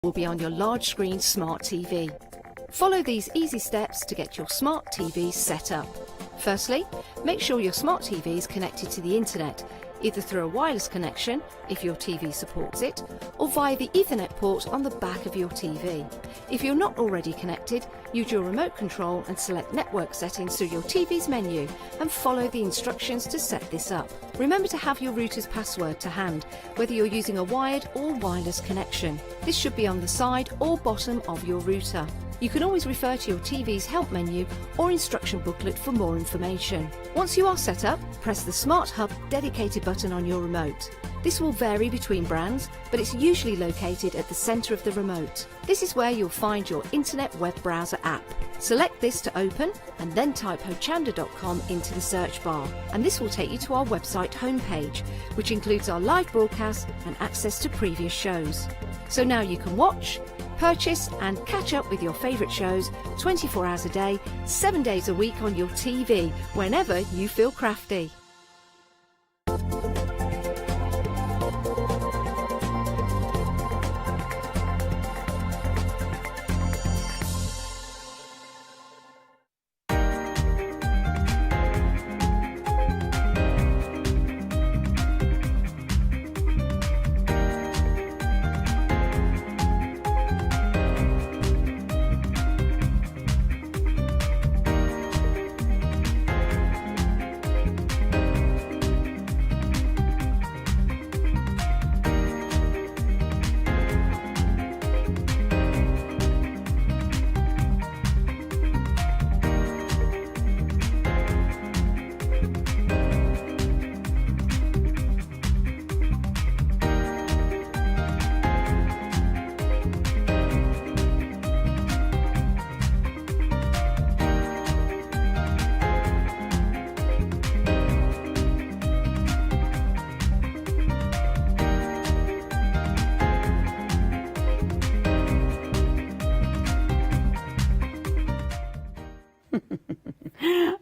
will be on your large screen smart TV. Follow these easy steps to get your smart TV set up. Firstly, make sure your smart TV is connected to the internet, either through a wireless connection, if your TV supports it, or via the Ethernet port on the back of your TV. If you're not already connected, use your remote control and select network settings through your TV's menu and follow the instructions to set this up. Remember to have your router's password to hand, whether you're using a wired or wireless connection. This should be on the side or bottom of your router. You can always refer to your TV's help menu or instruction booklet for more information. Once you are set up, press the Smart Hub dedicated button on your remote. This will vary between brands, but it's usually located at the centre of the remote. This is where you'll find your internet web browser app. Select this to open and then type hochanda.com into the search bar, and this will take you to our website homepage, which includes our live broadcast and access to previous shows. So now you can watch, purchase and catch up with your favourite shows 24 hours a day, 7 days a week on your TV, whenever you feel crafty.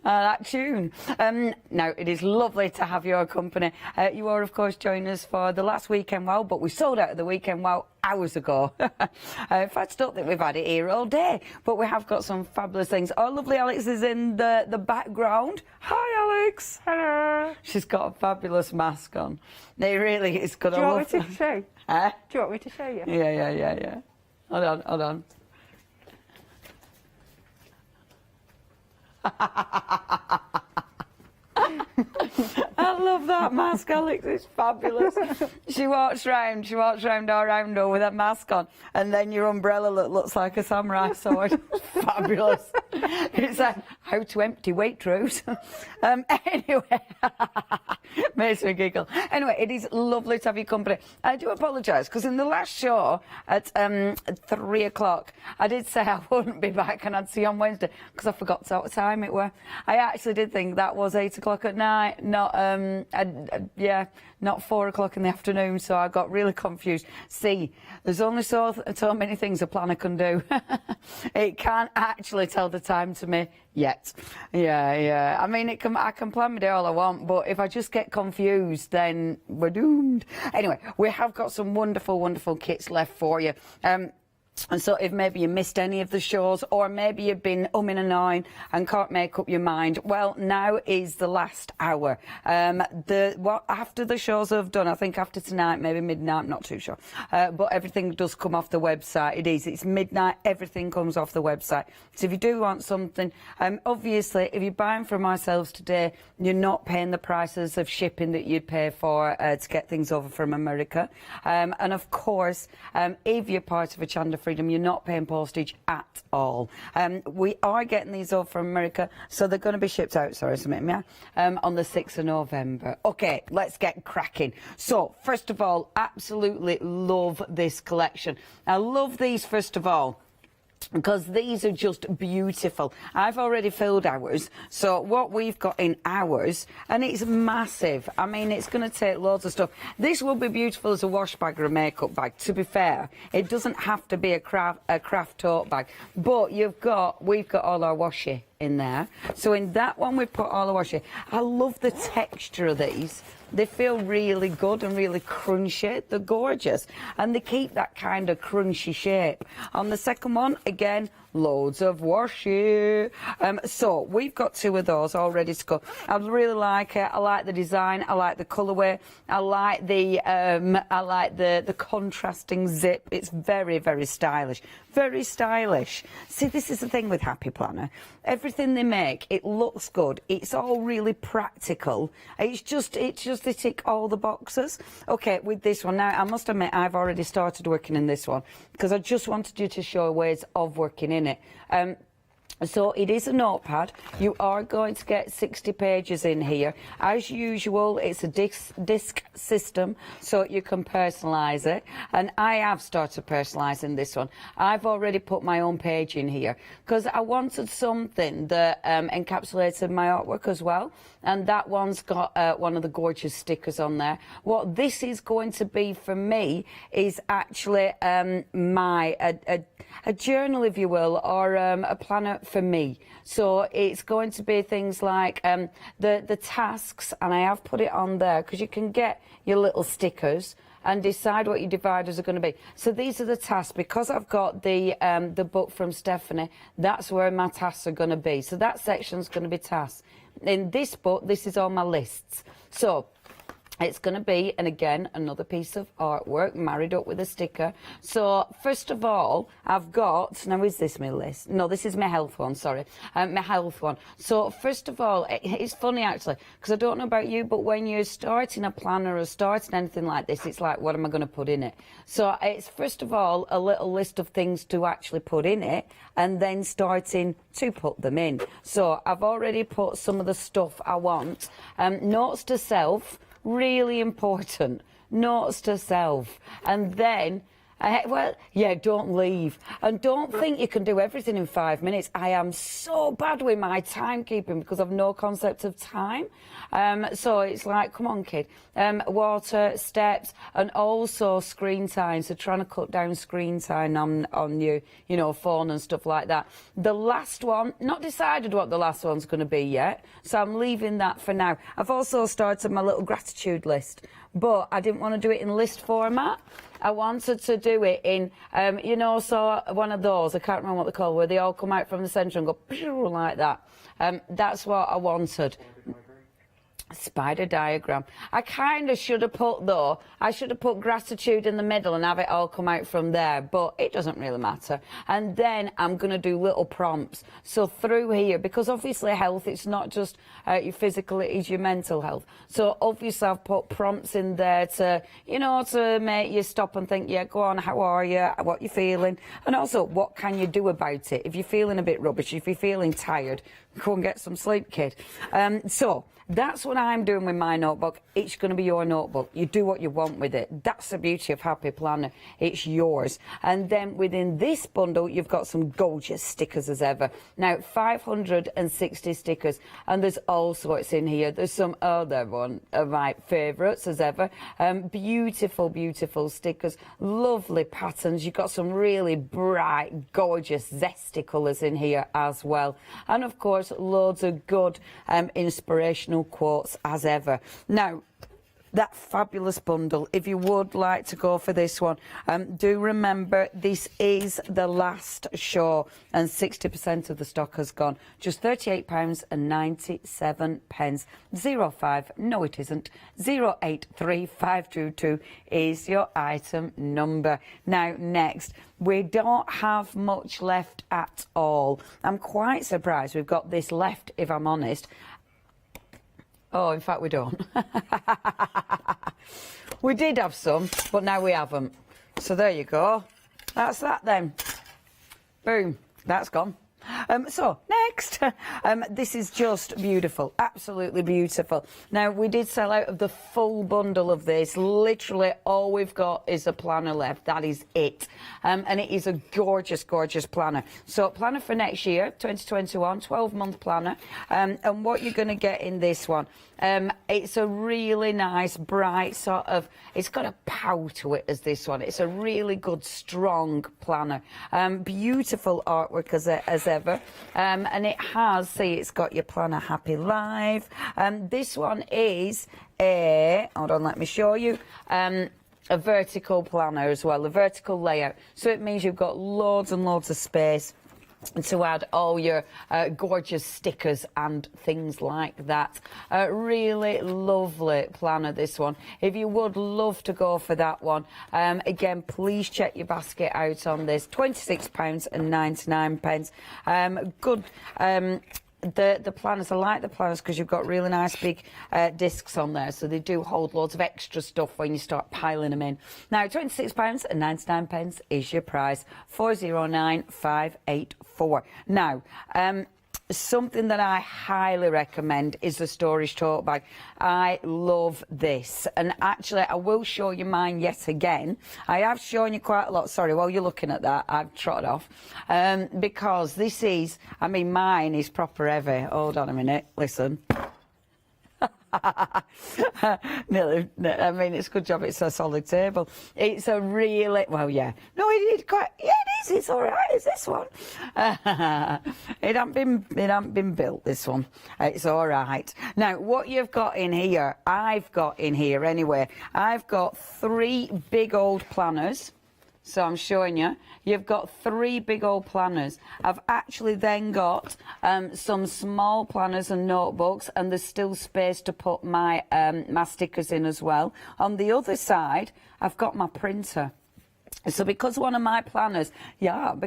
That tune. Now, it is lovely to have your company. You are, of course, joining us for the last Weekend Wow, but we sold out of the Weekend Wow hours ago. In fact, I don't think we've had it here all day, but we have got some fabulous things. Our lovely Alex is in the background. Hi, Alex. Hello. She's got a fabulous mask on. It really is good. Do you want me to show? Huh? Do you want me to show you? Yeah. Hold on. I love that mask, Alex. It's fabulous. She walks round our round with that mask on, and then your umbrella looks like a samurai sword. Fabulous. It's like how to empty Waitrose. Anyway, makes me giggle. Anyway, it is lovely to have your company. I do apologise because in the last show at 3 o'clock, I did say I wouldn't be back and I'd see you on Wednesday because I forgot what time it were. I actually did think that was 8 o'clock at night, not 4 o'clock in the afternoon, so I got really confused. See, there's only so many things a planner can do. It can't actually tell the time to me yet. Yeah. I mean, I can plan my day all I want, but if I just get confused, then we're doomed. Anyway, we have got some wonderful, wonderful kits left for you. And so if maybe you missed any of the shows, or maybe you've been umming and ahhing and can't make up your mind, well, now is the last hour. After the shows have done, I think after tonight, maybe midnight, I'm not too sure. But everything does come off the website. It's midnight, everything comes off the website. So if you do want something, obviously, if you're buying from ourselves today, you're not paying the prices of shipping that you'd pay for to get things over from America. And of course, if you're part of Hochanda Freedom, you're not paying postage at all. We are getting these over from America, so they're going to be shipped out, on the 6th of November. Okay, let's get cracking. So, first of all, absolutely love this collection. I love these, first of all, because these are just beautiful. I've already filled ours, so what we've got in ours, and it's massive. I mean, it's going to take loads of stuff. This will be beautiful as a wash bag or a makeup bag, to be fair. It doesn't have to be a craft tote bag, but we've got all our washi in there. So in that one we've put all our washi. I love the texture of these. They feel really good and really crunchy. They're gorgeous, and they keep that kind of crunchy shape. On the second one, again, loads of washi. So we've got 2 of those all ready to go. I really like it. I like the design. I like the colourway. I like the contrasting zip. It's very, very stylish. Very stylish. See, this is the thing with Happy Planner. Everything they make, it looks good. It's all really practical. It's just they tick all the boxes. Okay, with this one now, I must admit I've already started working in this one because I just wanted you to show ways of working in it. So it is a notepad. You are going to get 60 pages in here. As usual, it's a disc system, so you can personalise it. And I have started personalising this one. I've already put my own page in here because I wanted something that encapsulated my artwork as well. And that one's got one of the gorgeous stickers on there. What this is going to be for me is actually a journal, if you will, or a planner for me. So it's going to be things like the tasks, and I have put it on there because you can get your little stickers and decide what your dividers are going to be. So these are the tasks. Because I've got the book from Stephanie, that's where my tasks are going to be. So that section's going to be tasks. In this book, this is all my lists. So it's going to be, and again, another piece of artwork married up with a sticker. So, first of all, I've got, now is this my list? No, this is my health one, sorry. My health one. So, first of all, it's funny actually, because I don't know about you, but when you're starting a planner or starting anything like this, it's like, what am I going to put in it? So, it's first of all, a little list of things to actually put in it, and then starting to put them in. So, I've already put some of the stuff I want. Notes to self. Really important. Notes to self. And then, don't leave. And don't think you can do everything in 5 minutes. I am so bad with my timekeeping because I've no concept of time. So it's like, come on, kid. Water, steps, and also screen time. So trying to cut down screen time on your phone and stuff like that. The last one, not decided what the last one's going to be yet. So I'm leaving that for now. I've also started my little gratitude list, but I didn't want to do it in list format. I wanted to do it in, so one of those, I can't remember what they're called, where they all come out from the centre and go like that. That's what I wanted. Spider diagram. I kind of should have put, though, I should have put gratitude in the middle and have it all come out from there, but it doesn't really matter. And then I'm going to do little prompts. So through here, because obviously health, it's not just your physical, it is your mental health. So obviously I've put prompts in there to, to make you stop and think, yeah, go on, how are you, what you feeling? And also, what can you do about it? If you're feeling a bit rubbish, if you're feeling tired, go and get some sleep, kid. So that's what I'm doing with my notebook. It's going to be your notebook. You do what you want with it. That's the beauty of Happy Planner. It's yours. And then within this bundle, you've got some gorgeous stickers as ever. Now, 560 stickers. And there's all sorts in here. There's some other one of my favourites as ever. Beautiful, beautiful stickers. Lovely patterns. You've got some really bright, gorgeous, zesty colours in here as well. And of course, loads of good inspirational quotes as ever. Now, that fabulous bundle, if you would like to go for this one, do remember this is the last show and 60% of the stock has gone. Just £38.97. 05, no it isn't, 083522 is your item number. Now next, we don't have much left at all. I'm quite surprised we've got this left, if I'm honest. Oh, in fact, we don't. We did have some, but now we haven't. So there you go. That's that then. Boom. That's gone. So next, this is just beautiful, absolutely beautiful. Now we did sell out of the full bundle of this. Literally all we've got is a planner left. That is it, and it is a gorgeous, gorgeous planner. So planner for next year, 2021, 12-month planner, and what you're going to get in this one. It's a really nice, bright sort of. It's got a pow to it as this one. It's a really good, strong planner. Beautiful artwork as ever. ever. And it has, see, it's got your planner Happy Life. This one is hold on, let me show you. A vertical planner as well, a vertical layout. So it means you've got loads and loads of space to add all your gorgeous stickers and things like that. Really lovely planner, this one. If you would love to go for that one, again, please check your basket out on this. £26.99. Good. The planners, I like the planners because you've got really nice big discs on there, so they do hold loads of extra stuff when you start piling them in. Now, £26.99 is your price, 409584. Now, something that I highly recommend is the storage tote bag. I love this, and actually I will show you mine yet again. I have shown you quite a lot. Sorry, while you're looking at that, I've trotted off, because this is, I mean, mine is proper heavy. Hold on a minute, listen. I mean, it's a good job it's a solid table. It's a really, well, yeah. No, it quite, yeah, it is. It's all right. It's this one. It hasn't been built, this one. It's all right. Now, what you've got in here, I've got in here anyway, I've got 3 big old planners. So I'm showing you. You've got 3 big old planners. I've actually then got some small planners and notebooks, and there's still space to put my my stickers in as well. On the other side, I've got my printer. So because one of my planners, I've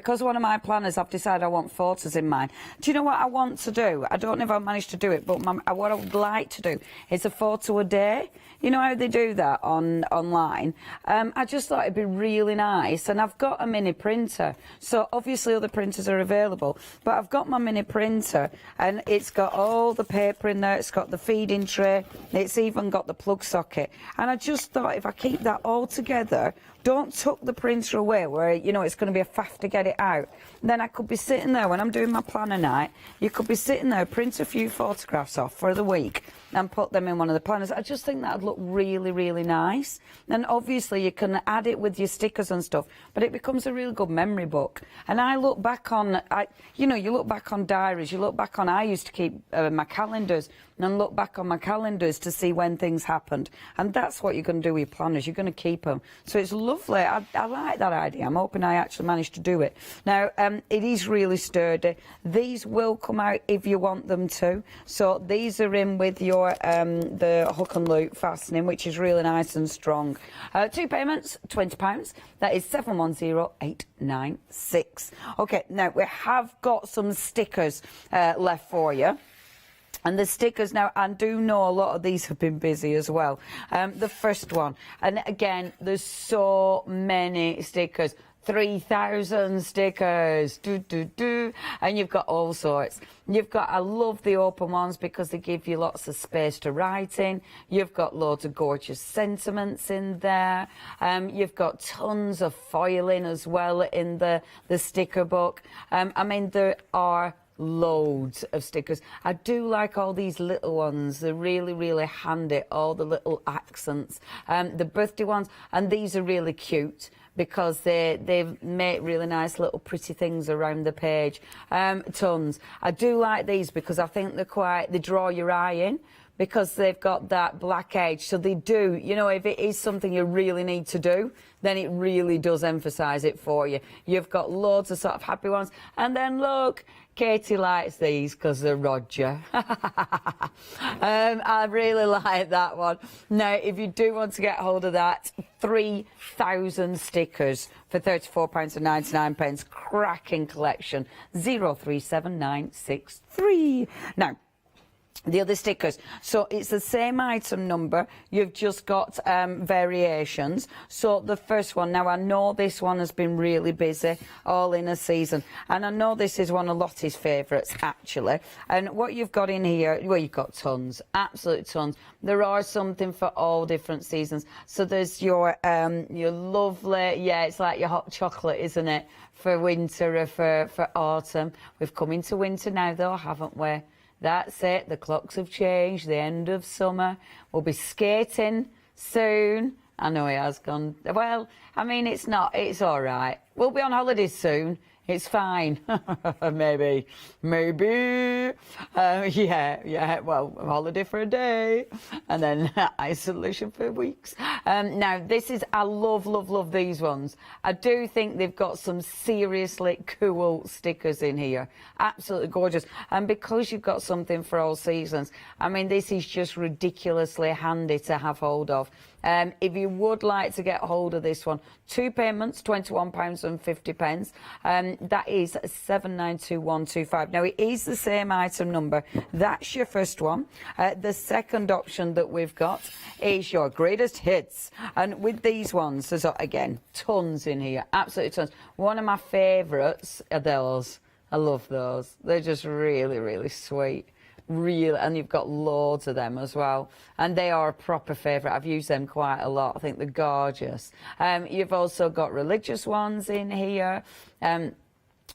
decided I want photos in mine. Do you know what I want to do? I don't know if I've managed to do it, but what I would like to do is a photo a day. You know how they do that online? I just thought it'd be really nice. And I've got a mini printer. So obviously other printers are available. But I've got my mini printer, and it's got all the paper in there. It's got the feeding tray. It's even got the plug socket. And I just thought if I keep that all together, don't tuck the printer away where, you know, it's going to be a faff to get it out. Then I could be sitting there when I'm doing my planner night. You could be sitting there, print a few photographs off for the week and put them in one of the planners. I just think that'd look really, really nice. And obviously you can add it with your stickers and stuff, but it becomes a really good memory book. And I look back on, you know, you look back on diaries, you look back on, I used to keep my calendars, and look back on my calendars to see when things happened. And that's what you're going to do with your planners. You're going to keep them. So it's lovely. I like that idea. I'm hoping I actually managed to do it. Now, it is really sturdy. These will come out if you want them to. So these are in with your the hook and loop fastening, which is really nice and strong. 2 payments, £20. That is 710896. Okay, now we have got some stickers left for you. And the stickers, now, I do know a lot of these have been busy as well. The first one, and again, there's so many stickers. 3,000 stickers, and you've got all sorts. You've got, I love the open ones because they give you lots of space to write in. You've got loads of gorgeous sentiments in there. You've got tons of foiling as well in the sticker book. I mean, there are loads of stickers. I do like all these little ones. They're really, really handy, all the little accents. The birthday ones, and these are really cute because they make really nice little pretty things around the page. Tons. I do like these because I think they draw your eye in, because they've got that black edge. So they do, you know, if it is something you really need to do, then it really does emphasise it for you. You've got loads of sort of happy ones. And then look, Katie likes these because they're Roger. I really like that one. Now, if you do want to get hold of that, 3,000 stickers for £34.99. Cracking collection. 037963. Now, the other stickers, so it's the same item number, you've just got variations. So the first one, now I know this one has been really busy all in a season, and I know this is one of Lottie's favourites actually. And what you've got in here, well, you've got tons, absolute tons. There are something for all different seasons. So there's your lovely, yeah, it's like your hot chocolate, isn't it, for winter or for autumn. We've come into winter now though, haven't we? That's it, the clocks have changed, the end of summer. We'll be skating soon. I know it has gone, well, I mean, it's not, it's all right. We'll be on holidays soon. It's fine. Maybe. Yeah. Well, holiday for a day, and then isolation for weeks. Now, I love these ones. I do think they've got some seriously cool stickers in here. Absolutely gorgeous. And because you've got something for all seasons, I mean, this is just ridiculously handy to have hold of. If you would like to get hold of this one, 2 payments, £21.50. That is 792125. Now, it is the same item number. That's your first one. The second option that we've got is your greatest hits. And with these ones, there's, again, tons in here. Absolutely tons. One of my favourites are those. I love those. They're just really sweet. And you've got loads of them as well, and they are a proper favourite. I've used them quite a lot. I think they're gorgeous. You've also got religious ones in here.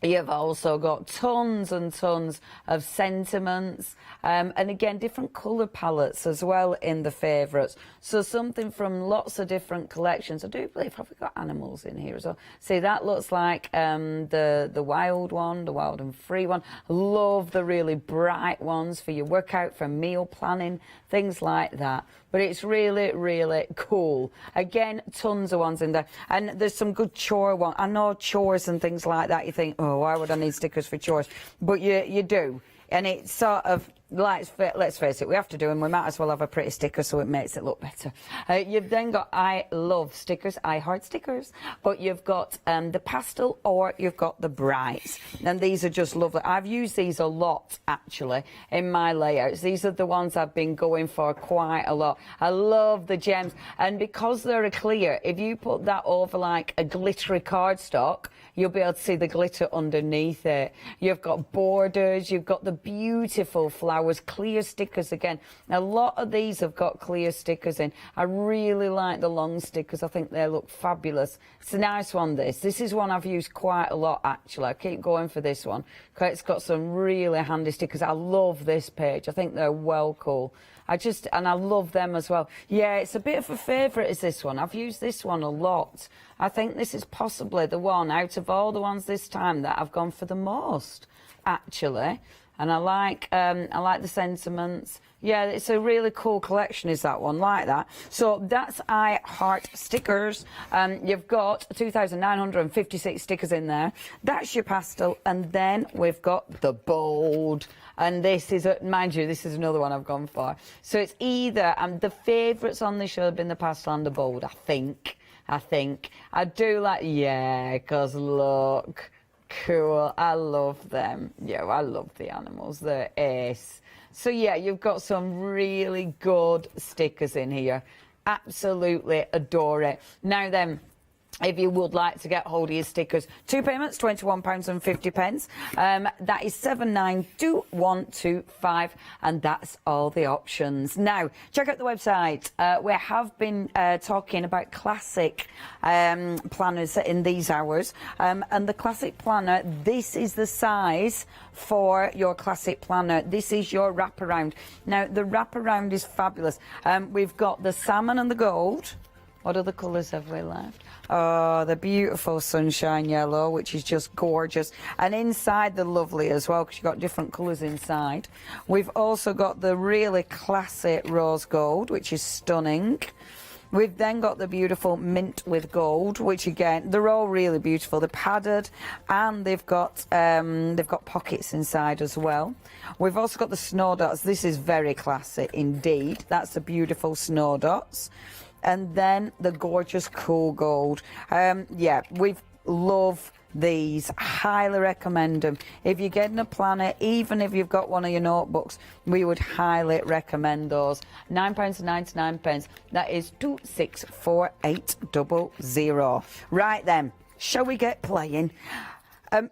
You've also got tons and tons of sentiments, and again, different colour palettes as well in the favourites. So something from lots of different collections. I do believe, have we got animals in here as well? See, that looks like the wild one, the wild and free one. Love the really bright ones for your workout, for meal planning, things like that. But it's really cool. Again, tons of ones in there. And there's some good chore ones. I know chores and things like that, you think, oh, why would I need stickers for chores? But you do. And it's sort of, let's face it, we have to do them. We might as well have a pretty sticker so it makes it look better. You've then got, I love stickers, I heart stickers, but you've got the pastel or you've got the bright. And these are just lovely. I've used these a lot, actually, in my layouts. These are the ones I've been going for quite a lot. I love the gems. And because they're a clear, if you put that over like a glittery cardstock, you'll be able to see the glitter underneath it. You've got borders, you've got the beautiful flowers, clear stickers again. A lot of these have got clear stickers in. I really like the long stickers. I think they look fabulous. It's a nice one, this. This is one I've used quite a lot, actually. I keep going for this one because it's got some really handy stickers. I love this page. I think they're well cool. And I love them as well. Yeah, it's a bit of a favourite is this one. I've used this one a lot. I think this is possibly the one out of all the ones this time that I've gone for the most, actually. And I like the sentiments. Yeah, it's a really cool collection, is that one, like that. So that's I Heart stickers. You've got 2,956 stickers in there. That's your pastel. And then we've got the bold. And this is, mind you, this is another one I've gone for. So it's either, the favourites on this show have been the pastel and the bold, I think. I do like, yeah, because look, cool. I love them. Yeah, I love the animals. They're ace. So yeah, you've got some really good stickers in here. Absolutely adore it. Now then, if you would like to get hold of your stickers, 2 payments, £21.50. That is 792125, and that's all the options. Now, check out the website. We have been talking about classic planners in these hours, and the classic planner, this is the size for your classic planner. This is your wraparound. Now, the wraparound is fabulous. We've got the salmon and the gold. What other colours have we left? Oh, the beautiful sunshine yellow, which is just gorgeous. And inside they're lovely as well, because you've got different colours inside. We've also got the really classic rose gold, which is stunning. We've then got the beautiful mint with gold, which again, they're all really beautiful. They're padded and they've got pockets inside as well. We've also got the snow dots. This is very classic indeed. That's the beautiful snow dots. And then the gorgeous cool gold. Yeah, we love these. Highly recommend them. If you're getting a planner, even if you've got one of your notebooks, we would highly recommend those. £9.99. That is 264800. Right then, shall we get playing?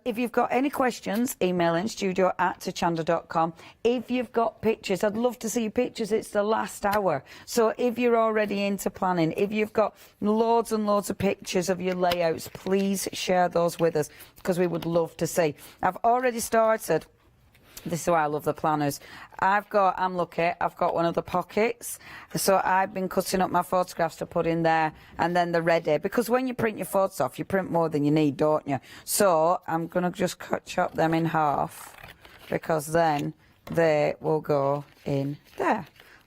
If you've got any questions, email in studio@hochanda.com. If you've got pictures, I'd love to see your pictures. It's the last hour. So if you're already into planning, if you've got loads and loads of pictures of your layouts, please share those with us because we would love to see. I've already started This is why I love the planners. I'm lucky, I've got one of the pockets. So I've been cutting up my photographs to put in there, and then they're ready. Because when you print your photos off, you print more than you need, don't you? So I'm going to just chop them in half, because then they will go in there,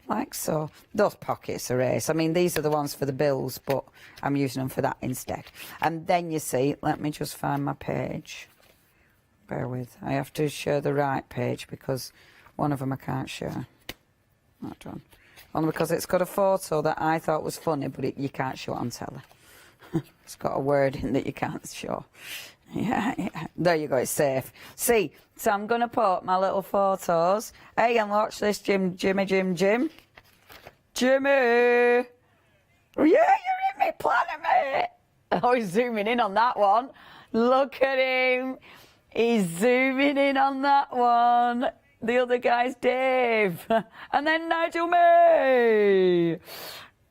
like so. Those pockets are ace. I mean, these are the ones for the bills, but I'm using them for that instead. And then you see, let me just find my page. Bear with. I have to share the right page because one of them I can't share. Not done. Only because it's got a photo that I thought was funny, but you can't show it on telly. It's got a word in that you can't show. Yeah. There you go, it's safe. See, so I'm going to put my little photos. Hey, and watch this, Jimmy. Jimmy! Yeah, you're in me, planner, mate! Oh, he's zooming in on that one. Look at him. He's zooming in on that one. The other guy's Dave. And then Nigel May.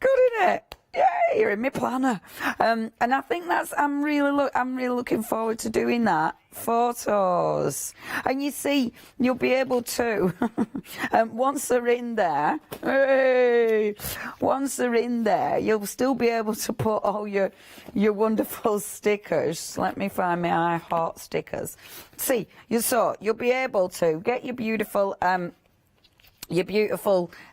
Good, isn't it? Yeah, you're in my planner. And I think I'm really looking forward to doing that. Photos. And you see, you'll be able to, once they're in there, once they're in there, you'll still be able to put all your wonderful stickers. Let me find my I Heart stickers. See, you'll be able to get your beautiful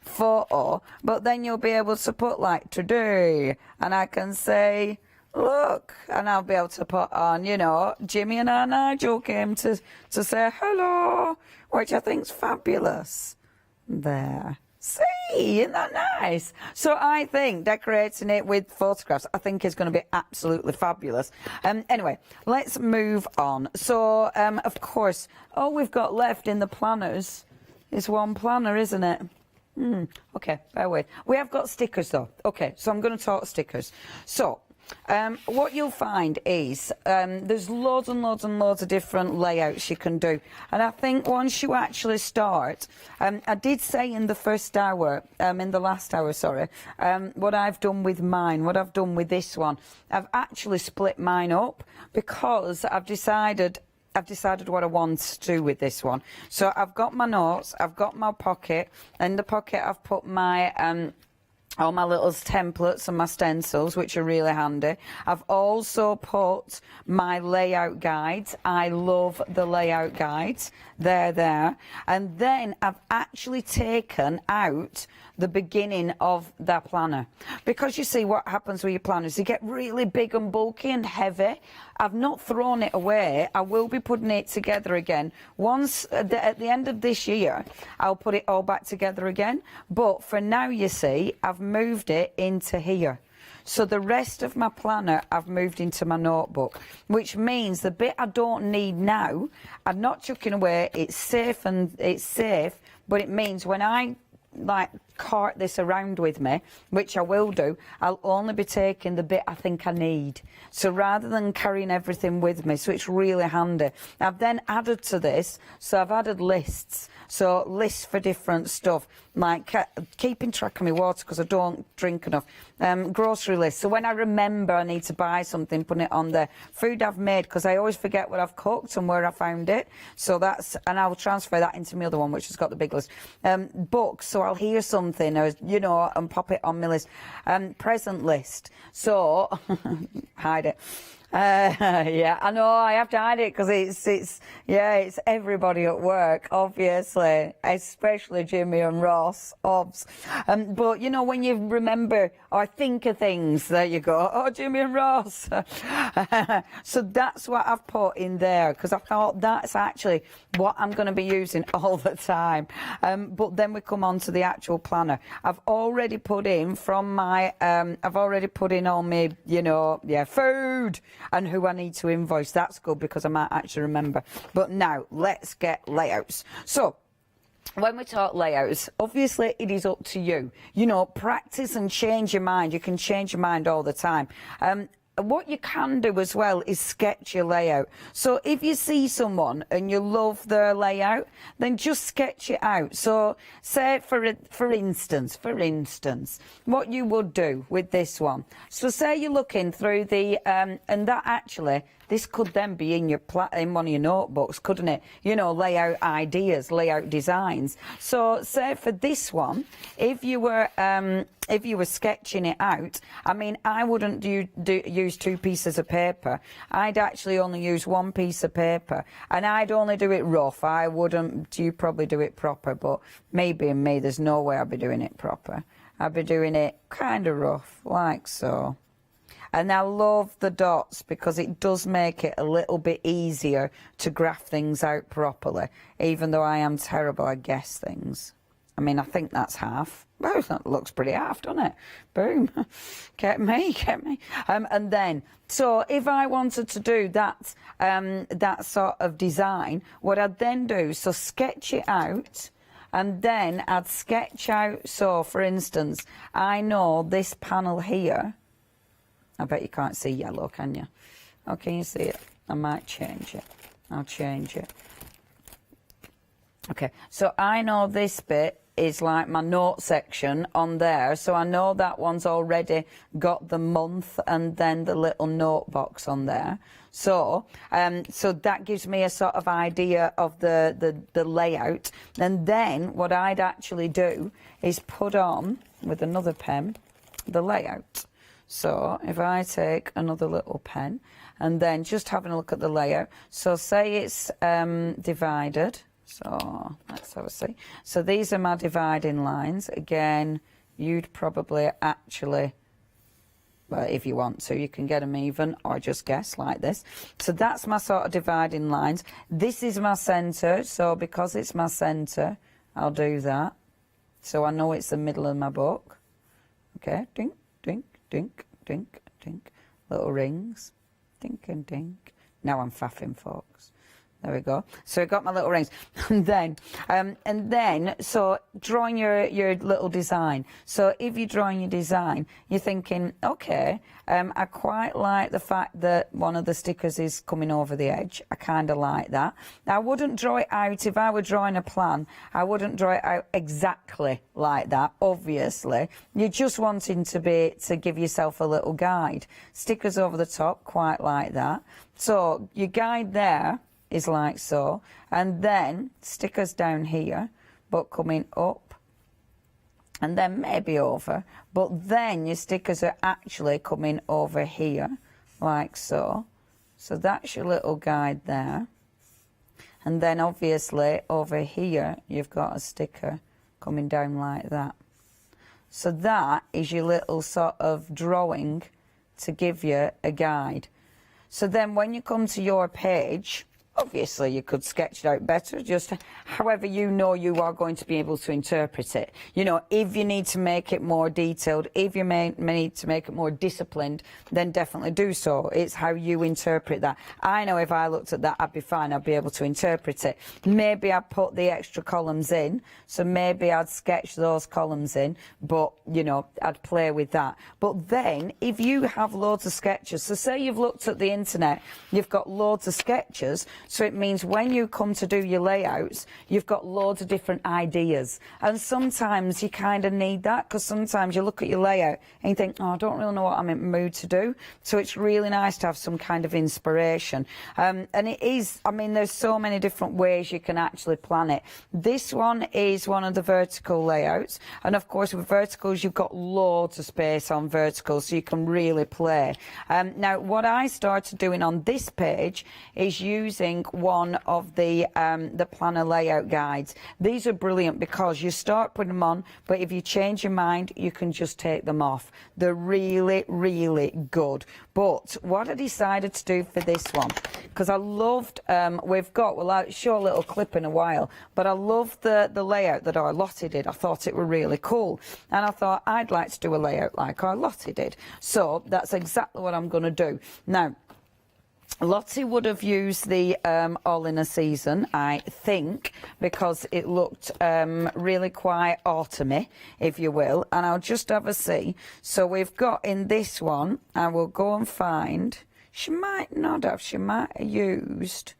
photo, but then you'll be able to put like today, and I can say look, and I'll be able to put on, you know, Jimmy and our Nigel came to say hello, which I think's fabulous. There. See, isn't that nice? So I think decorating it with photographs, I think is going to be absolutely fabulous. Anyway, let's move on. So, of course, all we've got left in the planners is one planner, isn't it? Okay, bear with. We have got stickers though. Okay, so I'm going to talk stickers. So, what you'll find is there's loads and loads and loads of different layouts you can do. And I think once you actually start, I did say in the first hour, in the last hour, sorry, what I've done with mine, what I've done with this one. I've actually split mine up because I've decided what I want to do with this one. So I've got my notes, I've got my pocket. In the pocket I've put my all my little templates and my stencils, which are really handy. I've also put my layout guides. I love the layout guides. They're there. And then I've actually taken out the beginning of that planner. Because you see what happens with your planners, they get really big and bulky and heavy. I've not thrown it away. I will be putting it together again. Once, at the end of this year, I'll put it all back together again. But for now, you see, I've moved it into here. So the rest of my planner I've moved into my notebook, which means the bit I don't need now, I'm not chucking away. It's safe, but it means when I like cart this around with me, which I will do, I'll only be taking the bit I think I need. So rather than carrying everything with me, so it's really handy. I've then added to this, so I've added lists. So lists for different stuff, like keeping track of my water because I don't drink enough. Grocery lists, so when I remember I need to buy something, put it on there. Food I've made, because I always forget what I've cooked and where I found it. So that's, and I'll transfer that into my other one, which has got the big list. Books, so I'll hear something, or, you know, and pop it on my list. Present list, so hide it. Yeah, I know I have to hide it because it's everybody at work, obviously, especially Jimmy and Ross, obs. But you know, when you remember or think of things, there you go. Oh, Jimmy and Ross. So that's what I've put in there because I thought that's actually what I'm going to be using all the time. But then we come on to the actual planner. I've already put in from my, I've already put in all my, you know, food and who I need to invoice. That's good because I might actually remember. But now let's get layouts. So when we talk layouts, obviously it is up to you. You know, practice and change your mind. You can change your mind all the time. What you can do as well is sketch your layout. So if you see someone and you love their layout, then just sketch it out. So say for instance, what you would do with this one. So say you're looking through the, and that actually, this could then be in in one of your notebooks, couldn't it? You know, layout ideas, layout designs. So say for this one, if you were sketching it out, I mean, I wouldn't use 2 pieces of paper. I'd actually only use 1 piece of paper, and I'd only do it rough. I wouldn't, you probably do it proper, but maybe in me, there's no way I'd be doing it proper. I'd be doing it kind of rough, like so. And I love the dots because it does make it a little bit easier to graph things out properly, even though I am terrible at guess things. I mean, I think that's half. Well, that looks pretty half, doesn't it? Boom. Get me. And then, so if I wanted to do that, that sort of design, what I'd then do, so sketch it out, and then I'd sketch out, so for instance, I know this panel here, I bet you can't see yellow, can you? Oh, can you see it? I might change it. I'll change it. Okay, so I know this bit is like my note section on there, so I know that one's already got the month and then the little note box on there. So so that gives me a sort of idea of the layout. And then what I'd actually do is put on, with another pen, the layout. So if I take another little pen and then just having a look at the layout, so say it's divided. So let's have a see. So these are my dividing lines. Again, you'd probably actually, well, if you want to, you can get them even or just guess like this. So that's my sort of dividing lines. This is my centre. So because it's my centre, I'll do that. So I know it's the middle of my book. Okay, dink, dink, dink, dink, dink. Little rings. Dink and dink. Now I'm faffing, folks. There we go. So I got my little rings. And then, so drawing your little design. So if you're drawing your design, you're thinking, okay, I quite like the fact that one of the stickers is coming over the edge. I kind of like that. I wouldn't draw it out, if I were drawing a plan, I wouldn't draw it out exactly like that, obviously. You're just wanting to give yourself a little guide. Stickers over the top, quite like that. So your guide there is like so, and then stickers down here, but coming up, and then maybe over, but then your stickers are actually coming over here, like so. So that's your little guide there. And then obviously over here, you've got a sticker coming down like that. So that is your little sort of drawing to give you a guide. So then when you come to your page, obviously you could sketch it out better, just however you know you are going to be able to interpret it. You know, if you need to make it more detailed, if you may need to make it more disciplined, then definitely do so. It's how you interpret that. I know if I looked at that, I'd be fine, I'd be able to interpret it. Maybe I'd put the extra columns in, so maybe I'd sketch those columns in, but, you know, I'd play with that. But then, if you have loads of sketches, so say you've looked at the internet, you've got loads of sketches, so it means when you come to do your layouts, you've got loads of different ideas. And sometimes you kind of need that, because sometimes you look at your layout and you think, oh, I don't really know what I'm in the mood to do. So it's really nice to have some kind of inspiration. And it is, I mean, there's so many different ways you can actually plan it. This one is one of the vertical layouts. And of course, with verticals, you've got loads of space on verticals, so you can really play. Now, what I started doing on this page is using one of the planner layout guides. These are brilliant because you start putting them on, but if you change your mind, you can just take them off. They're really, really good. But what I decided to do for this one, because I loved, we'll show a little clip in a while, but I loved the layout that Arlotte did. I thought it were really cool. And I thought I'd like to do a layout like Arlotte did. So that's exactly what I'm going to do. Now, Lottie would have used the All in a Season, I think, because it looked really quite autumny, if you will. And I'll just have a see. So we've got in this one, I will go and find, she might not have, she might have used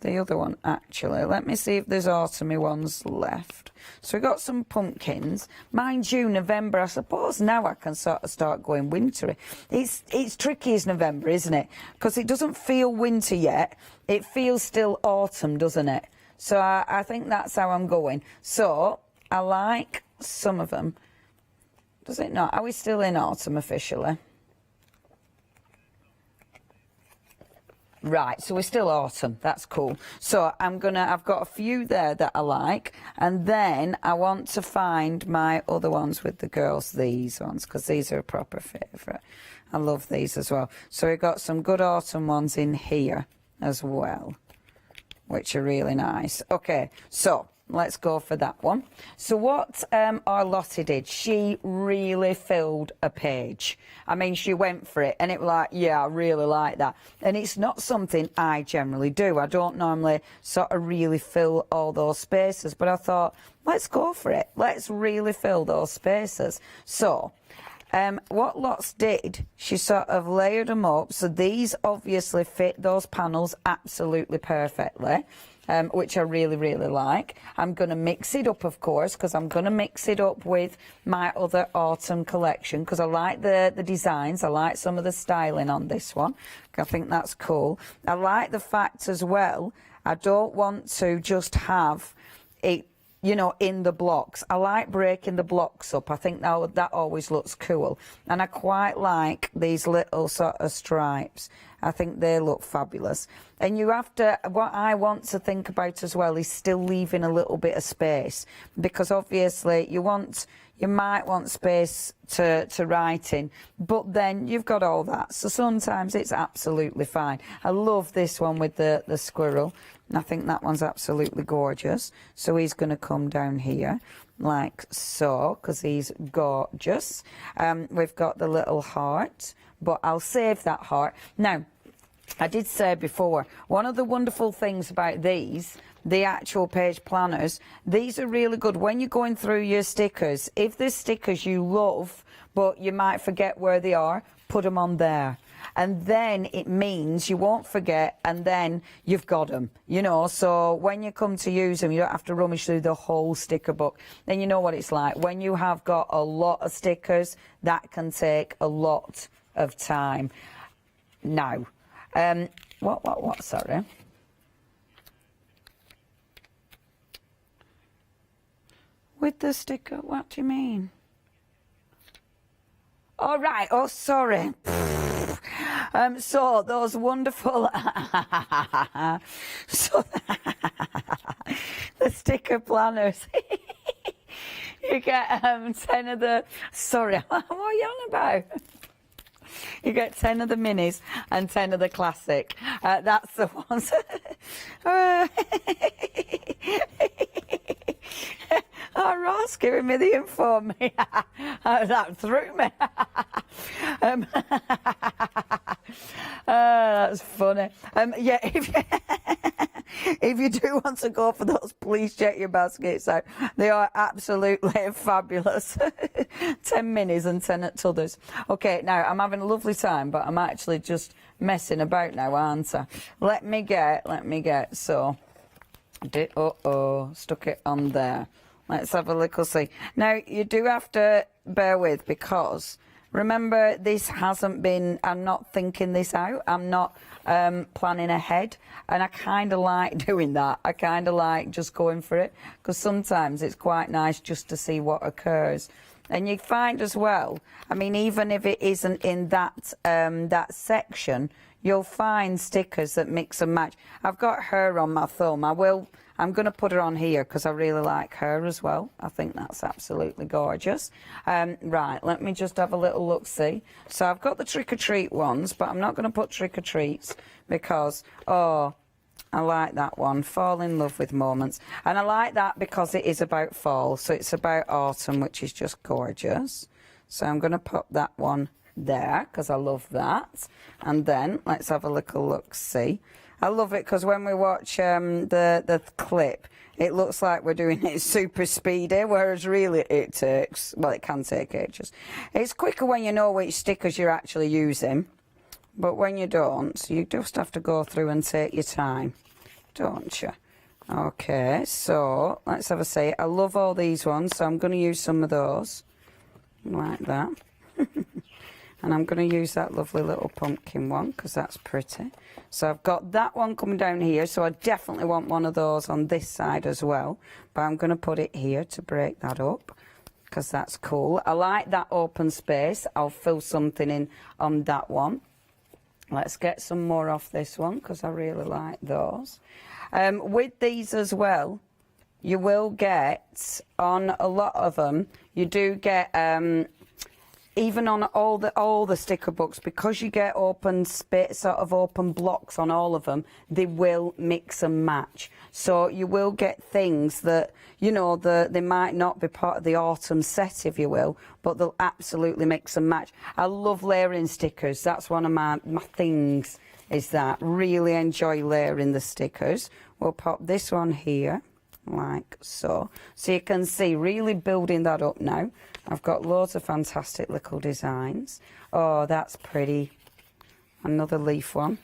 the other one actually. Let me see if there's autumny ones left. So we've got some pumpkins. Mind you, November, I suppose now I can sort of start going wintry. It's tricky as November, isn't it? Because it doesn't feel winter yet. It feels still autumn, doesn't it? So I think that's how I'm going. So I like some of them. Does it not? Are we still in autumn officially? Right, so we're still autumn. That's cool. So I've got a few there that I like, and then I want to find my other ones with the girls, these ones, because these are a proper favourite. I love these as well. So we've got some good autumn ones in here as well, which are really nice. Okay, so let's go for that one. So what our Lottie did, she really filled a page. I mean, she went for it, and it was like, yeah, I really like that. And it's not something I generally do. I don't normally sort of really fill all those spaces, but I thought, let's go for it. Let's really fill those spaces. So what Lots did, she sort of layered them up. So these obviously fit those panels absolutely perfectly. Which I really, really like. I'm going to mix it up, of course, because I'm going to mix it up with my other autumn collection, because I like the designs. I like some of the styling on this one. I think that's cool. I like the fact as well, I don't want to just have it, you know, in the blocks. I like breaking the blocks up. I think that always looks cool. And I quite like these little sort of stripes. I think they look fabulous. And you have to, what I want to think about as well is still leaving a little bit of space, because obviously you might want space to write in, but then you've got all that. So sometimes it's absolutely fine. I love this one with the squirrel. I think that one's absolutely gorgeous. So he's going to come down here like so, because he's gorgeous. We've got the little heart, but I'll save that heart. Now, I did say before, one of the wonderful things about these, the actual page planners, these are really good when you're going through your stickers. If there's stickers you love, but you might forget where they are, put them on there. And then it means you won't forget, and then you've got them, you know. So when you come to use them, you don't have to rummage through the whole sticker book. Then you know what it's like. When you have got a lot of stickers, that can take a lot of time. Now, sorry. With the sticker, what do you mean? All right, oh, sorry. So those wonderful, so the sticker planners, you get 10 of the, sorry, what are you on about? You get 10 of the minis and 10 of the classic. That's the ones. Oh, Ross giving me the info on me. That threw me. That's funny. Yeah, if you do want to go for those, please check your baskets out. They are absolutely fabulous. 10 minis and 10 at others. Okay, now I'm having a lovely time, but I'm actually just messing about now, aren't I? Let me get, so, stuck it on there. Let's have a little see. Now, you do have to bear with, because remember, this hasn't been, I'm not thinking this out. I'm not planning ahead. And I kind of like doing that. I kind of like just going for it, because sometimes it's quite nice just to see what occurs. And you find as well, I mean, even if it isn't in that, that section, you'll find stickers that mix and match. I've got her on my thumb. I'm going to put her on here because I really like her as well. I think that's absolutely gorgeous. Right, let me just have a little look-see. So I've got the trick-or-treat ones, but I'm not going to put trick-or-treats because, oh, I like that one, Fall in Love with Moments. And I like that because it is about fall, so it's about autumn, which is just gorgeous. So I'm going to put that one there because I love that. And then let's have a little look-see. I love it because when we watch the clip, it looks like we're doing it super speedy, whereas really it takes, well, it can take ages. It's quicker when you know which stickers you're actually using, but when you don't, you just have to go through and take your time. don't you? Okay, so let's have a say. I love all these ones, so I'm going to use some of those, like that. And I'm going to use that lovely little pumpkin one, because that's pretty. So I've got that one coming down here, so I definitely want one of those on this side as well. But I'm going to put it here to break that up, because that's cool. I like that open space. I'll fill something in on that one. Let's get some more off this one, because I really like those. With these as well, you will get, on a lot of them, you do get... even on all the sticker books, because you get open space, sort of open blocks on all of them, they will mix and match. So you will get things that, you know, they might not be part of the autumn set, if you will, but they'll absolutely mix and match. I love layering stickers. That's one of my things, is that. Really enjoy layering the stickers. We'll pop this one here, like so. So you can see, really building that up now. I've got loads of fantastic little designs. Oh, that's pretty. Another leaf one.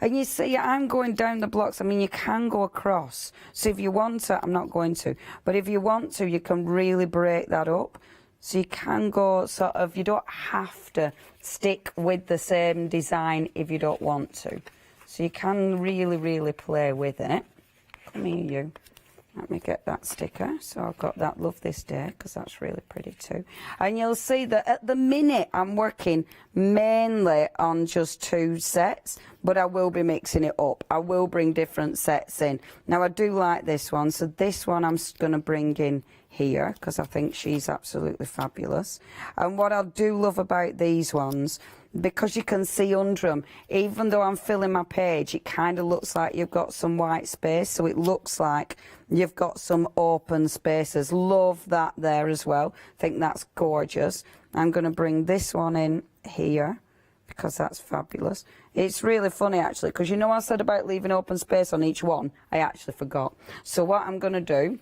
And you see, I'm going down the blocks. I mean, you can go across. So if you want to, I'm not going to, but if you want to, you can really break that up. So you can go sort of, you don't have to stick with the same design if you don't want to. So you can really, really play with it. Come here, you. Let me get that sticker. So I've got that Love This Day, because that's really pretty too. And you'll see that at the minute I'm working mainly on just 2 sets, but I will be mixing it up. I will bring different sets in. Now I do like this one, so this one I'm going to bring in here, because I think she's absolutely fabulous. And what I do love about these ones, because you can see under them, even though I'm filling my page, it kind of looks like you've got some white space, so it looks like you've got some open spaces. Love that there as well. I think that's gorgeous. I'm going to bring this one in here, because that's fabulous. It's really funny, actually, because you know I said about leaving open space on each one? I actually forgot. So what I'm going to do,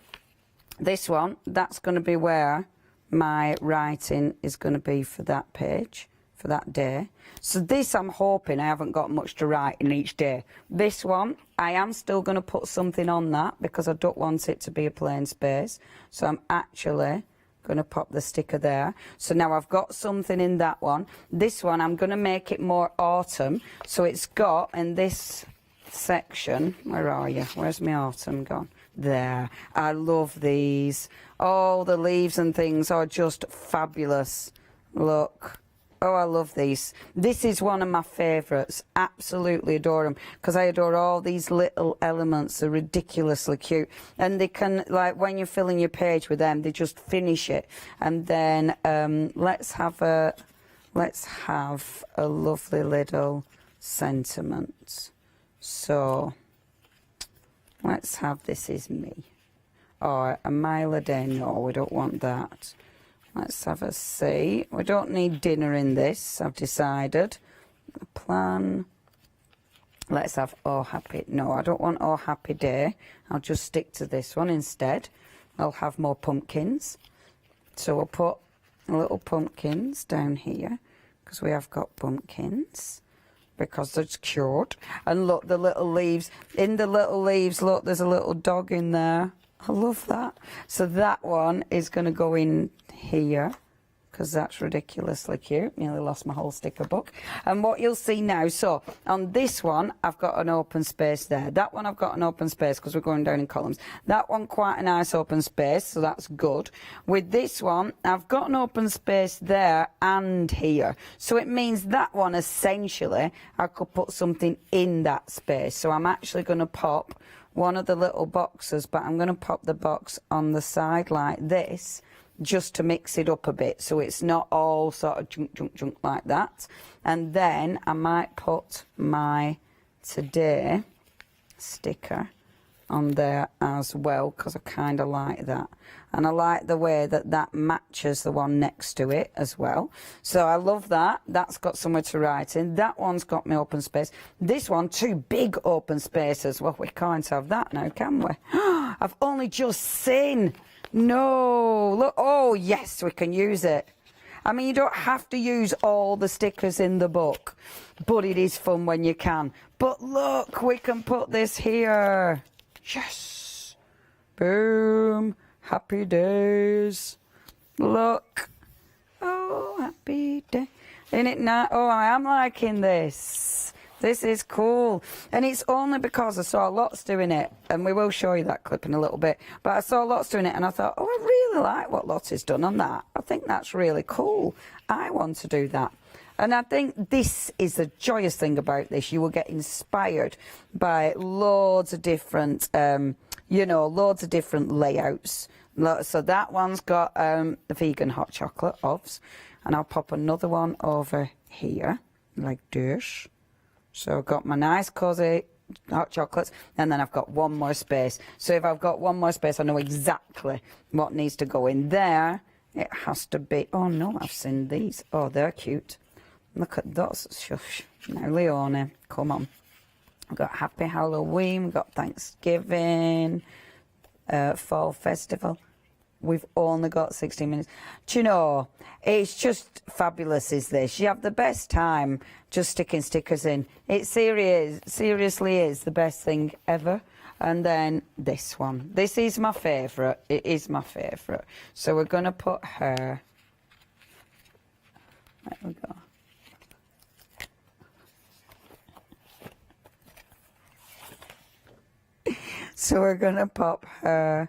this one, that's going to be where my writing is going to be for that page, for that day. So this, I'm hoping I haven't got much to write in each day. This one, I am still going to put something on that, because I don't want it to be a plain space. So I'm actually going to pop the sticker there. So now I've got something in that one. This one, I'm going to make it more autumn. So it's got, in this section, where are you? Where's my autumn gone? There. I love these. All the leaves and things are just fabulous. Look. Oh, I love these. This is one of my favourites. Absolutely adore them, because I adore all these little elements. They're ridiculously cute. And they can, like, when you're filling your page with them, they just finish it. And then let's have a lovely little sentiment. So let's have This Is Me. Or A Mile a Day. No, we don't want that. Let's have a see. We don't need dinner in this, I've decided. The plan. Let's have Oh Happy. No, I don't want Oh Happy Day. I'll just stick to this one instead. I'll have more pumpkins. So we'll put little pumpkins down here, because we have got pumpkins, because they're cured. And look, the little leaves. In the little leaves, look, there's a little dog in there. I love that. So that one is going to go in here, because that's ridiculously cute. Nearly lost my whole sticker book. And what you'll see now, so on this one, I've got an open space there. That one I've got an open space, because we're going down in columns. That one, quite a nice open space, so that's good. With this one, I've got an open space there and here. So it means that one, essentially, I could put something in that space. So I'm actually going to pop one of the little boxes, but I'm going to pop the box on the side like this, just to mix it up a bit, so it's not all sort of junk like that. And then I might put my Today sticker on there as well, because I kind of like that. And I like the way that that matches the one next to it as well. So I love that. That's got somewhere to write in. That one's got me open space. This one, 2 big open spaces. Well, we can't have that now, can we? I've only just seen. No. Look. Oh, yes, we can use it. I mean, you don't have to use all the stickers in the book, but it is fun when you can. But look, we can put this here. Yes. Boom. Happy days. Look. Oh, happy day. Isn't it nice? Oh, I am liking this. This is cool. And it's only because I saw Lots doing it, and we will show you that clip in a little bit, but I saw Lots doing it and I thought, oh, I really like what Lots has done on that. I think that's really cool. I want to do that. And I think this is the joyous thing about this. You will get inspired by loads of different, you know, loads of different layouts. So that one's got the vegan hot chocolate ovs, and I'll pop another one over here like this. So I've got my nice cosy hot chocolates, and then I've got one more space. So if I've got one more space, I know exactly what needs to go in there. It has to be, oh no, I've seen these. Oh, they're cute. Look at those. Shush. Now, Leone, come on. We've got Happy Halloween, we've got Thanksgiving, Fall Festival. We've only got 16 minutes. Do you know, it's just fabulous, is this. You have the best time just sticking stickers in. It seriously is the best thing ever. And then this one. This is my favourite. It is my favourite. So we're going to put her. There we go. So we're going to pop her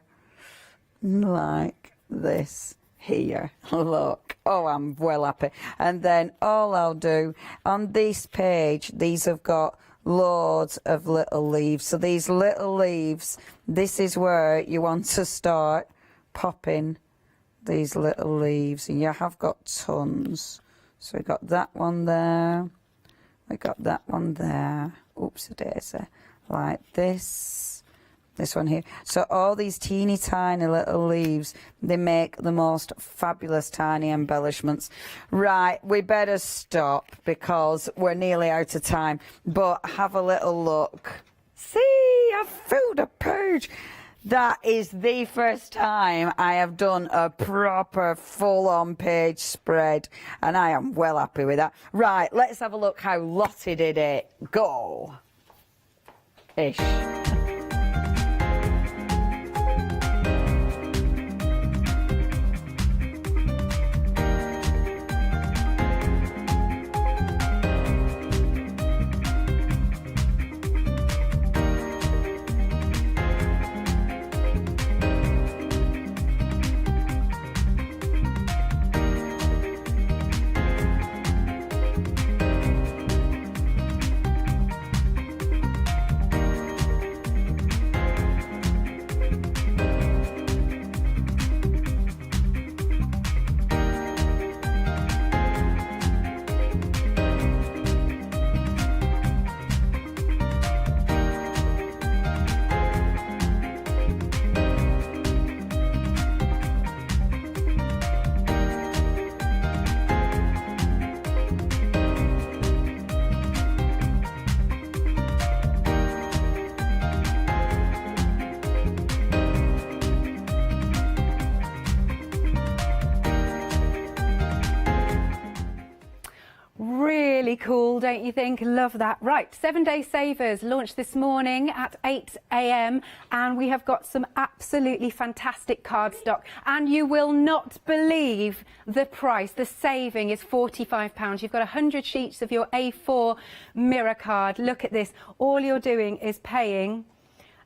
like this here. Look. Oh, I'm well happy. And then all I'll do on this page, these have got loads of little leaves. So these little leaves, this is where you want to start popping these little leaves. And you have got tons. So we got that one there. We got that one there. Oops-a-daisy. Like this. This one here. So all these teeny tiny little leaves, they make the most fabulous tiny embellishments. Right, we better stop because we're nearly out of time. But have a little look. See, I've filled a page. That is the first time I have done a proper full-on page spread, and I am well happy with that. Right, let's have a look how Lottie did it. Go. Ish. Really cool, don't you think? Love that. Right, 7-day savers launched this morning at 8 a.m. and we have got some absolutely fantastic cardstock, and you will not believe the price. The saving is £45. You've got 100 sheets of your A4 mirror card. Look at this. All you're doing is paying,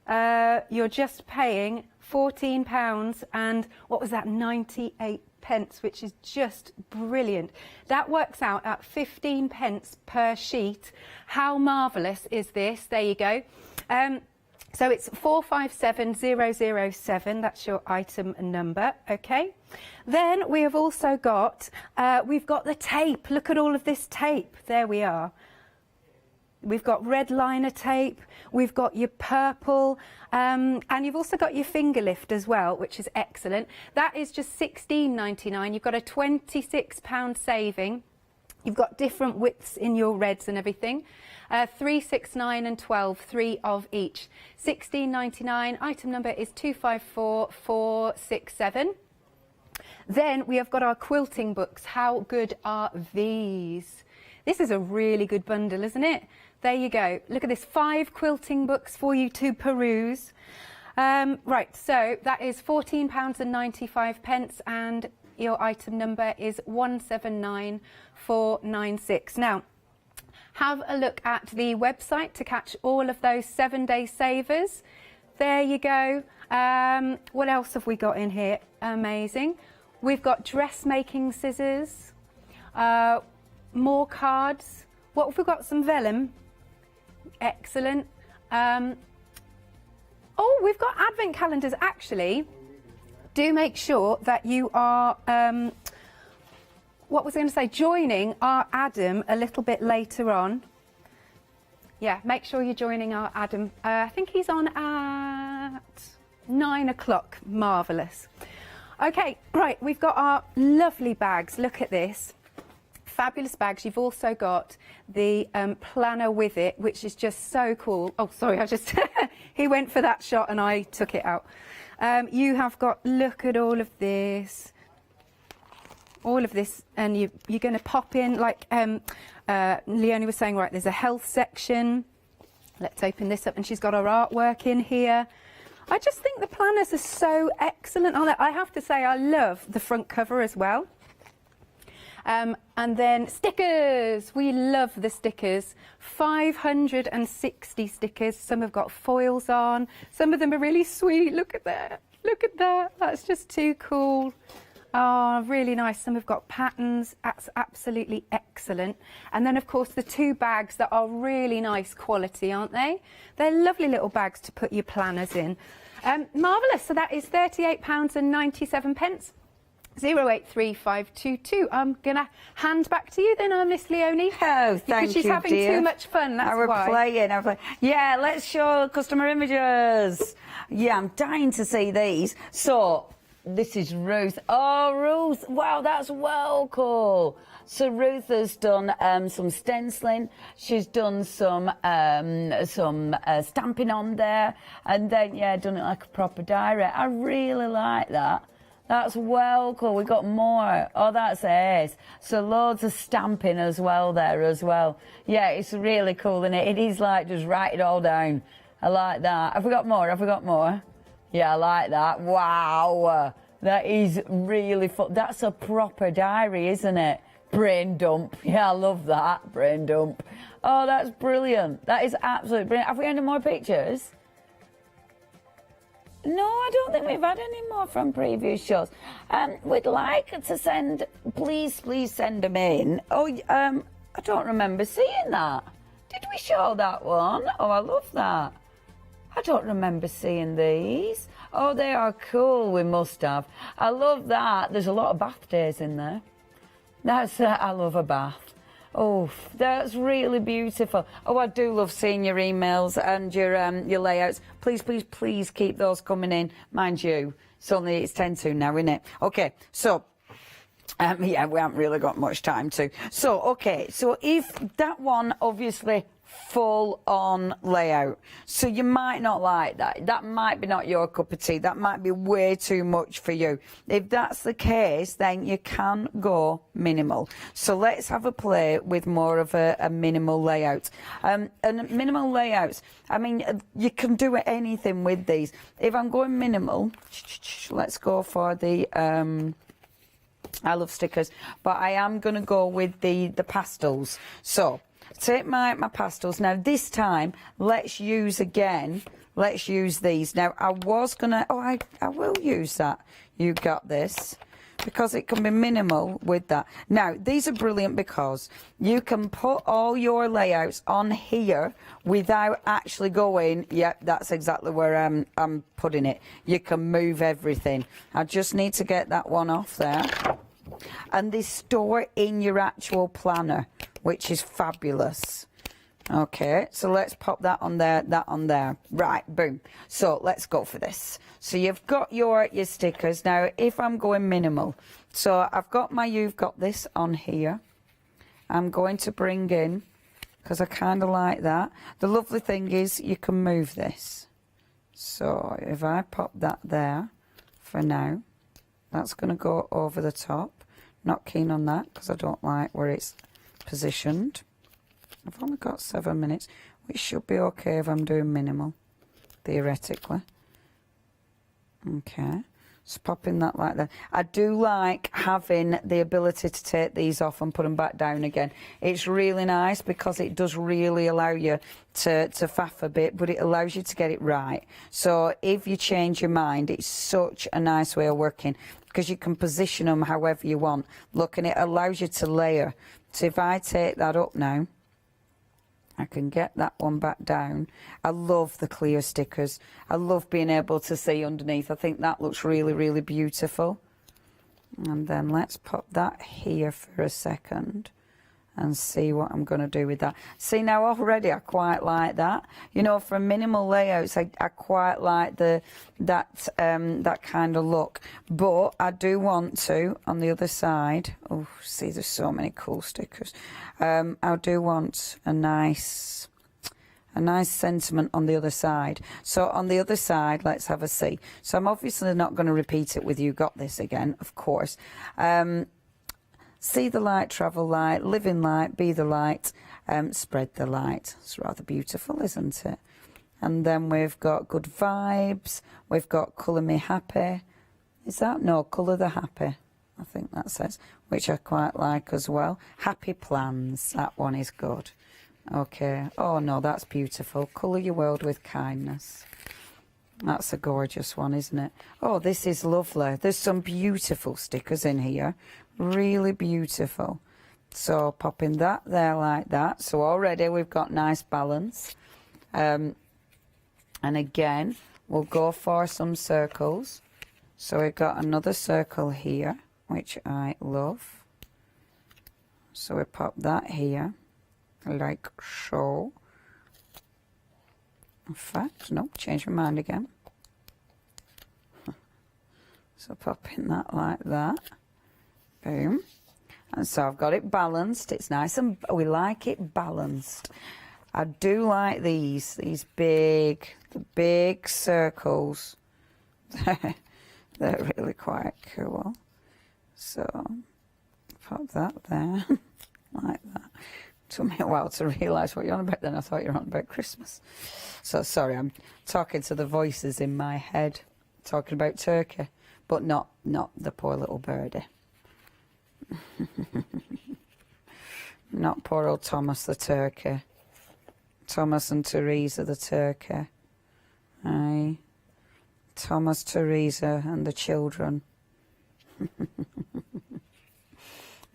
you're just paying £14 and what was that, 98 pence, which is just brilliant. That works out at 15 pence per sheet. How marvellous is this? There you go. So it's 457007. That's your item number. Okay. Then we have also got, we've got the tape. Look at all of this tape. There we are. We've got red liner tape, we've got your purple, and you've also got your finger lift as well, which is excellent. That is just £16.99. You've got a £26 saving. You've got different widths in your reds and everything. 3, 6, 9 and 12, 3 of each. £16.99. Item number is 254467. Then we have got our quilting books. How good are these? This is a really good bundle, isn't it? There you go. Look at this, 5 quilting books for you to peruse. Right, so that is £14.95 and your item number is 179496. Now, have a look at the website to catch all of those 7-day savers. There you go. What else have we got in here? Amazing. We've got dressmaking scissors, more cards. What have we got? Some vellum. Excellent. Oh, we've got advent calendars. Actually, do make sure that you are, what was I going to say, joining our Adam a little bit later on. Yeah, make sure you're joining our Adam. I think he's on at 9 o'clock. Marvellous. Okay, right, we've got our lovely bags. Look at this. Fabulous bags. You've also got the planner with it, which is just so cool. Oh, sorry, I just he went for that shot and I took it out. You have got, look at all of this, and you're going to pop in, like Leonie was saying, right, there's a health section. Let's open this up, and she's got her artwork in here. I just think the planners are so excellent on it. I have to say, I love the front cover as well. And then stickers, we love the stickers. 560 stickers, some have got foils on, some of them are really sweet. Look at that, that's just too cool. Oh, really nice. Some have got patterns. That's absolutely excellent. And then, of course, the 2 bags that are really nice quality, aren't they? They're lovely little bags to put your planners in. Marvellous. So that is £38.97. 083522. I'm going to hand back to you then, Miss Leonie. Oh, thank you, because she's having too much fun, that's why. I was playing. Yeah, let's show customer images. Yeah, I'm dying to see these. So, this is Ruth. Oh, Ruth. Wow, that's well cool. So Ruth has done some stenciling. She's done some stamping on there. And then, yeah, done it like a proper diary. I really like that. That's well cool. We've got more. Oh, that's ace. So loads of stamping as well there as well. Yeah, it's really cool, and it is like just write it all down. I like that. Have we got more? Yeah, I like that. Wow. That is really fun. That's a proper diary, isn't it? Brain dump. Yeah, I love that. Brain dump. Oh, that's brilliant. That is absolutely brilliant. Have we any more pictures? No, I don't think we've had any more from previous shows. We'd like to send, please send them in. Oh, I don't remember seeing that. Did we show that one? Oh, I love that. I don't remember seeing these. Oh, they are cool, we must have. I love that. There's a lot of bath days in there. That's, I love a bath. Oh, that's really beautiful. Oh, I do love seeing your emails and your layouts. Please keep those coming in. Mind you, it's 10 to now, isn't it? Okay, so, yeah, we haven't really got much time to. So, okay, so if that one, obviously, full on layout, so you might not like that might be not your cup of tea, that might be way too much for you. If that's the case, then you can go minimal. So let's have a play with more of a minimal layout. And minimal layouts, I mean, you can do anything with these. If I'm going minimal, let's go for the I love stickers, but I am going to go with the pastels. So take my pastels. Now this time, let's use these. Now I was gonna, I will use that. You got this. Because it can be minimal with that. Now, these are brilliant because you can put all your layouts on here without actually going, yep, that's exactly where I'm putting it. You can move everything. I just need to get that one off there. And they store in your actual planner, which is fabulous. Okay, so let's pop that on there, that on there. Right, boom. So let's go for this. So you've got your stickers. Now, if I'm going minimal, so I've got my You've Got This on here. I'm going to bring in, because I kind of like that. The lovely thing is you can move this. So if I pop that there for now, That's going to go over the top. Not keen on that because I don't like where it's positioned. I've only got 7 minutes, which should be okay if I'm doing minimal, theoretically. Okay, just popping that like that. I do like having the ability to take these off and put them back down again. It's really nice because it does really allow you to faff a bit, but it allows you to get it right. So if you change your mind, it's such a nice way of working because you can position them however you want. Look, and it allows you to layer. So if I take that up now, I can get that one back down. I love the clear stickers. I love being able to see underneath. I think that looks really, really beautiful. And then let's pop that here for a second and see what I'm going to do with that. See, now already I quite like that. You know, for minimal layouts, I quite like that kind of look. But I do want to, on the other side, oh, see, there's so many cool stickers. I do want a nice sentiment on the other side. So on the other side, let's have a see. So I'm obviously not going to repeat it with You Got This again, of course. See the light, travel light, live in light, be the light, spread the light. It's rather beautiful, isn't it? And then we've got good vibes. We've got colour me happy. Is that? No, colour the happy. I think that says, which I quite like as well. Happy plans. That one is good. Okay. Oh, no, that's beautiful. Colour your world with kindness. That's a gorgeous one, isn't it? Oh, this is lovely. There's some beautiful stickers in here. Really beautiful. So popping that there like that. So already we've got nice balance. And again, we'll go for some circles. So we've got another circle here, which I love. So we pop that here, like so. In fact, no, change my mind again. So popping that like that. Boom. And so I've got it balanced. It's nice and we like it balanced. I do like these big circles. They're really quite cool. So pop that there like that. Took me a while to realise what you're on about then. I thought you were on about Christmas. So sorry, I'm talking to the voices in my head, talking about turkey, but not the poor little birdie. Not poor old Thomas the turkey. Thomas and Teresa the turkey. Aye. Thomas, Teresa and the children.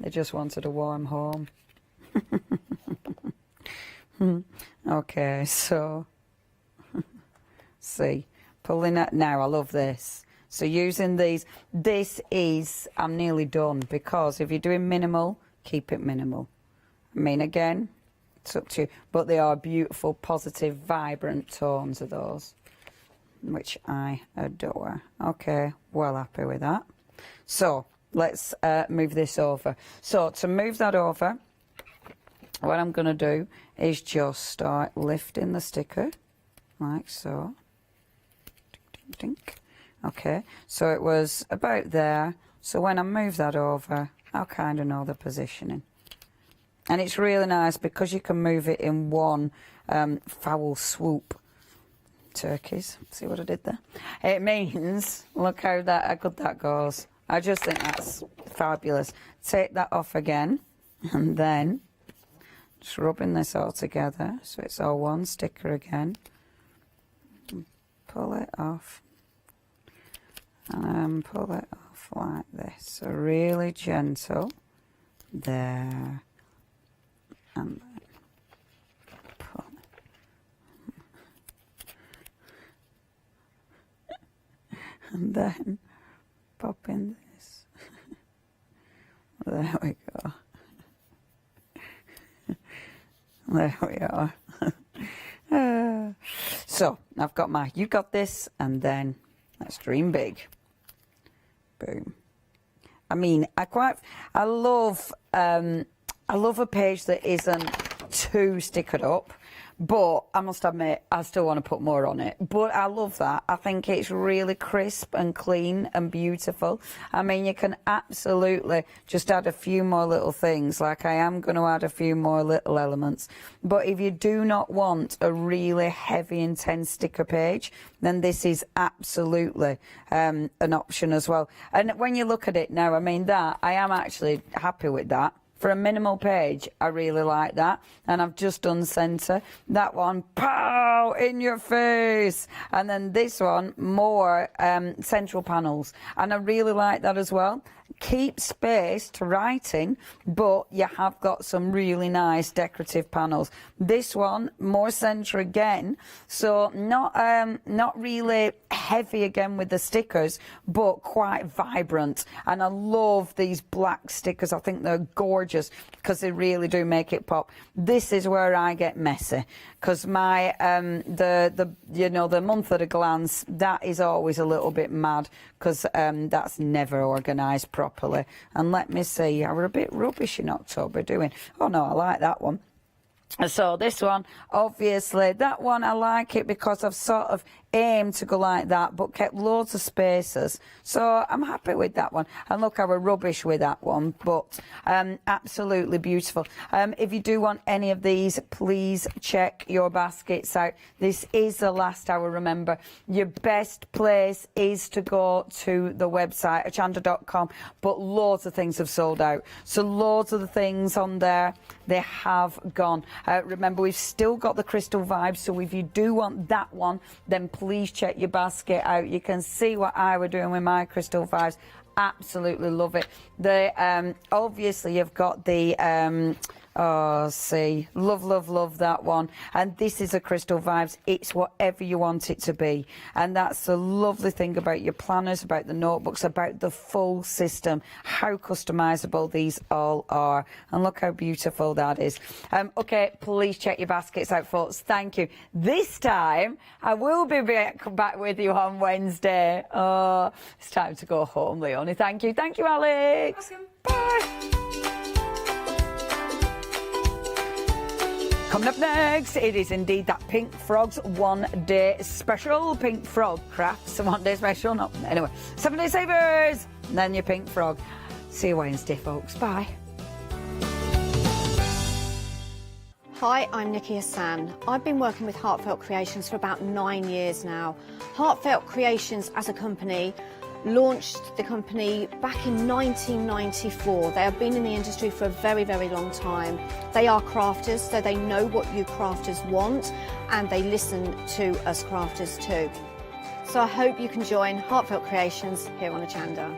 They just wanted a warm home. Okay, so see, pulling that now. I love this. So using these, I'm nearly done, because if you're doing minimal, keep it minimal. I mean, again, it's up to you, but they are beautiful, positive, vibrant tones of those, which I adore. Okay, well happy with that. So let's move this over. So to move that over, what I'm going to do is just start lifting the sticker like so. Dink, dink, dink. Okay, so it was about there. So when I move that over, I'll kind of know the positioning. And it's really nice because you can move it in one foul swoop. Turkeys, see what I did there? It means, look how good that goes. I just think that's fabulous. Take that off again, and then just rubbing this all together so it's all one sticker again. Pull it off. And pull it off like this. So really gentle. There. And then pull. And then pop in this. There we go. There we are. So I've got my You Got This, and then let's dream big. Boom. I mean, I love a page that isn't too stickered up, but I must admit, I still want to put more on it. But I love that. I think it's really crisp and clean and beautiful. I mean, you can absolutely just add a few more little things, like I am going to add a few more little elements. But if you do not want a really heavy, intense sticker page, then this is absolutely an option as well. And when you look at it now, I mean, that I am actually happy with that. For a minimal page, I really like that. And I've just done centre. That one, pow, in your face. And then this one, more central panels. And I really like that as well. Keep space to write in, but you have got some really nice decorative panels. This one, more centre again, so not really heavy again with the stickers, but quite vibrant. And I love these black stickers. I think they're gorgeous because they really do make it pop. This is where I get messy, because my the month at a glance, that is always a little bit mad, because that's never organised properly. And let me see, I were a bit rubbish in October doing. Oh no, I like that one. So this one, obviously, that one I like it because I've sort of aimed to go like that, but kept loads of spaces. So I'm happy with that one. And look, I were rubbish with that one, but absolutely beautiful. If you do want any of these, please check your baskets out. This is the last hour, remember. Your best place is to go to the website, hochanda.com, but loads of things have sold out. So loads of the things on there, they have gone. Remember, we've still got the crystal vibes, so if you do want that one, then please check your basket out. You can see what I were doing with my crystal vibes. Absolutely love it. The obviously you've got the love that one. And this is a crystal vibes. It's whatever you want it to be. And that's the lovely thing about your planners, about the notebooks, about the full system, how customizable these all are. And look how beautiful that is. Okay, please check your baskets out, folks. Thank you. This time I will be back with you on Wednesday. Oh, it's time to go home, Leonie. Thank you, Alex. Welcome. Bye. Coming up next, it is indeed that Pink Frog's one-day special. Pink Frog Crafts, one-day special. No, anyway, 7-day savers, and then your Pink Frog. See you Wednesday, folks. Bye. Hi, I'm Nikki Hassan. I've been working with Heartfelt Creations for about 9 years now. Heartfelt Creations as a company launched the company back in 1994. They have been in the industry for a very, very long time. They are crafters, so they know what you crafters want, and they listen to us crafters too. So I hope you can join Heartfelt Creations here on Hochanda.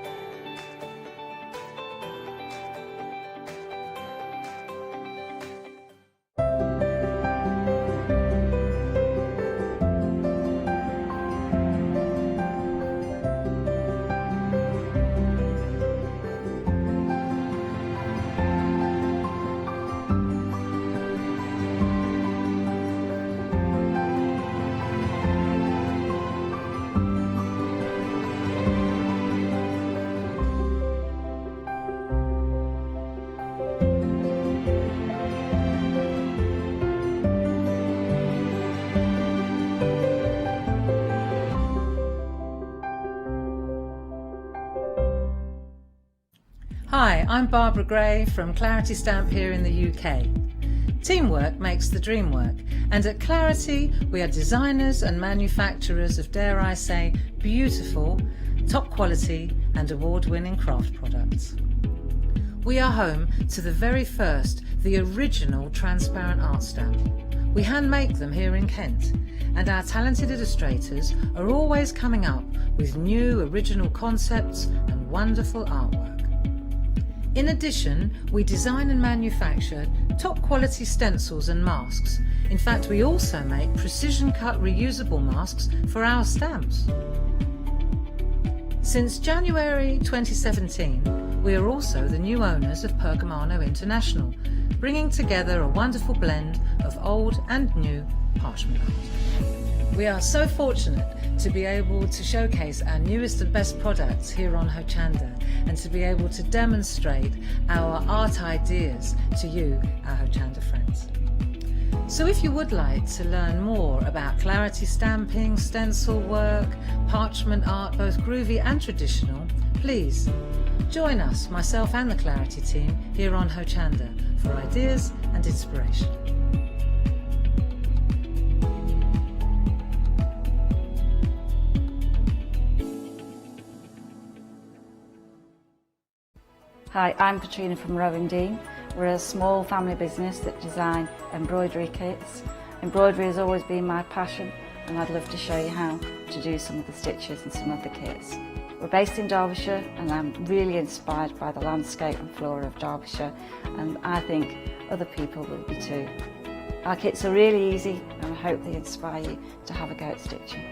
Hi, I'm Barbara Gray from Clarity Stamp here in the UK. Teamwork makes the dream work, and at Clarity we are designers and manufacturers of, dare I say, beautiful, top quality and award-winning craft products. We are home to the very first, the original transparent art stamp. We hand make them here in Kent, and our talented illustrators are always coming up with new original concepts and wonderful artwork. In addition, we design and manufacture top quality stencils and masks. In fact, we also make precision cut reusable masks for our stamps. Since January 2017, we are also the new owners of Pergamano International, bringing together a wonderful blend of old and new parchment art. We are so fortunate to be able to showcase our newest and best products here on Hochanda, and to be able to demonstrate our art ideas to you, our Hochanda friends. So if you would like to learn more about clarity stamping, stencil work, parchment art, both groovy and traditional, please join us, myself and the Clarity team, here on Hochanda for ideas and inspiration. Hi, I'm Katrina from Rowan Dean. We're a small family business that design embroidery kits. Embroidery has always been my passion, and I'd love to show you how to do some of the stitches and some of the kits. We're based in Derbyshire, and I'm really inspired by the landscape and flora of Derbyshire, and I think other people will be too. Our kits are really easy, and I hope they inspire you to have a go at stitching.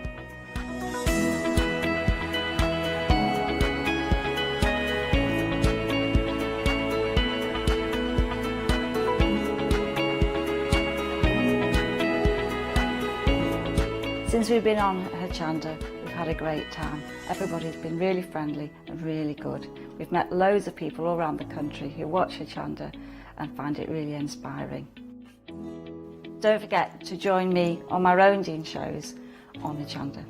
Since we've been on Hochanda, we've had a great time. Everybody's been really friendly and really good. We've met loads of people all around the country who watch Hochanda and find it really inspiring. Don't forget to join me on my Rowan Dean shows on Hochanda.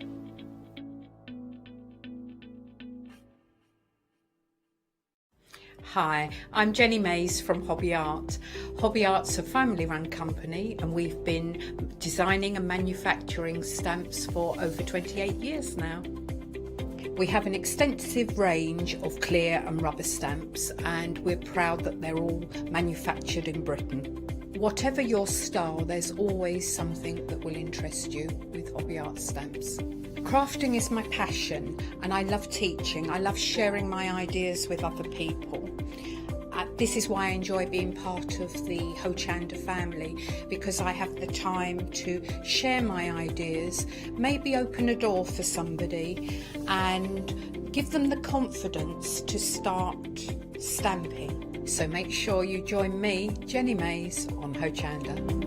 Hi, I'm Jenny Mays from Hobby Art. Hobby Art's a family-run company, and we've been designing and manufacturing stamps for over 28 years now. We have an extensive range of clear and rubber stamps, and we're proud that they're all manufactured in Britain. Whatever your style, there's always something that will interest you with Hobby Art stamps. Crafting is my passion, and I love teaching. I love sharing my ideas with other people. This is why I enjoy being part of the Hochanda family, because I have the time to share my ideas, maybe open a door for somebody and give them the confidence to start stamping. So make sure you join me, Jenny Mays, on Hochanda.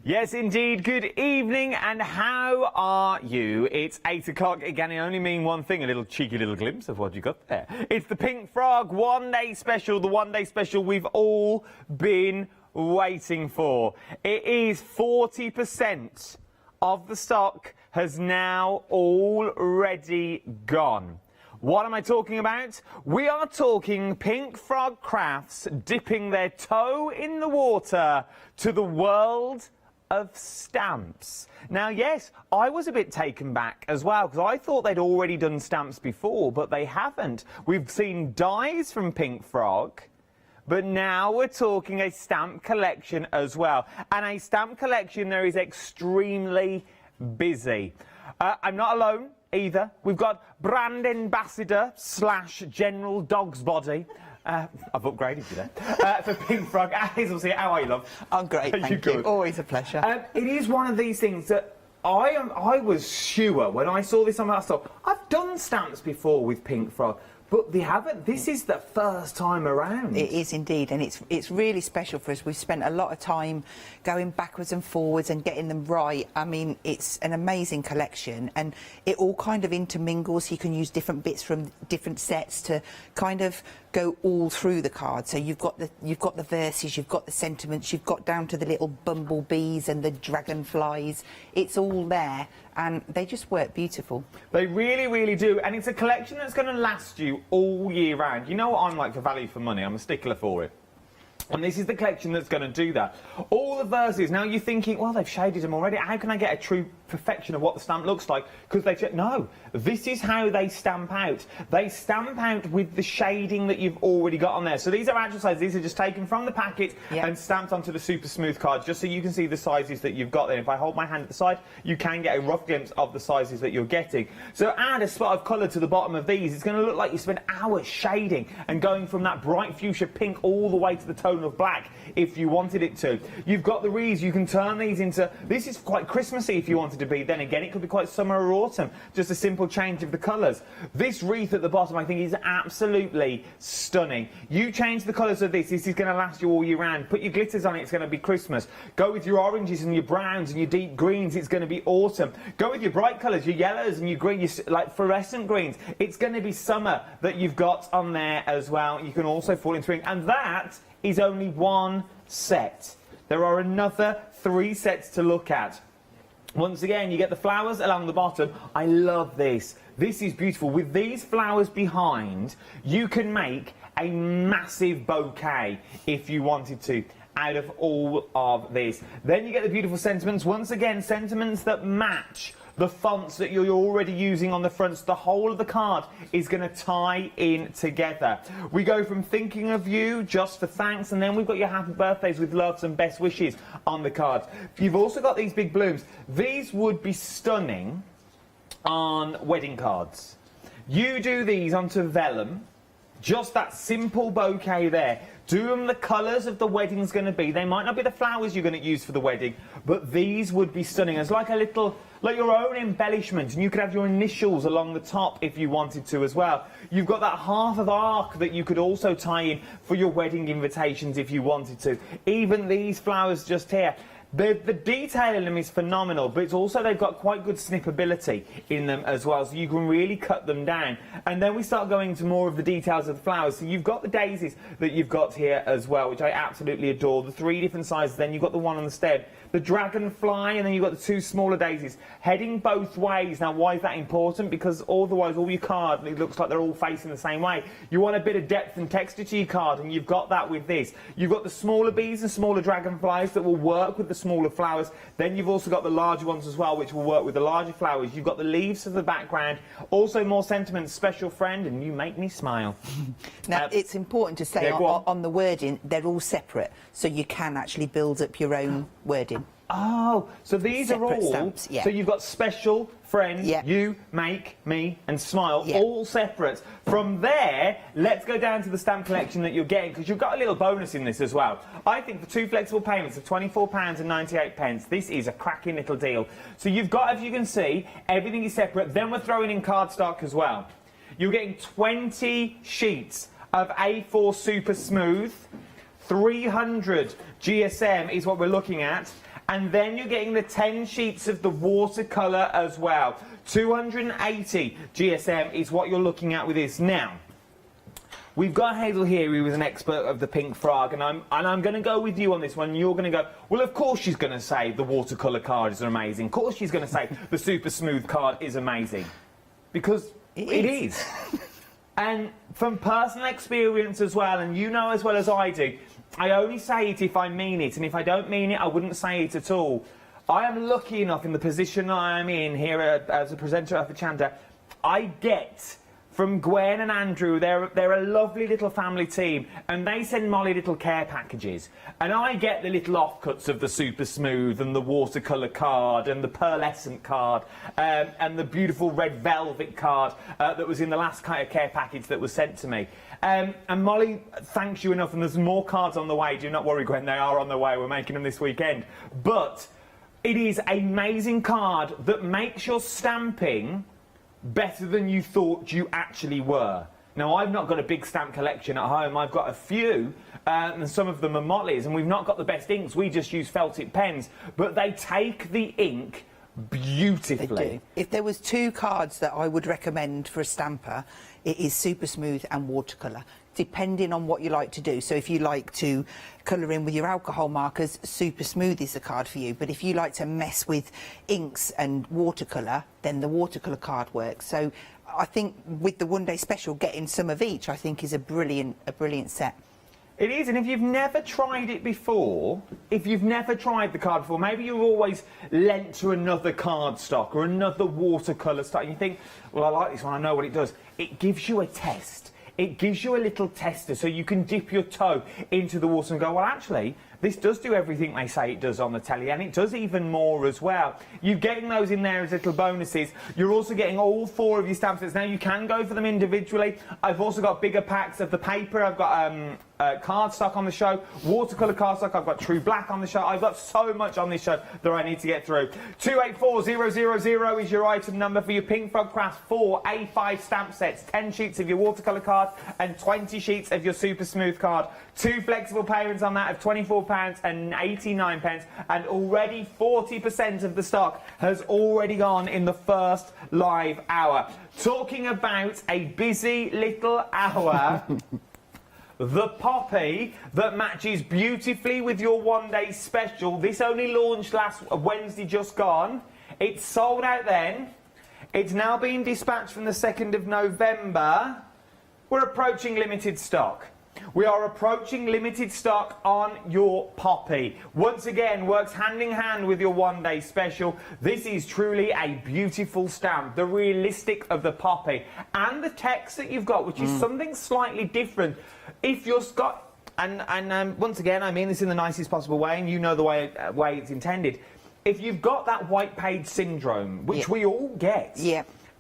Yes, indeed. Good evening, and how are you? It's 8 o'clock. It can only mean one thing, a little cheeky little glimpse of what you got there. It's the Pink Frog one-day special, the one-day special we've all been waiting for. It is 40% of the stock has now already gone. What am I talking about? We are talking Pink Frog Crafts dipping their toe in the water to the world of stamps. Now, yes, I was a bit taken back as well, because I thought they'd already done stamps before, but they haven't. We've seen dies from Pink Frog, but now we're talking a stamp collection as well. And a stamp collection that is extremely busy. I'm not alone either. We've got brand ambassador / general dog's body. I've upgraded you there. For Pink Frog. Hazel's here. How are you, love? I'm great, thank you. Always a pleasure. It is one of these things that I was sure when I saw this on that stuff. I've done stamps before with Pink Frog, but they haven't. This is the first time around. It is indeed, and it's really special for us. We've spent a lot of time going backwards and forwards and getting them right. I mean, it's an amazing collection, and it all kind of intermingles. You can use different bits from different sets to kind of go all through the card. So you've got the verses, you've got the sentiments, you've got down to the little bumblebees and the dragonflies. It's all there, and they just work beautiful. They really, really do, and it's a collection that's going to last you all year round. You know what I'm like for value for money? I'm a stickler for it. And this is the collection that's going to do that. All the verses, now you're thinking, well, they've shaded them already. How can I get a true perfection of what the stamp looks like? Because no, this is how they stamp out. They stamp out with the shading that you've already got on there. So these are actual sizes. These are just taken from the packet and stamped onto the super smooth card, just so you can see the sizes that you've got there. If I hold my hand at the side, you can get a rough glimpse of the sizes that you're getting. So add a spot of colour to the bottom of these. It's going to look like you spent hours shading and going from that bright fuchsia pink all the way to the taupe tone of black if you wanted it to. You've got the wreaths, you can turn these into, this is quite Christmassy if you wanted to be, then again it could be quite summer or autumn, just a simple change of the colours. This wreath at the bottom I think is absolutely stunning. You change the colours of this is going to last you all year round. Put your glitters on it, it's going to be Christmas. Go with your oranges and your browns and your deep greens, it's going to be autumn. Go with your bright colours, your yellows and your green, your, like fluorescent greens, it's going to be summer that you've got on there as well. You can also fall into spring, and that is only one set. There are another 3 sets to look at. Once again, you get the flowers along the bottom. I love this. This is beautiful. With these flowers behind, you can make a massive bouquet if you wanted to out of all of this. Then you get the beautiful sentiments. Once again, sentiments that match the fonts that you're already using on the fronts. The whole of the card is going to tie in together. We go from thinking of you just for thanks, and then we've got your happy birthdays with loves and best wishes on the card. You've also got these big blooms. These would be stunning on wedding cards. You do these onto vellum, just that simple bouquet there. Do them the colours of the wedding's going to be. They might not be the flowers you're going to use for the wedding, but these would be stunning. It's like a little, like your own embellishment, and you could have your initials along the top if you wanted to as well. You've got that half of arc that you could also tie in for your wedding invitations if you wanted to. Even these flowers just here. The detail in them is phenomenal, but it's also they've got quite good snippability in them as well, so you can really cut them down. And then we start going into more of the details of the flowers. So you've got the daisies that you've got here as well, which I absolutely adore. The 3 different sizes, then you've got the one on the stem, the dragonfly, and then you've got the 2 smaller daisies heading both ways. Now, why is that important? Because otherwise all your card, it looks like they're all facing the same way. You want a bit of depth and texture to your card, and you've got that with this. You've got the smaller bees and smaller dragonflies that will work with the smaller flowers. Then you've also got the larger ones as well, which will work with the larger flowers. You've got the leaves of the background, also more sentiments, special friend, and you make me smile. Now, it's important to say on the wording, they're all separate, so you can actually build up your own wording. Oh, so these Separate are all, stamps, yeah. So you've got special, friend, Yeah. you, make, me and smile, Yeah. all separate. From there, let's go down to the stamp collection that you're getting, because you've got a little bonus in this as well. I think for 2 flexible payments of £24.98, this is a cracking little deal. So you've got, as you can see, everything is separate. Then we're throwing in cardstock as well. You're getting 20 sheets of A4 Super Smooth, 300 GSM is what we're looking at. And then you're getting the 10 sheets of the watercolour as well. 280 GSM is what you're looking at with this. Now, we've got Hazel here, who is an expert of the pink frog, and I'm going to go with you on this one. You're going to go, well, of course she's going to say the watercolour card is amazing. Of course she's going to say the super smooth card is amazing. Because it is. And from personal experience as well, and you know as well as I do, I only say it if I mean it, and if I don't mean it, I wouldn't say it at all. I am lucky enough in the position I am in here as a presenter at Hochanda. I get from Gwen and Andrew, they're a lovely little family team, and they send Molly little care packages, and I get the little offcuts of the super smooth and the watercolour card and the pearlescent card and the beautiful red velvet card that was in the last kind of care package that was sent to me. And Molly thanks you enough, and there's more cards on the way. Do not worry, Gwen, they are on the way. We're making them this weekend. But it is an amazing card that makes your stamping better than you thought you actually were. Now, I've not got a big stamp collection at home. I've got a few, and some of them are Molly's, and we've not got the best inks. We just use felt tip pens, but they take the ink beautifully. They do. If there was 2 cards that I would recommend for a stamper, it is Super Smooth and Watercolour, depending on what you like to do. So if you like to colour in with your alcohol markers, Super Smooth is the card for you. But if you like to mess with inks and watercolour, then the watercolour card works. So I think with the one day special, getting some of each, I think is a brilliant set. It is, and if you've never tried it before, if you've never tried the card before, maybe you've always lent to another card stock or another watercolour stock, and you think, well, I like this one, I know what it does. It gives you a test. It gives you a little tester so you can dip your toe into the water and go, well, actually, this does do everything they say it does on the telly, and it does even more as well. You're getting those in there as little bonuses. You're also getting all 4 of your stamp sets. Now, you can go for them individually. I've also got bigger packs of the paper. I've got cardstock on the show, watercolour cardstock. I've got True Black on the show. I've got so much on this show that I need to get through. 284000 is your item number for your Pink Frog Crafts 4 A5 stamp sets, 10 sheets of your watercolour card and 20 sheets of your super smooth card. 2 flexible payments on that of £24.89, and already 40% of the stock has already gone in the first live hour. Talking about a busy little hour. The poppy that matches beautifully with your one-day special. This only launched last Wednesday, just gone. It's sold out then. It's now being dispatched from the 2nd of November. We're approaching limited stock. We are approaching limited stock on your poppy. Once again, works hand in hand with your one-day special. This is truly a beautiful stamp, the realistic of the poppy. And the text that you've got, which is something slightly different. If you're Scott, and once again, I mean this in the nicest possible way, and you know the way it's intended. If you've got that white page syndrome, which we all get,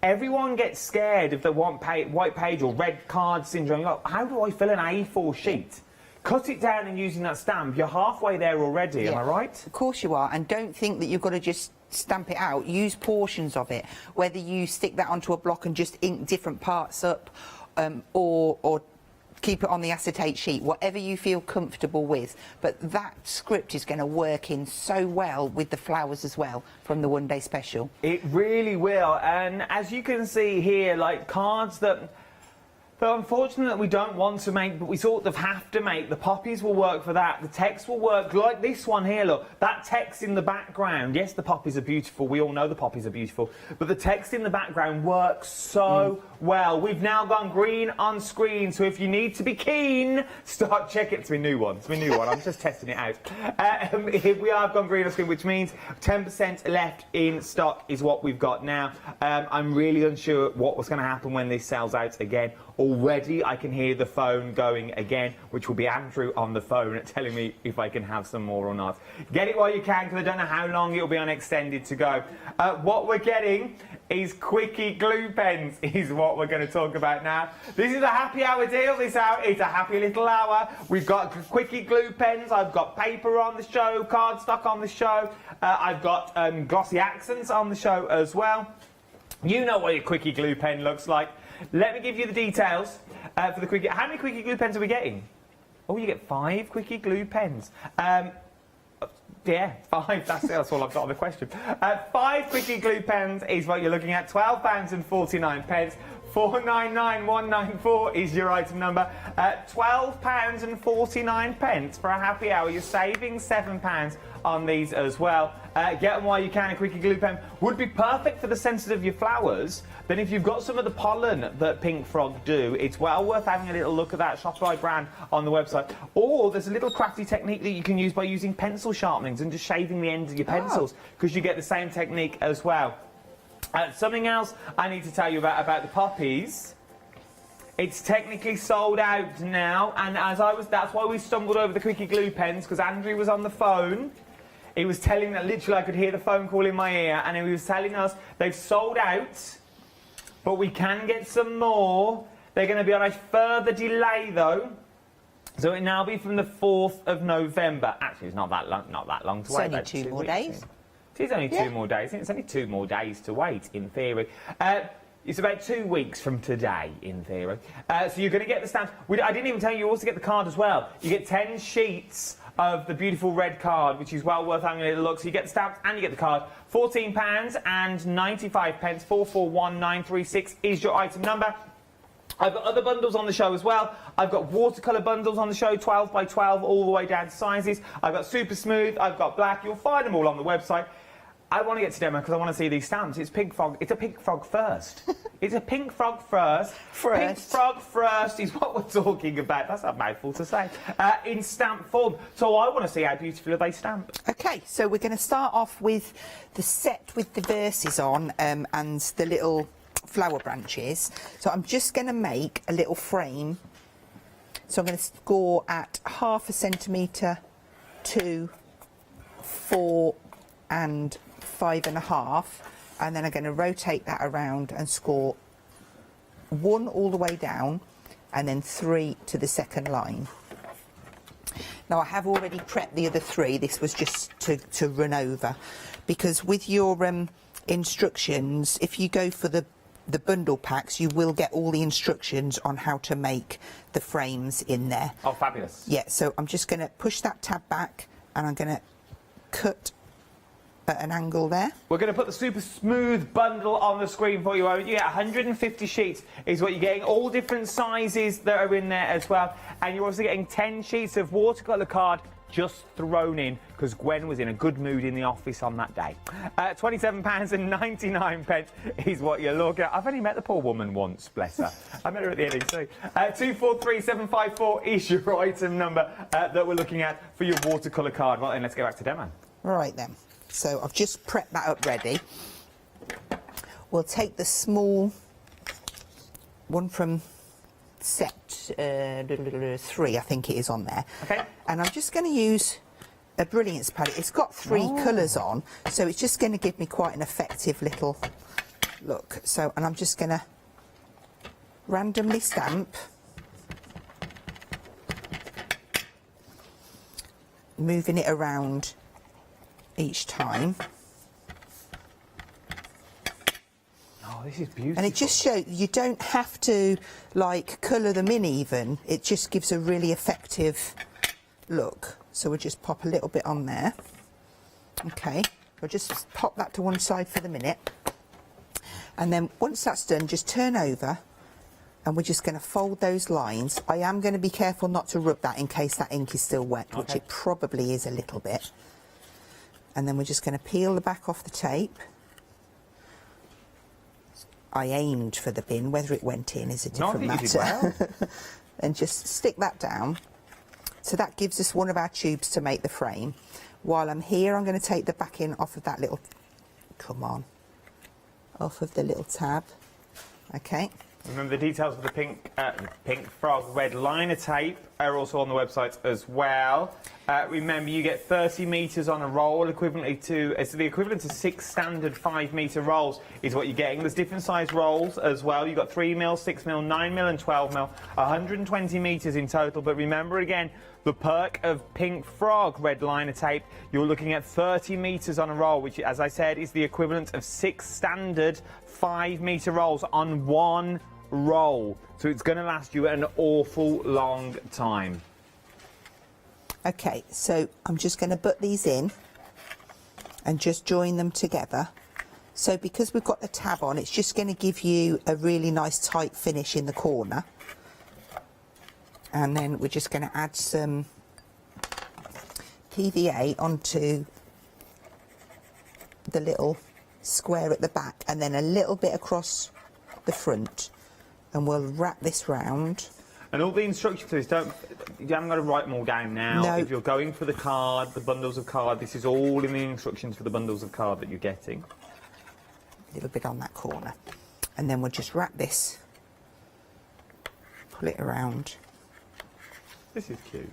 everyone gets scared of the white page or red card syndrome. You're like, how do I fill an A4 sheet? Cut it down and using that stamp, you're halfway there already, am I right? Of course you are, and don't think that you've got to just stamp it out. Use portions of it, whether you stick that onto a block and just ink different parts up, or keep it on the acetate sheet, whatever you feel comfortable with. But that script is going to work in so well with the flowers as well from the one-day special. It really will, and as you can see here, like cards that unfortunately we don't want to make, but we sort of have to make. The poppies will work for that. The text will work like this one here, look. That text in the background, yes, the poppies are beautiful. We all know the poppies are beautiful. But the text in the background works so well. We've now gone green on screen, so if you need to be keen, start checking. It's my new one. It's my new one. I'm just testing it out. We have gone green on screen, which means 10% left in stock is what we've got now. I'm really unsure what was going to happen when this sells out again. Already I can hear the phone going again, which will be Andrew on the phone telling me if I can have some more or not. Get it while you can, because I don't know how long it'll be on extended to go. What we're getting is quickie glue pens, is what we're going to talk about now. This is a happy hour deal, this hour. It's a happy little hour. We've got quickie glue pens, I've got paper on the show, cardstock on the show, I've got glossy accents on the show as well. You know what your quickie glue pen looks like. Let me give you the details for the quickie. How many quickie glue pens are we getting? Oh, you get 5 quickie glue pens. Yeah, 5. That's all I've got on the question. 5 quickie glue pens is what you're looking at. £12.49. 499,194 is your item number. £12.49 for a happy hour. You're saving £7 on these as well. Get them while you can. A quickie glue pen would be perfect for the centres of your flowers. Then if you've got some of the pollen that Pink Frog do, it's well worth having a little look at that Shopify brand on the website. Or there's a little crafty technique that you can use by using pencil sharpenings and just shaving the ends of your pencils, because you get the same technique as well. Something else I need to tell you about the poppies. It's technically sold out now, and that's why we stumbled over the quickie glue pens, because Andrew was on the phone. He was telling that literally I could hear the phone call in my ear, and he was telling us they've sold out, but we can get some more. They're going to be on a further delay though, so it'll now be from the 4th of November. Actually, it's not that long to wait. It's only 2 more days. It is only 2 more days. It's only 2 more days to wait, in theory. It's about 2 weeks from today, in theory. So you're going to get the stamps. I didn't even tell you, you also get the card as well. You get 10 sheets of the beautiful red card, which is well worth having a little look. So you get the stamps and you get the card. £14.95. 441936 is your item number. I've got other bundles on the show as well. I've got watercolour bundles on the show, 12 by 12, all the way down to sizes. I've got super smooth, I've got black. You'll find them all on the website. I want to get to demo because I want to see these stamps. It's Pink Frog. It's a Pink Frog first. It's a Pink Frog first. Pink Frog first is what we're talking about. That's a mouthful to say. In stamp form. So I want to see how beautifully they stamp. OK, so we're going to start off with the set with the verses on and the little flower branches. So I'm just going to make a little frame. So I'm going to score at 0.5 centimetre 2, 4 and 5.5, and then I'm going to rotate that around and score 1 all the way down and then 3 to the second line. Now I have already prepped the other 3, this was just to run over, because with your instructions, if you go for the bundle packs, you will get all the instructions on how to make the frames in there. Oh, fabulous. Yeah, so I'm just going to push that tab back and I'm going to cut at an angle there. We're going to put the super smooth bundle on the screen for you. You get 150 sheets is what you're getting, all different sizes that are in there as well, and you're also getting 10 sheets of watercolour card just thrown in because Gwen was in a good mood in the office on that day. £27.99 is what you're looking at. I've only met the poor woman once, bless her. I met her at the NEC. 243754 is your item number that we're looking at for your watercolour card. Well, then let's go back to demo. Right then, so I've just prepped that up ready. We'll take the small one from set 3, I think it is on there. Okay. And I'm just going to use a Brilliance palette. It's got 3 colours on, so it's just going to give me quite an effective little look. So, and I'm just going to randomly stamp, moving it around each time. Oh, this is beautiful. And it just shows you don't have to like colour them in even, it just gives a really effective look. So we'll just pop a little bit on there. Okay, we'll just pop that to one side for the minute. And then once that's done, just turn over and we're just going to fold those lines. I am going to be careful not to rub that in case that ink is still wet, which it probably is a little bit. And then we're just going to peel the back off the tape. I aimed for the bin, whether it went in is a different matter. Well. And just stick that down. So that gives us one of our tubes to make the frame. While I'm here, I'm going to take the backing off of that little, off of the little tab. Okay. Remember the details of the pink frog red liner tape are also on the website as well. Remember, you get 30 metres on a roll, equivalently to the equivalent to 6 standard 5-metre rolls is what you're getting. There's different size rolls as well. You've got 3mm, 6mm, 9mm and 12mm, 120 metres in total. But remember again, the perk of pink frog red liner tape, you're looking at 30 metres on a roll, which, as I said, is the equivalent of 6 standard 5-metre rolls on one roll. So it's going to last you an awful long time. Okay, so I'm just going to put these in and just join them together. So because we've got the tab on, it's just going to give you a really nice tight finish in the corner. And then we're just going to add some PVA onto the little square at the back and then a little bit across the front. And we'll wrap this round. And all the instructions to this, you haven't got to write them all down now. No. If you're going for the card, the bundles of card, this is all in the instructions for the bundles of card that you're getting. A little bit on that corner. And then we'll just wrap this, pull it around. This is cute.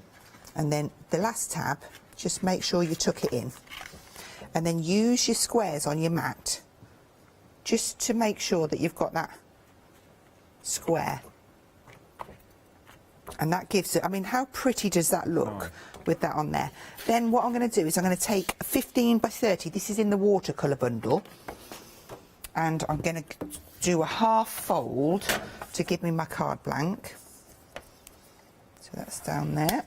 And then the last tab, just make sure you tuck it in. And then use your squares on your mat, just to make sure that you've got that square. And that gives it, I mean, how pretty does that look with that on there? Then what I'm going to do is I'm going to take 15 by 30, this is in the watercolour bundle, and I'm going to do a half fold to give me my card blank. So that's down there.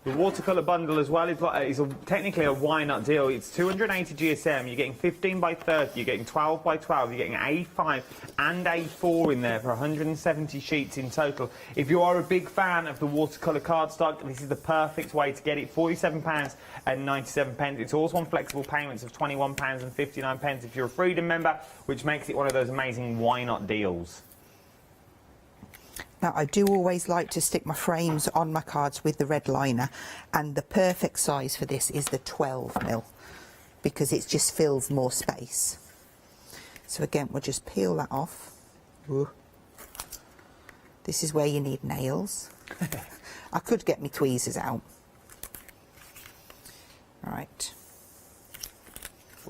The watercolour bundle as well is technically a why not deal. It's 280 GSM, you're getting 15 by 30, you're getting 12 by 12, you're getting A5 and A4 in there for 170 sheets in total. If you are a big fan of the watercolour cardstock, this is the perfect way to get it. £47.97. It's also on flexible payments of £21.59 if you're a Freedom member, which makes it one of those amazing why not deals. Now, I do always like to stick my frames on my cards with the red liner, and the perfect size for this is the 12mm, because it just fills more space. So again, we'll just peel that off. Ooh. This is where you need nails. I could get my tweezers out.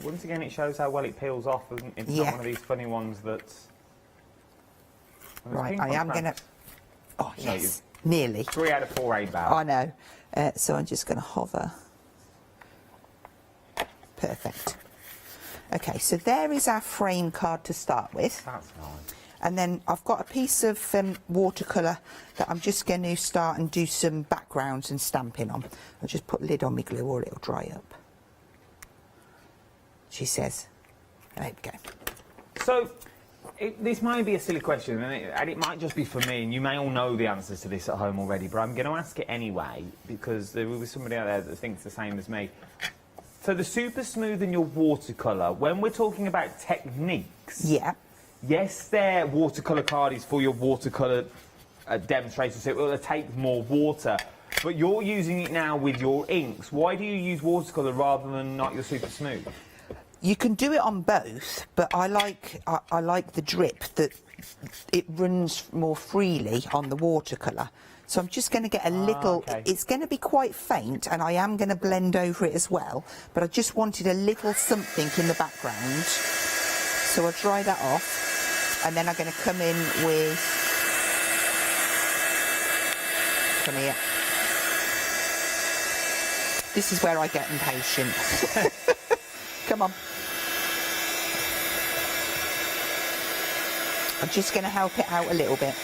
But once again, it shows how well it peels off. It's not one of these funny ones that's... Right, I am going to... Oh, yes, nearly. 3 out of 4 A bad. I know. So I'm just going to hover. Perfect. Okay, so there is our frame card to start with. That's nice. And then I've got a piece of watercolour that I'm just going to start and do some backgrounds and stamping on. I'll just put lid on my glue or it'll dry up. She says. There we go. So, this might be a silly question, and it might just be for me, and you may all know the answers to this at home already, but I'm going to ask it anyway, because there will be somebody out there that thinks the same as me. So the super smooth in your watercolour, when we're talking about techniques... Yeah. Yes, their watercolour card is for your watercolour demonstration, so it will take more water. But you're using it now with your inks. Why do you use watercolour rather than not your super smooth? You can do it on both, but I like the drip, that it runs more freely on the watercolour. So I'm just going to get a little... Okay. It's going to be quite faint, and I am going to blend over it as well. But I just wanted a little something in the background. So I'll dry that off. And then I'm going to come in with... Come here. This is where I get impatient. Come on. I'm just going to help it out a little bit.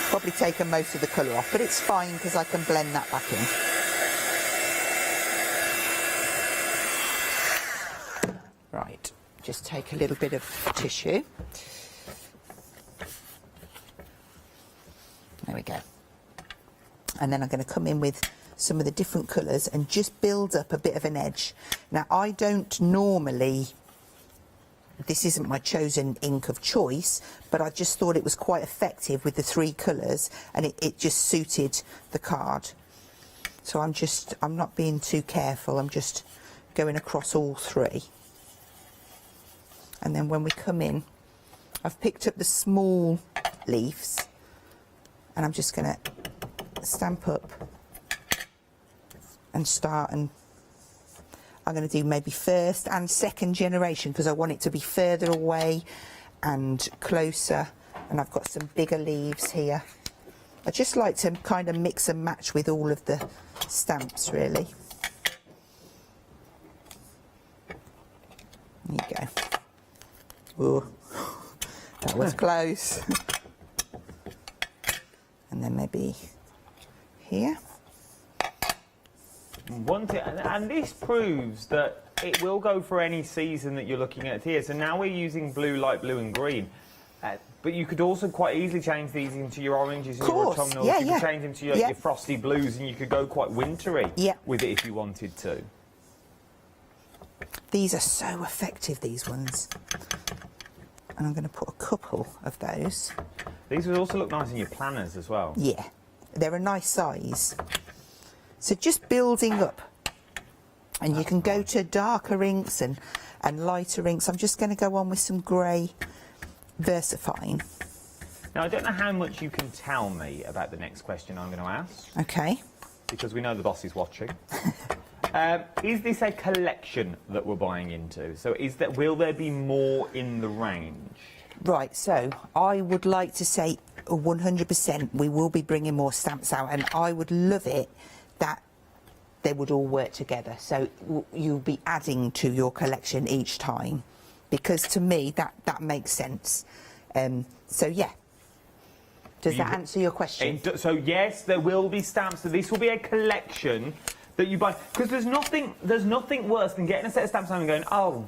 Probably taken most of the colour off, but it's fine because I can blend that back in. Right. Just take a little bit of tissue. There we go. And then I'm going to come in with some of the different colours and just build up a bit of an edge. Now, I don't normally... This isn't my chosen ink of choice, but I just thought it was quite effective with the 3 colours, and it just suited the card. So I'm not being too careful, I'm just going across all 3. And then when we come in, I've picked up the small leaves, and I'm just going to stamp up and start, and I'm going to do maybe first and second generation because I want it to be further away and closer, and I've got some bigger leaves here. I just like to kind of mix and match with all of the stamps, really. There you go. Ooh, that was close. And then maybe here. And this proves that it will go for any season that you're looking at here. So now we're using blue, light blue and green. But you could also quite easily change these into your oranges and your autumnals. Yeah, you could change them to your frosty blues, and you could go quite wintry with it if you wanted to. These are so effective, these ones. And I'm going to put a couple of those. These would also look nice in your planners as well. Yeah, they're a nice size. So just building up. And you can go to darker inks and lighter inks. I'm just going to go on with some grey VersaFine. Now, I don't know how much you can tell me about the next question I'm going to ask. Okay. Because we know the boss is watching. Is this a collection that we're buying into? So will there be more in the range? Right, so I would like to say 100% we will be bringing more stamps out, and I would love it that they would all work together. So you'll be adding to your collection each time, because to me that makes sense. So yeah. Does that answer your question? So yes, there will be stamps. So this will be a collection that you buy, because there's nothing worse than getting a set of stamps home and going, oh,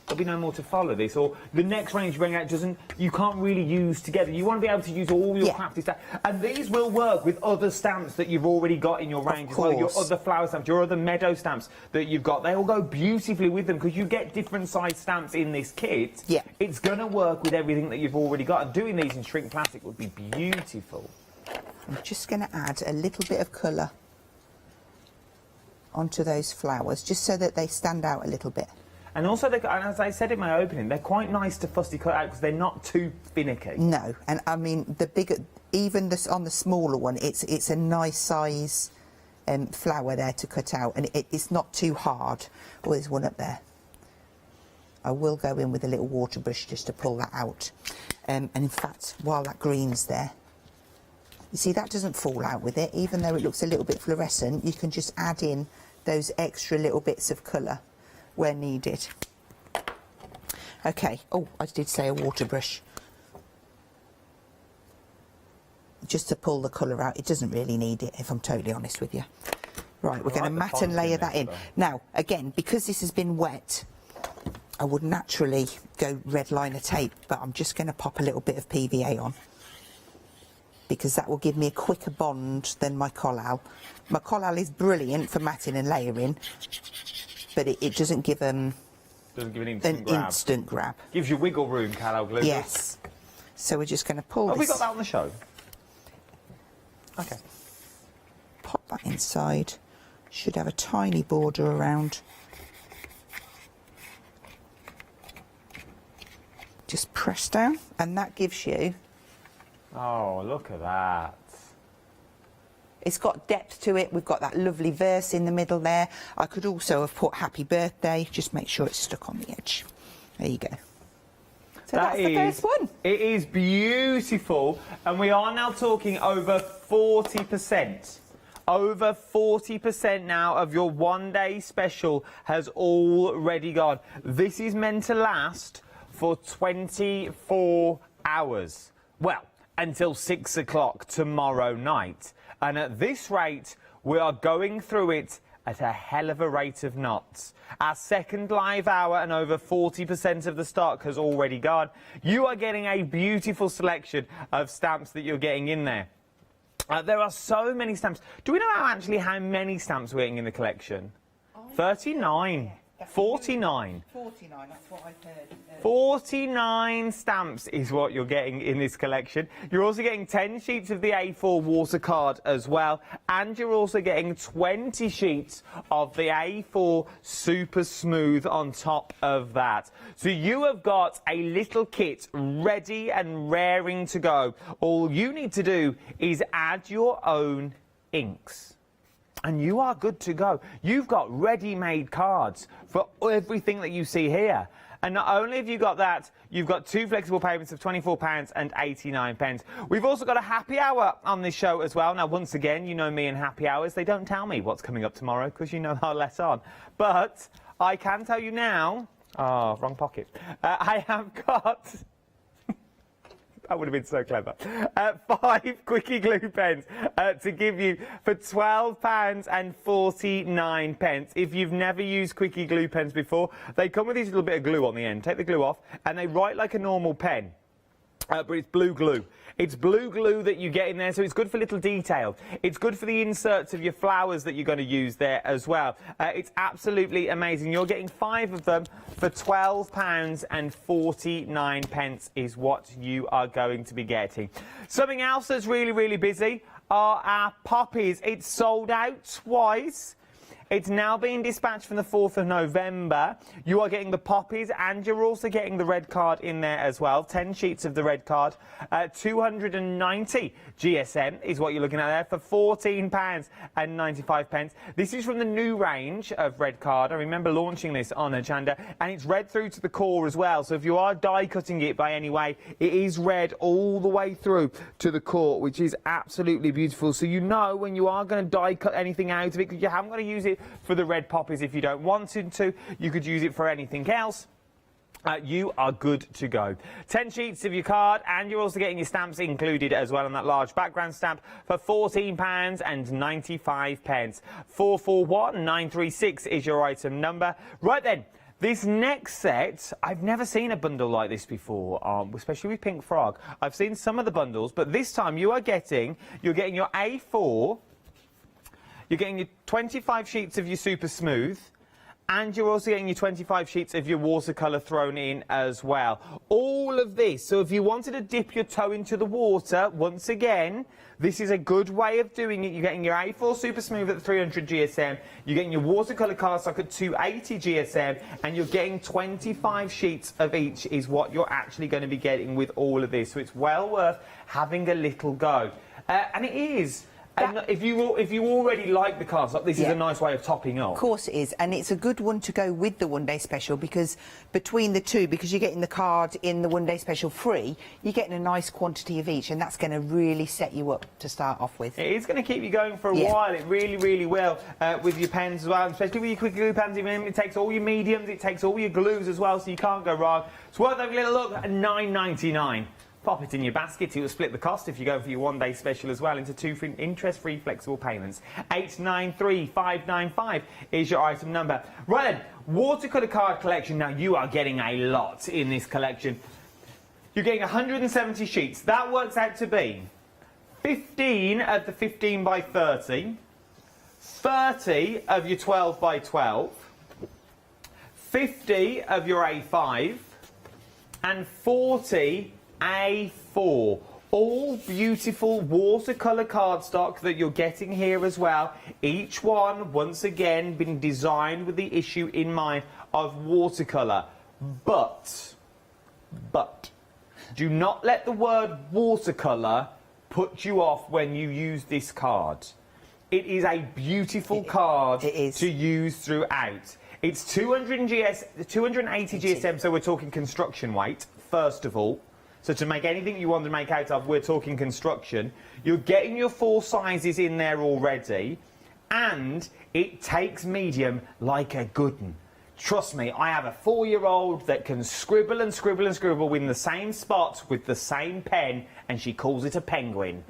there'll be no more to follow this, or the next range you bring out you can't really use together. You want to be able to use all your crafty stamps, and these will work with other stamps that you've already got in your range as well. Your other flower stamps, your other meadow stamps that you've got, they all go beautifully with them because you get different size stamps in this kit. Yeah, it's going to work with everything that you've already got, and doing these in shrink plastic would be beautiful. I'm just going to add a little bit of colour onto those flowers, just so that they stand out a little bit. And also, as I said in my opening, they're quite nice to fussy cut out because they're not too finicky. No, and I mean the bigger, even this on the smaller one, it's a nice size flower there to cut out, and it's not too hard. Oh, there's one up there. I will go in with a little water brush just to pull that out. And in fact, while that green's there, you see that doesn't fall out with it, even though it looks a little bit fluorescent. You can just add in those extra little bits of colour where needed. Okay, oh, I did say a water brush. Just to pull the colour out. It doesn't really need it, if I'm totally honest with you. Right, we're going to mat and layer that in. Now, again, because this has been wet, I would naturally go red liner tape, but I'm just going to pop a little bit of PVA on, because that will give me a quicker bond than my collal. My collal is brilliant for matting and layering, but it doesn't give an instant grab. Gives you wiggle room, collal glue. Yes. So we're just going to pull Have this. we got that on the show? Okay. Pop that inside. Should have a tiny border around. Just press down, and that gives you... Oh, look at that. It's got depth to it. We've got that lovely verse in the middle there. I could also have put happy birthday. Just make sure it's stuck on the edge. There you go. So that's the first one. It is beautiful, and we are now talking over 40%. Over 40% now of your one-day special has already gone. This is meant to last for 24 hours. Well, until 6 o'clock tomorrow night. And at this rate, we are going through it at a hell of a rate of knots. Our second live hour and over 40% of the stock has already gone. You are getting a beautiful selection of stamps that you're getting in there. There are so many stamps. Do we know how many stamps we're getting in the collection? 39. 49. 49, that's what I've heard. 49 stamps is what you're getting in this collection. You're also getting 10 sheets of the A4 water card as well, and you're also getting 20 sheets of the A4 super smooth on top of that. So you have got a little kit ready and raring to go. All you need to do is add your own inks, and you are good to go. You've got ready-made cards for everything that you see here. And not only have you got that, you've got 2 flexible payments of £24 and 89 pence. We've also got a happy hour on this show as well. Now, once again, you know me and happy hours. They don't tell me what's coming up tomorrow because you know I'll let on. But I can tell you now... Oh, wrong pocket. I have got... That would have been so clever. 5 quickie glue pens to give you for £12 and 49 pence. If you've never used quickie glue pens before, they come with this little bit of glue on the end. Take the glue off, and they write like a normal pen. But it's blue glue. It's blue glue that you get in there, so it's good for little detail. It's good for the inserts of your flowers that you're going to use there as well. It's absolutely amazing. You're getting 5 of them for £12 and 49 pence is what you are going to be getting. Something else that's really, really busy are our poppies. It's sold out twice. It's now being dispatched from the 4th of November. You are getting the poppies, and you're also getting the red card in there as well. 10 sheets of the red card. 290 GSM is what you're looking at there for £14 and 95 pence. This is from the new range of red card. I remember launching this on Hochanda, and it's red through to the core as well. So if you are die cutting it by any way, it is red all the way through to the core, which is absolutely beautiful. So you know when you are going to die cut anything out of it, because you haven't got to use it for the red poppies if you don't want to. You could use it for anything else. You are good to go. 10 sheets of your card, and you're also getting your stamps included as well on that large background stamp for £14 and 95 pence. 441936 is your item number. Right then, this next set, I've never seen a bundle like this before, especially with Pink Frog. I've seen some of the bundles, but this time you're getting your A4. You're getting your 25 sheets of your Super Smooth, and you're also getting your 25 sheets of your watercolour thrown in as well. All of this, so if you wanted to dip your toe into the water, once again, this is a good way of doing it. You're getting your A4 Super Smooth at 300 GSM, you're getting your watercolour cardstock at 280 GSM, and you're getting 25 sheets of each is what you're actually going to be getting with all of this. So it's well worth having a little go. And it is And if you already like the cardstock, this is Yeah. a nice way of topping up. Of course it is, and it's a good one to go with the one-day special, because between the two, because you're getting the card in the one-day special free, you're getting a nice quantity of each, and that's going to really set you up to start off with. It is going to keep you going for a Yeah. while. It really, really will. With your pens as well, especially with your quick glue pens. Even it takes all your mediums, it takes all your glues as well, so you can't go wrong. It's worth having a little look at $9.99. Pop it in your basket. It will split the cost if you go for your one-day special as well into 2 interest-free flexible payments. 893595 is your item number. Right then, watercolour card collection. Now, you are getting a lot in this collection. You're getting 170 sheets. That works out to be 15 of the 15 by 30, 30 of your 12 by 12, 50 of your A5, and 40 A4. All beautiful watercolour cardstock that you're getting here as well. Each one, once again, been designed with the issue in mind of watercolour. But, do not let the word watercolour put you off when you use this card. It is a beautiful card to use throughout. It's 280 GSM, so we're talking construction weight, first of all. So to make anything you want to make out of, we're talking construction. You're getting your 4 sizes in there already, and it takes medium like a good one. Trust me, I have a 4-year-old that can scribble and scribble and scribble in the same spot with the same pen, and she calls it a penguin.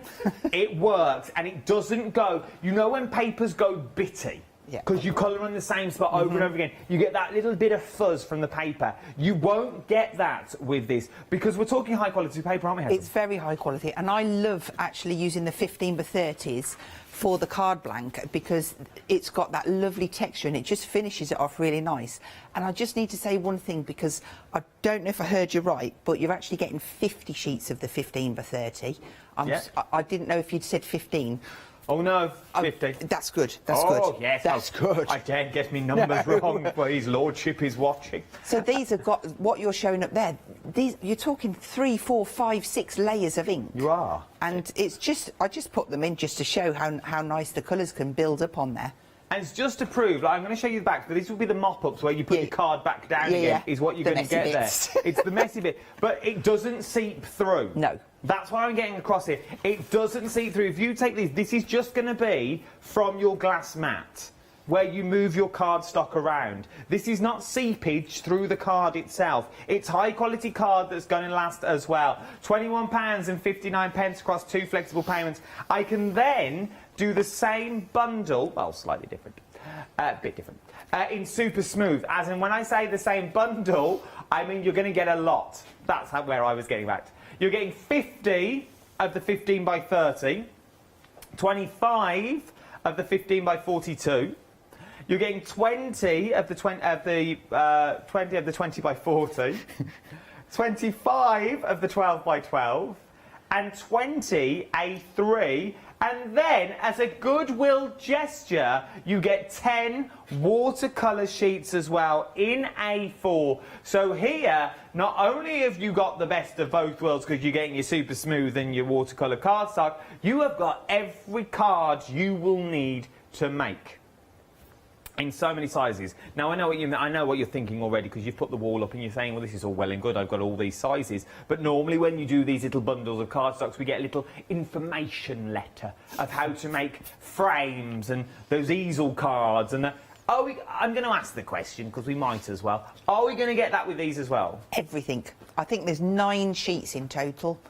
It works, and it doesn't go... You know when papers go bitty? Because you colour in the same spot over and over again. You get that little bit of fuzz from the paper. You won't get that with this, because we're talking high quality paper, aren't we, Helen? It's very high quality, and I love actually using the 15 by 30s for the card blank, because it's got that lovely texture and it just finishes it off really nice. And I just need to say one thing, because I don't know if I heard you right, but you're actually getting 50 sheets of the 15 by 30. I didn't know if you'd said 15. Oh no, 50. That's good. That's good. Oh yes, that's good. I daren't get me numbers wrong, but his lordship is watching. So these have got what you're showing up there. These, you're talking 3, 4, 5, 6 layers of ink. You are. And it's just, I just put them in just to show how nice the colours can build up on there. And it's just to prove, like, I'm going to show you the back, but these will be the mop-ups where you put your card back down again, is what you're going to get bits. there. It's the messy bit. But it doesn't seep through. No. That's what I'm getting across here. It doesn't seep through. If you take these, this is just going to be from your glass mat, where you move your cardstock around. This is not seepage through the card itself. It's high-quality card that's going to last as well. £21.59 across 2 flexible payments. I can then do the same bundle, well, slightly different, a bit different, in super smooth. As in, when I say the same bundle, I mean you're going to get a lot. That's where I was getting back. You're getting 50 of the 15 by 30, 25 of the 15 by 42. You're getting 20 of the 20 of the 20 by 40, 25 of the 12 by 12, and 20 A3. And then, as a goodwill gesture, you get 10 watercolour sheets as well in A4. So here, not only have you got the best of both worlds because you're getting your super smooth and your watercolour cardstock, you have got every card you will need to make. In so many sizes. Now I know what you're thinking already, because you've put the wall up and you're saying, well, this is all well and good, I've got all these sizes. But normally when you do these little bundles of cardstocks, we get a little information letter of how to make frames and those easel cards. And I'm going to ask the question, because we might as well. Are we going to get that with these as well? Everything. I think there's 9 sheets in total.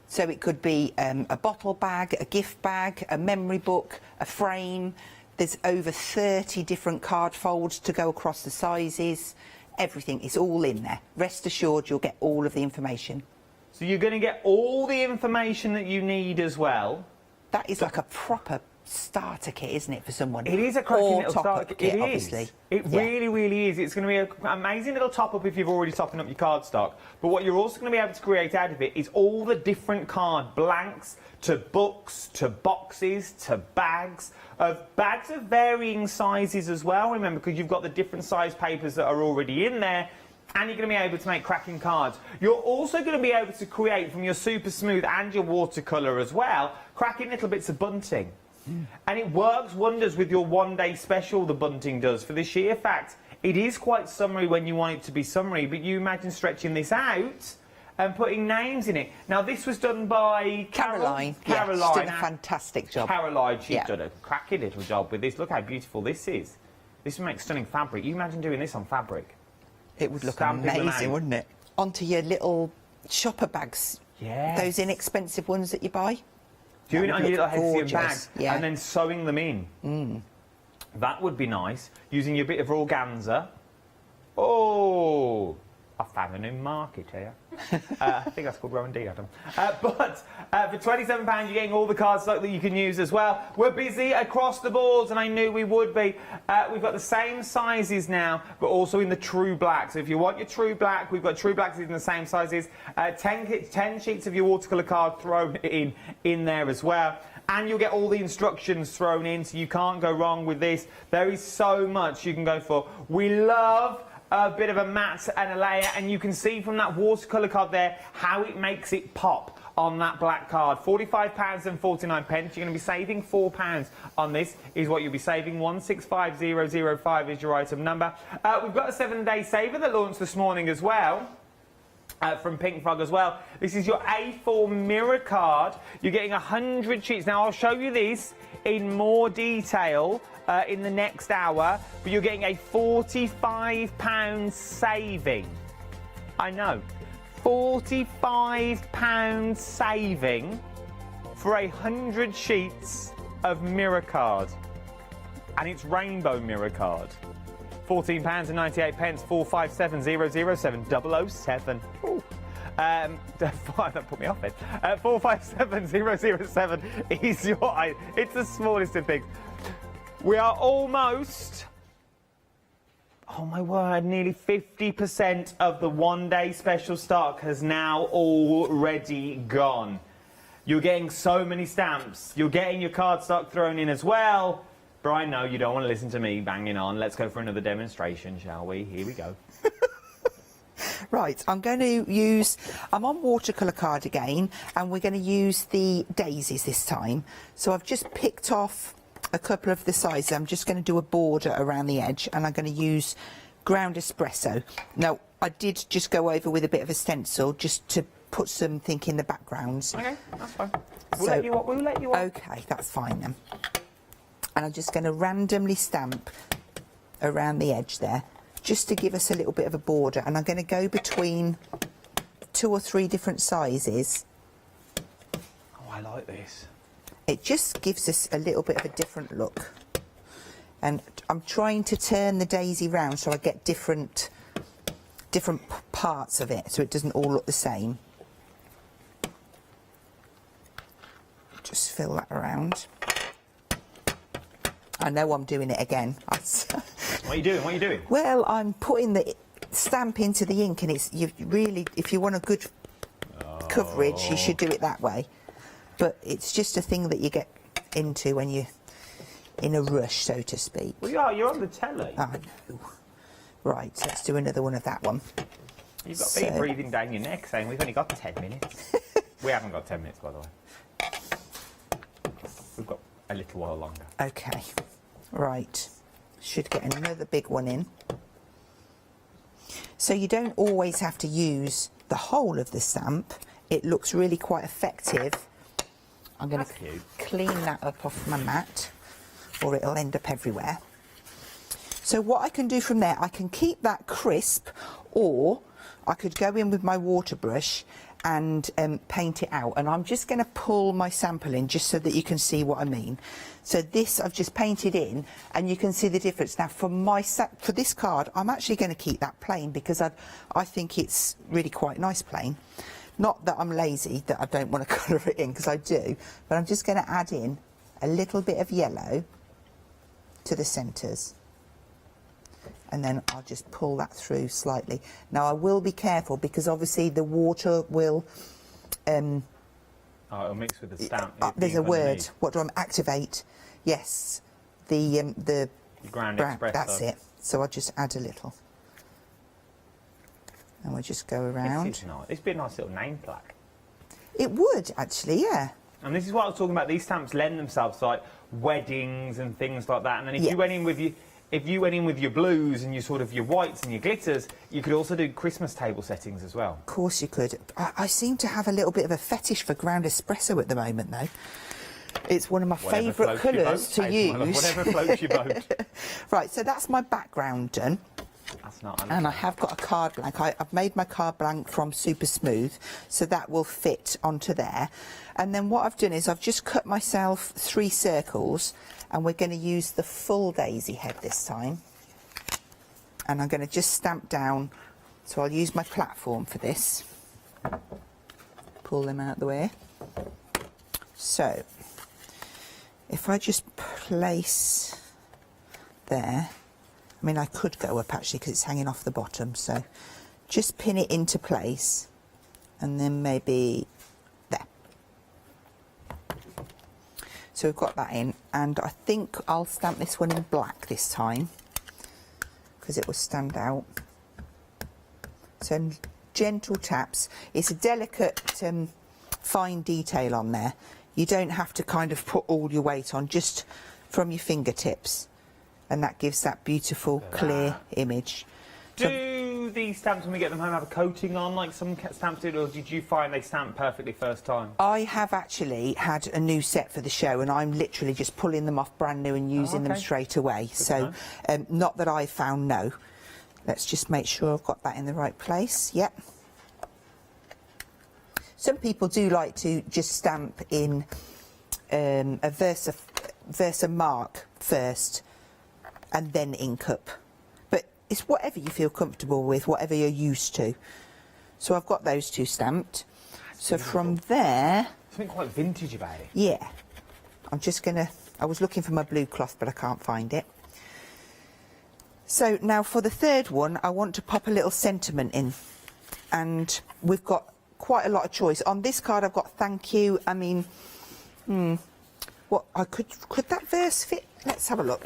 So it could be a bottle bag, a gift bag, a memory book, a frame. There's over 30 different card folds to go across the sizes. Everything is all in there. Rest assured you'll get all of the information. So you're going to get all the information that you need as well. That is like a proper starter kit, isn't it, for someone? It is a cracking little starter kit, obviously. It really, really is. It's going to be an amazing little top-up if you've already topping up your cardstock. But what you're also going to be able to create out of it is all the different card blanks, to books, to boxes, to bags of varying sizes as well, remember, because you've got the different size papers that are already in there, and you're going to be able to make cracking cards. You're also going to be able to create from your super smooth and your watercolour as well, cracking little bits of bunting. And it works wonders with your one-day special, the bunting does, for the sheer fact it is quite summery when you want it to be summery, but you imagine stretching this out and putting names in it. Now, this was done by Caroline. Caroline. Yeah, she's done a fantastic job. Caroline, she's done a cracking little job with this. Look how beautiful this is. This would make stunning fabric. You imagine doing this on fabric. It would look Stamping them amazing, out. wouldn't it? Onto your little shopper bags. Yes. Those inexpensive ones that you buy. Doing it That on would your little look hessian bag gorgeous, yeah. and then sewing them in. That would be nice. Using your bit of organza. Oh, I found a new market here. I think that's called Rowan D, Adam. But for £27, you're getting all the cardstock that you can use as well. We're busy across the boards, and I knew we would be. We've got the same sizes now, but also in the true black. So if you want your true black, we've got true blacks in the same sizes. 10 sheets of your watercolour card thrown in there as well. And you'll get all the instructions thrown in, so you can't go wrong with this. There is so much you can go for. We love a bit of a matte and a layer, and you can see from that watercolour card there how it makes it pop on that black card. £45.49. You're going to be saving £4 on this, is what you'll be saving. 165005 is your item number. We've got a 7-day saver that launched this morning as well. From Pink Frog as well. This is your A4 mirror card. You're getting 100 sheets. Now, I'll show you this in more detail in the next hour, but you're getting a £45 saving. I know. £45 saving for 100 sheets of mirror card. And it's rainbow mirror card. £14.98, 457007 007. Ooh. That put me off it. 457007 is your. It's the smallest of things. We are almost. Oh my word! Nearly 50% of the one-day special stock has now already gone. You're getting so many stamps. You're getting your cardstock thrown in as well. Brian, no, you don't want to listen to me banging on. Let's go for another demonstration, shall we? Here we go. Right, I'm going to use, I'm on watercolour card again, and we're going to use the daisies this time. So I've just picked off a couple of the sizes. I'm just going to do a border around the edge, and I'm going to use ground espresso. Now, I did just go over with a bit of a stencil just to put something in the backgrounds. Okay, that's fine. We'll let you on. We'll let you on. Okay, that's fine then. And I'm just going to randomly stamp around the edge there, just to give us a little bit of a border. And I'm going to go between 2 or 3 different sizes. Oh, I like this. It just gives us a little bit of a different look. And I'm trying to turn the daisy round so I get different parts of it, so it doesn't all look the same. Just fill that around. I know I'm doing it again. What are you doing? What are you doing? Well, I'm putting the stamp into the ink, and it's you really, if you want a good coverage, you should do it that way. But it's just a thing that you get into when you're in a rush, so to speak. Well, you're on the telly. I know. Right, so let's do another one of that one. You've got me breathing down your neck saying we've only got 10 minutes. We haven't got 10 minutes, by the way. We've got a little while longer. Okay, right. Should get another big one in. So you don't always have to use the whole of the stamp. It looks really quite effective. I'm going to clean that up off my mat, or it'll end up everywhere. So what I can do from there, I can keep that crisp, or I could go in with my water brush and paint it out. And I'm just going to pull my sample in just so that you can see what I mean. So this I've just painted in, and you can see the difference. Now for this card, I'm actually going to keep that plain because I think it's really quite nice plain. Not that I'm lazy, that I don't want to colour it in, because I do, but I'm just going to add in a little bit of yellow to the centres. And then I'll just pull that through slightly. Now I will be careful because obviously the water will... it'll mix with the stamp. There's a word. What do I activate? Yes, the ground espresso. That's it. So I'll just add a little. And we'll just go around. This is nice. It'd be a nice little name plaque. It would, actually, yeah. And this is what I was talking about. These stamps lend themselves to, like, weddings and things like that. And then if Yeah. you went in with your blues and your whites and your glitters, you could also do Christmas table settings as well. Of course you could. I seem to have a little bit of a fetish for ground espresso at the moment, though. It's one of my favourite colours to use. Whatever floats your boat. Right, so that's my background done. That's not. And I have got a card blank. I've made my card blank from Super Smooth, so that will fit onto there. And then what I've done is I've just cut myself 3 circles, and we're going to use the full daisy head this time. And I'm going to just stamp down, so I'll use my platform for this. Pull them out of the way. So, if I just place there, I mean, I could go up actually because it's hanging off the bottom, so just pin it into place and then maybe there. So we've got that in, and I think I'll stamp this one in black this time because it will stand out. So gentle taps. It's a delicate fine detail on there. You don't have to kind of put all your weight on, just from your fingertips, and that gives that beautiful clear image. Do these stamps, when we get them home, have a coating on like some stamps did, or did you find they stamped perfectly first time? I have actually had a new set for the show, and I'm literally just pulling them off brand new and using them straight away. So not that I found, no. Let's just make sure I've got that in the right place. Yep. Some people do like to just stamp in a Versa mark first and then ink up. But it's whatever you feel comfortable with, whatever you're used to. So I've got those 2 stamped. So from there... Something quite vintage about it. Yeah. I'm just going to... I was looking for my blue cloth, but I can't find it. So now for the third one, I want to pop a little sentiment in. And we've got quite a lot of choice. On this card, I've got thank you. I mean, what I could that verse fit? Let's have a look.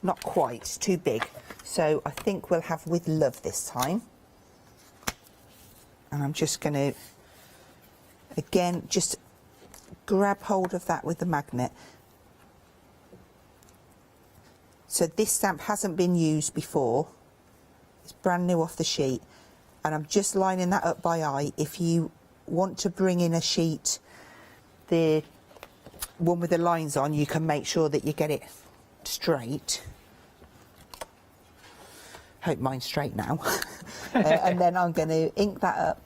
Not quite, it's too big. So I think we'll have with love this time. And I'm just going to, again, just grab hold of that with the magnet. So this stamp hasn't been used before. It's brand new off the sheet. And I'm just lining that up by eye. If you want to bring in a sheet, the one with the lines on, you can make sure that you get it straight. Hope mine's straight now. And then I'm going to ink that up.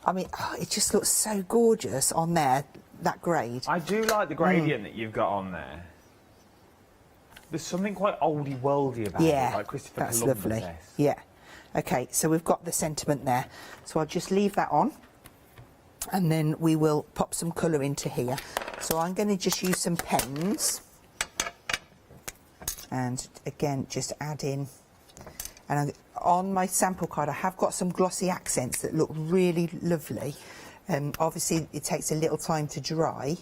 I mean, it just looks so gorgeous on there, that grade. I do like the gradient that you've got on there. There's something quite oldie worldy about it, like Christopher that's Columbus. lovely. Yeah. Okay, so we've got the sentiment there. So I'll just leave that on, and then we will pop some colour into here. So I'm going to just use some pens, and again, just add in. And on my sample card, I have got some glossy accents that look really lovely. Obviously, it takes a little time to dry,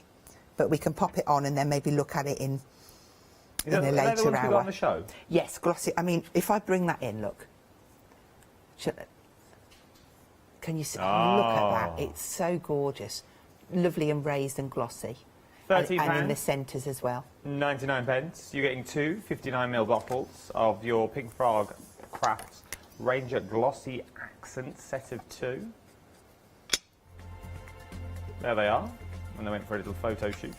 but we can pop it on and then maybe look at it in a later hour. On the show? Yes, glossy. I mean, if I bring that in, look. Can you see? Look at that. It's so gorgeous. Lovely and raised and glossy. £13. And in the centres as well. 99 pence. You're getting 2 59ml bottles of your Pink Frog Crafts Ranger Glossy Accent set of 2. There they are. And they went for a little photo shoot.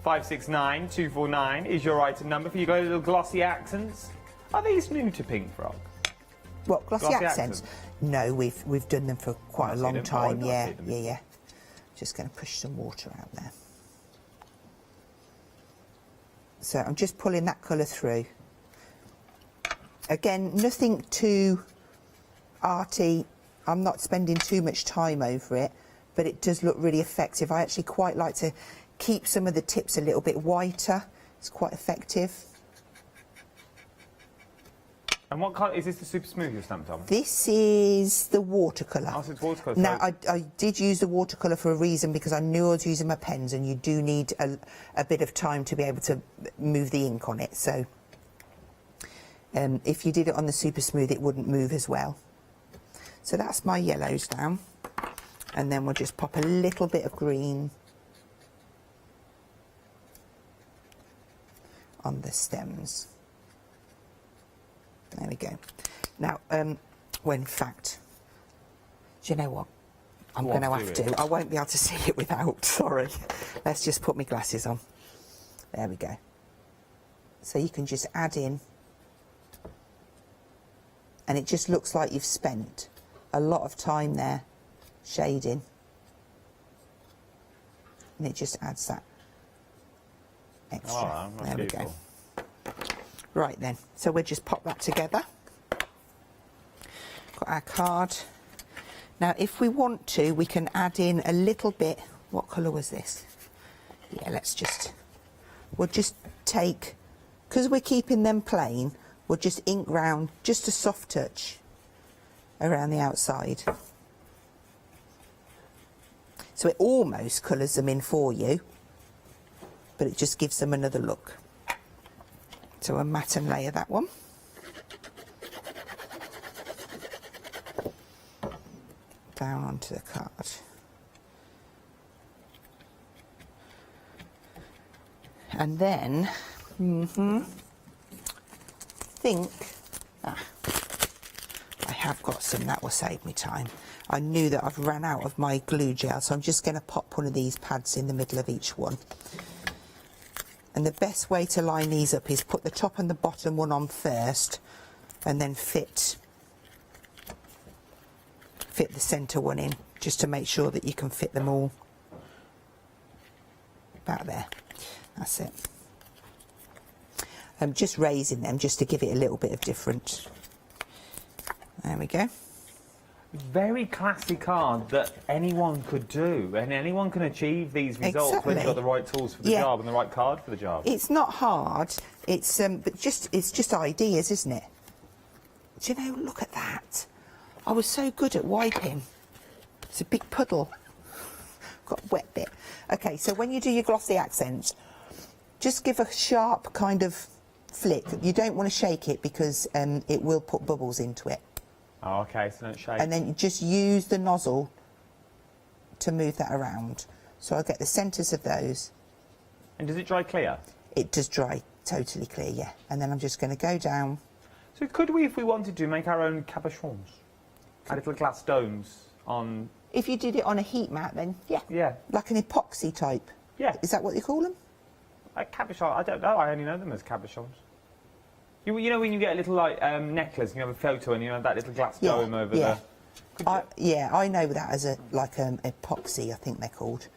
569249 is your item number for your little glossy accents. Are these new to Pink Frog? What, glossy accents? No, we've done them for quite a long time. Yeah. Just going to push some water out there. So I'm just pulling that colour through. Again, nothing too arty. I'm not spending too much time over it, but it does look really effective. I actually quite like to keep some of the tips a little bit whiter. It's quite effective. And what colour is this? The Super Smooth you're stamped on? This is the watercolour. Oh, so it's watercolour. Now, I did use the watercolour for a reason, because I knew I was using my pens, and you do need a bit of time to be able to move the ink on it. So if you did it on the Super Smooth, it wouldn't move as well. So that's my yellows down. And then we'll just pop a little bit of green. on the stems. There we go. Now, well, in fact, do you know what? I'm going to have to. I won't be able to see it without, sorry. Let's just put my glasses on. There we go. So you can just add in, and it just looks like you've spent a lot of time there shading. And it just adds that extra. Oh, there we beautiful. go. Right then, so we'll just pop that together. Got our card. Now, if we want to, we can add in a little bit. What colour was this? Yeah, we'll just take, because we're keeping them plain, we'll just ink round just a soft touch around the outside. So it almost colours them in for you, but it just gives them another look. So a matte and layer that one. Down onto the card. And then, I have got some, that will save me time. I knew that I've run out of my glue gel, so I'm just going to pop one of these pads in the middle of each one. And the best way to line these up is put the top and the bottom one on first, and then fit the centre one in, just to make sure that you can fit them all about there. That's it. I'm just raising them just to give it a little bit of different. There we go. Very classy card that anyone could do, and anyone can achieve these results when you've got the right tools for the job and the right card for the job. It's not hard. It's but it's just ideas, isn't it? Do you know? Look at that. I was so good at wiping. It's a big puddle. Got a wet bit. Okay, so when you do your glossy accents, just give a sharp kind of flick. You don't want to shake it because it will put bubbles into it. Oh, okay, so don't shake. And then you just use the nozzle to move that around. So I'll get the centres of those. And does it dry clear? It does dry totally clear, yeah. And then I'm just going to go down. So could we, if we wanted to, make our own cabochons? Our little glass domes on... If you did it on a heat mat, then yeah. Yeah. Like an epoxy type. Yeah. Is that what you call them? Like cabochon, I don't know, I only know them as cabochons. You know when you get a little like necklace and you have a photo and you have that little glass dome over there? Yeah, I know that as a epoxy, I think they're called.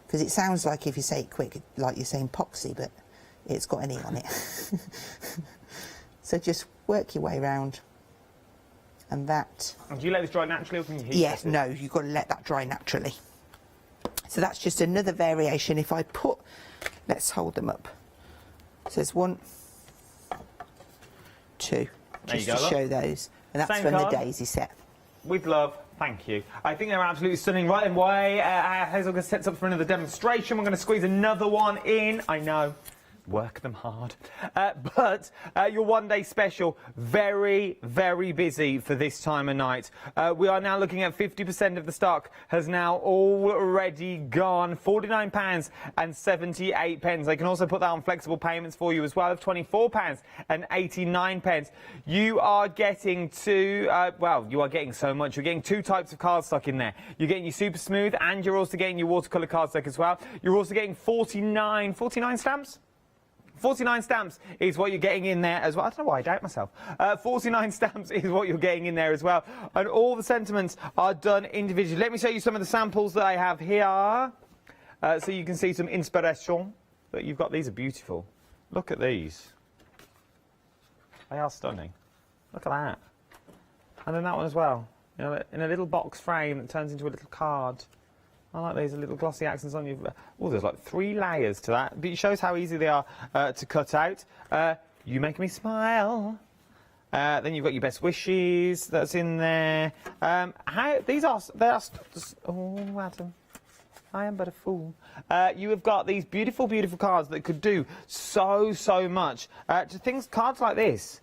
Because it sounds like, if you say it quick, like you're saying poxy, but it's got an E on it. So just work your way around. And that... And do you let this dry naturally or can you heat it? Yes, no, you've got to let that dry naturally. So that's just another variation. If I put... Let's hold them up. So there's 1, 2, just to show those. And that's from the daisy set. With love, thank you. I think they're absolutely stunning. Right then, Hazel sets up for another demonstration. We're going to squeeze another one in. I know. Work them hard. But your one-day special, very, very busy for this time of night. We are now looking at 50% of the stock has now already gone. £49.78. They can also put that on flexible payments for you as well of £24.89. You are getting you are getting so much. You're getting 2 types of cardstock in there. You're getting your super smooth and you're also getting your watercolour cardstock as well. You're also getting 49 stamps? 49 stamps is what you're getting in there as well. I don't know why I doubt myself. 49 stamps is what you're getting in there as well. And all the sentiments are done individually. Let me show you some of the samples that I have here. So you can see some inspiration. But you've got, these are beautiful. Look at these. They are stunning. Look at that. And then that one as well. You know, in a little box frame that turns into a little card. I like these little glossy accents on you. Oh, there's like 3 layers to that. But it shows how easy they are to cut out. You make me smile. Then you've got your best wishes that's in there. Oh, Adam, I am but a fool. You have got these beautiful, beautiful cards that could do so much to things. Cards like this.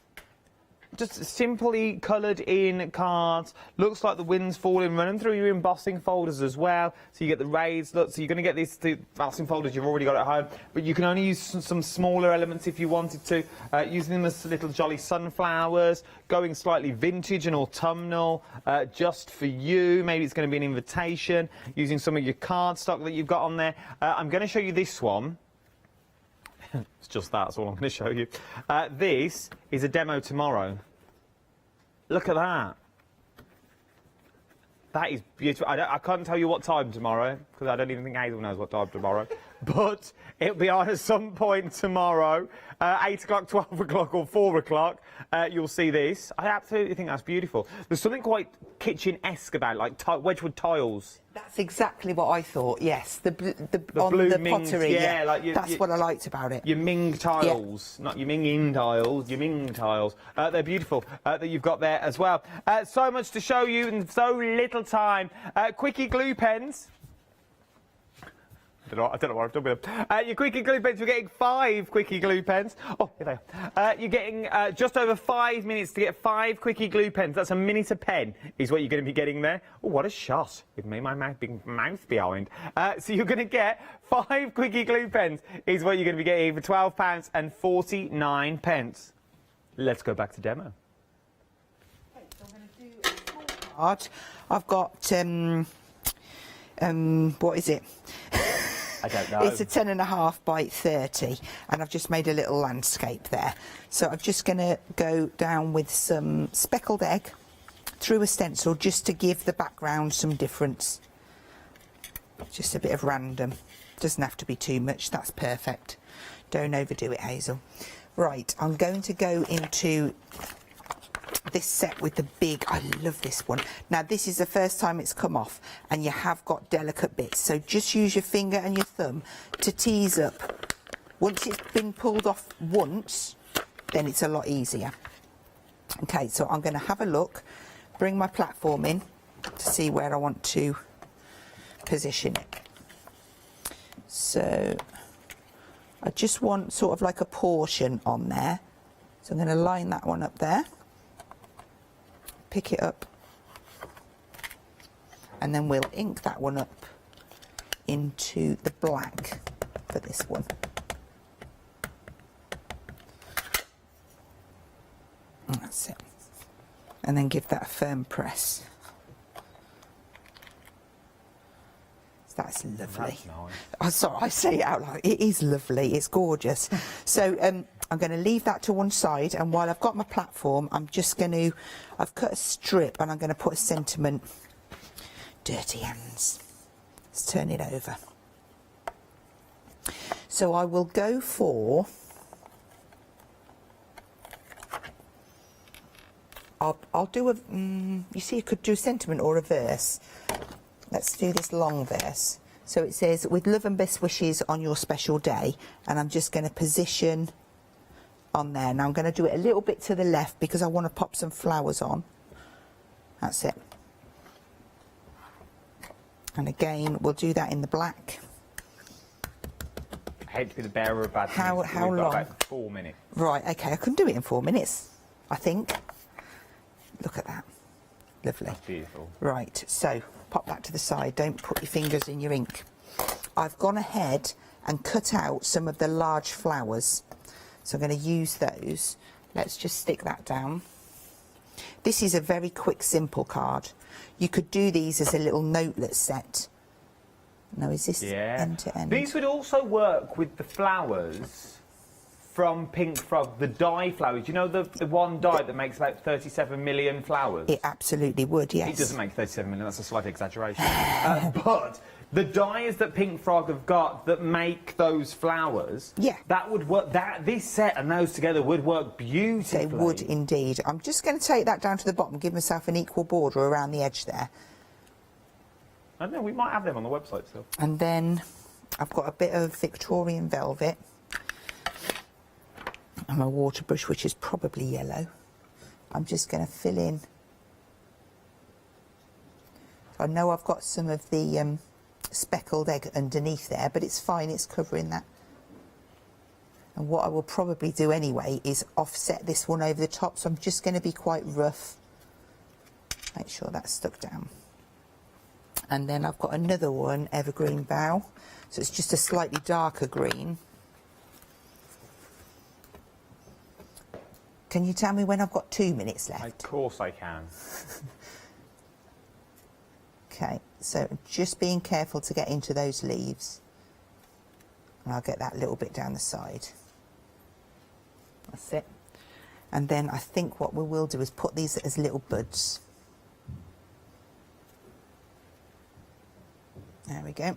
just simply coloured in cards. Looks like the wind's falling. Run them through your embossing folders as well. So you get the raised look. So you're going to get these the embossing folders you've already got at home. But you can only use some smaller elements if you wanted to. Using them as little jolly sunflowers. Going slightly vintage and autumnal. Just for you. Maybe it's going to be an invitation. Using some of your cardstock that you've got on there. I'm going to show you this one. It's just that's all I'm going to show you. This is a demo tomorrow. Look at that. That is beautiful. I can't tell you what time tomorrow, because I don't even think Hazel knows what time tomorrow. But it'll be on at some point tomorrow, 8 o'clock, 12 o'clock or 4 o'clock. You'll see this. I absolutely think that's beautiful. There's something quite kitchen-esque about it, like Wedgwood tiles. That's exactly what I thought, yes. The on blue the Ming, pottery, yeah, like that's what I liked about it. Your Ming tiles, not your Ming-in tiles, your Ming tiles. They're beautiful that you've got there as well. So much to show you in so little time. Quickie glue pens. I don't know what I've done with them. Your Quickie glue pens, you're getting 5 Quickie glue pens. Oh, here they are. You're getting just over 5 minutes to get 5 Quickie glue pens. That's a minute a pen, is what you're going to be getting there. Oh, what a shot, with me, my big mouth behind. So you're going to get 5 Quickie glue pens, is what you're going to be getting for £12.49. Let's go back to demo. Okay, so I'm going to do a small card. I've got, what is it? I don't know. It's a 10.5 by 30, and I've just made a little landscape there. So I'm just going to go down with some speckled egg through a stencil just to give the background some difference. Just a bit of random. Doesn't have to be too much, that's perfect. Don't overdo it, Hazel. Right, I'm going to go into this set with the big, I love this one. Now this is the first time it's come off, and you have got delicate bits, so just use your finger and your thumb to tease up. Once it's been pulled off once, then it's a lot easier. Okay, so I'm going to have a look, bring my platform in to see where I want to position it. So I just want sort of like a portion on there, so I'm going to line that one up there. Pick it up, and then we'll ink that one up into the black for this one. And that's it. And then give that a firm press. That's lovely. That's nice. Oh, sorry, I say it out loud. It is lovely. It's gorgeous. So I'm going to leave that to one side, and while I've got my platform, I'm just going to, I've cut a strip, and I'm going to put a sentiment. Dirty hands. Let's turn it over. So I will go for, I'll do a, you see, you could do a sentiment or a verse. Let's do this long verse. So it says, with love and best wishes on your special day, and I'm just going to position on there. Now I'm going to do it a little bit to the left because I want to pop some flowers on. That's it. And again, we'll do that in the black. I hate to be the bearer of bad news. How We've got long? About 4 minutes. Right, okay, I can do it in 4 minutes, I think. Look at that. Lovely. That's beautiful. Right, so pop that to the side. Don't put your fingers in your ink. I've gone ahead and cut out some of the large flowers. So I'm going to use those. Let's just stick that down. This is a very quick, simple card. You could do these as a little notelet set. Now, is this end to end? These would also work with the flowers from Pink Frog, the dye flowers. You know the one dye that makes about 37 million flowers? It absolutely would, yes. It doesn't make 37 million, that's a slight exaggeration. But the dyes that Pink Frog have got that make those flowers, that would work. This set and those together would work beautifully. They would indeed. I'm just going to take that down to the bottom, give myself an equal border around the edge there. I don't know, we might have them on the website still. And then I've got a bit of Victorian velvet and my water brush, which is probably yellow. I'm just going to fill in. I know I've got some of the speckled egg underneath there, but it's fine, it's covering that. And what I will probably do anyway is offset this one over the top, so I'm just going to be quite rough. Make sure that's stuck down. And then I've got another one, evergreen bough, so it's just a slightly darker green. Can you tell me when I've got 2 minutes left? Of course I can. Okay, so just being careful to get into those leaves. And I'll get that little bit down the side. That's it. And then I think what we will do is put these as little buds. There we go.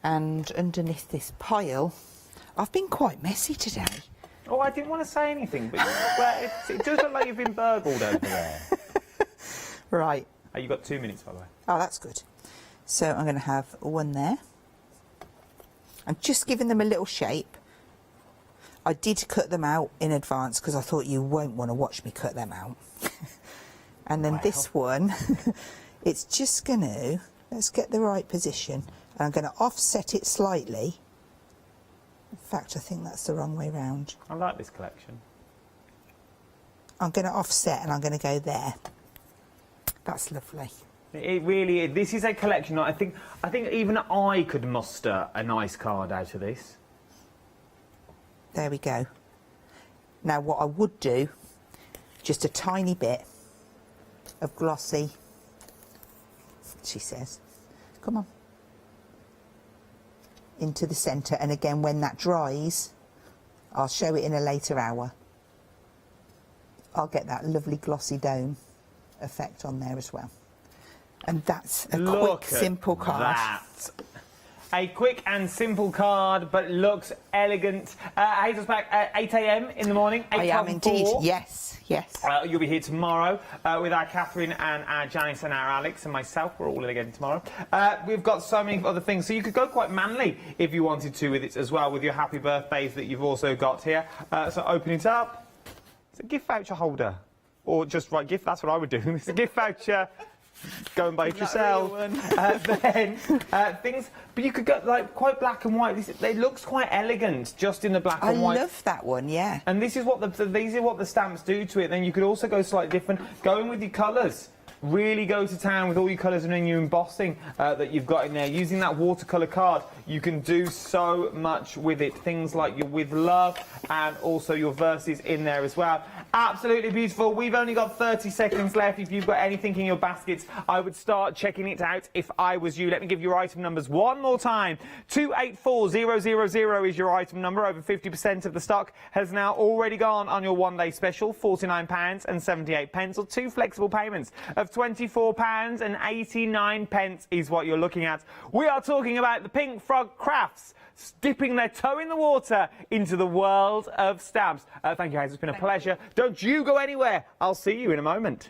And underneath this pile, I've been quite messy today. Oh, I didn't want to say anything, but well, it does look like you've been burgled over there. Right. Oh, you've got 2 minutes, by the way. Oh, that's good. So I'm going to have one there. I'm just giving them a little shape. I did cut them out in advance because I thought you won't want to watch me cut them out. And then this one, it's just going to, let's get the right position. And I'm going to offset it slightly. In fact, I think that's the wrong way round. I like this collection. I'm going to offset and I'm going to go there. That's lovely. It really is. This is a collection. I think even I could muster a nice card out of this. There we go. Now what I would do, just a tiny bit of glossy, she says, come on, into the centre, and again when that dries, I'll show it in a later hour. I'll get that lovely glossy dome effect on there as well. And that's a quick, simple card. That. A quick and simple card, but looks elegant. Hazel's back at 8 a.m. in the morning. I am indeed. Yes, yes. You'll be here tomorrow with our Catherine and our Janice and our Alex and myself. We're all in again tomorrow. We've got so many other things, so you could go quite manly if you wanted to with it as well, with your happy birthdays that you've also got here. So open it up. It's a gift voucher holder, or just write gift. That's what I would do. It's a gift voucher. Go and buy it yourself. Then things, but you could go like quite black and white. It looks quite elegant just in the black and white. I love that one, yeah. And this is what these are what the stamps do to it. Then you could also go slightly different, going with your colours. Really go to town with all your colours and then your embossing that you've got in there. Using that watercolour card, you can do so much with it. Things like your With Love and also your verses in there as well. Absolutely beautiful. We've only got 30 seconds left. If you've got anything in your baskets, I would start checking it out if I was you. Let me give your item numbers one more time. 284000 is your item number. Over 50% of the stock has now already gone on your one-day special, £49.78, or 2 flexible payments of £24.89 is what you're looking at. We are talking about the Pink Frog Crafts dipping their toe in the water into the world of stamps. Thank you, Hazel. It's been a pleasure. Don't you go anywhere. I'll see you in a moment.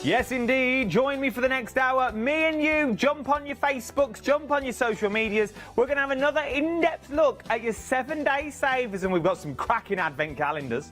Yes, indeed. Join me for the next hour. Me and you. Jump on your Facebooks, jump on your social medias. We're going to have another in-depth look at your 7-day savers, and we've got some cracking advent calendars.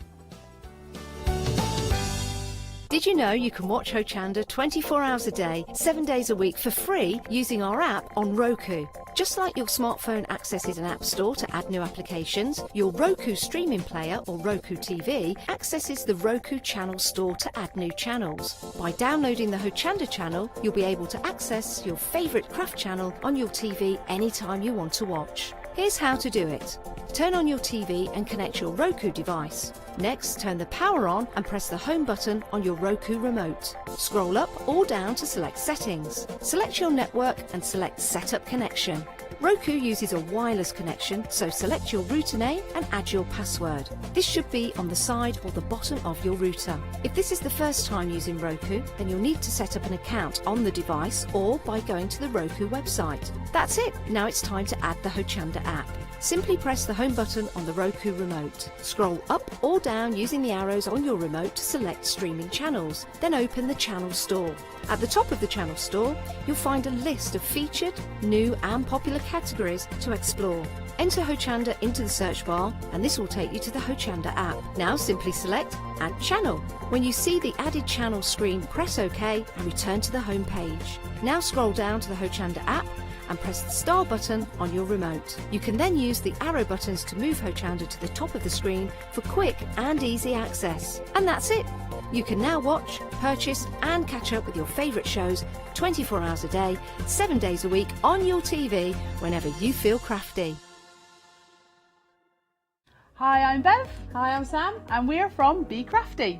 Did you know you can watch Hochanda 24 hours a day, 7 days a week for free using our app on Roku? Just like your smartphone accesses an app store to add new applications, your Roku streaming player or Roku TV accesses the Roku channel store to add new channels. By downloading the Hochanda channel, you'll be able to access your favourite craft channel on your TV anytime you want to watch. Here's how to do it. Turn on your TV and connect your Roku device. Next, turn the power on and press the home button on your Roku remote. Scroll up or down to select settings. Select your network and select Setup Connection. Roku uses a wireless connection, so select your router name and add your password. This should be on the side or the bottom of your router. If this is the first time using Roku, then you'll need to set up an account on the device or by going to the Roku website. That's it. Now it's time to add the Hochanda app. Simply press the home button on the Roku remote. Scroll up or down using the arrows on your remote to select streaming channels. Then open the channel store. At the top of the channel store, you'll find a list of featured, new and popular categories to explore. Enter Hochanda into the search bar and this will take you to the Hochanda app. Now simply select Add Channel. When you see the added channel screen, press OK and return to the home page. Now scroll down to the Hochanda app and press the star button on your remote. You can then use the arrow buttons to move Hochanda to the top of the screen for quick and easy access. And that's it. You can now watch, purchase and catch up with your favourite shows 24 hours a day, 7 days a week on your TV whenever you feel crafty. Hi, I'm Bev. Hi, I'm Sam. And we're from Be Crafty.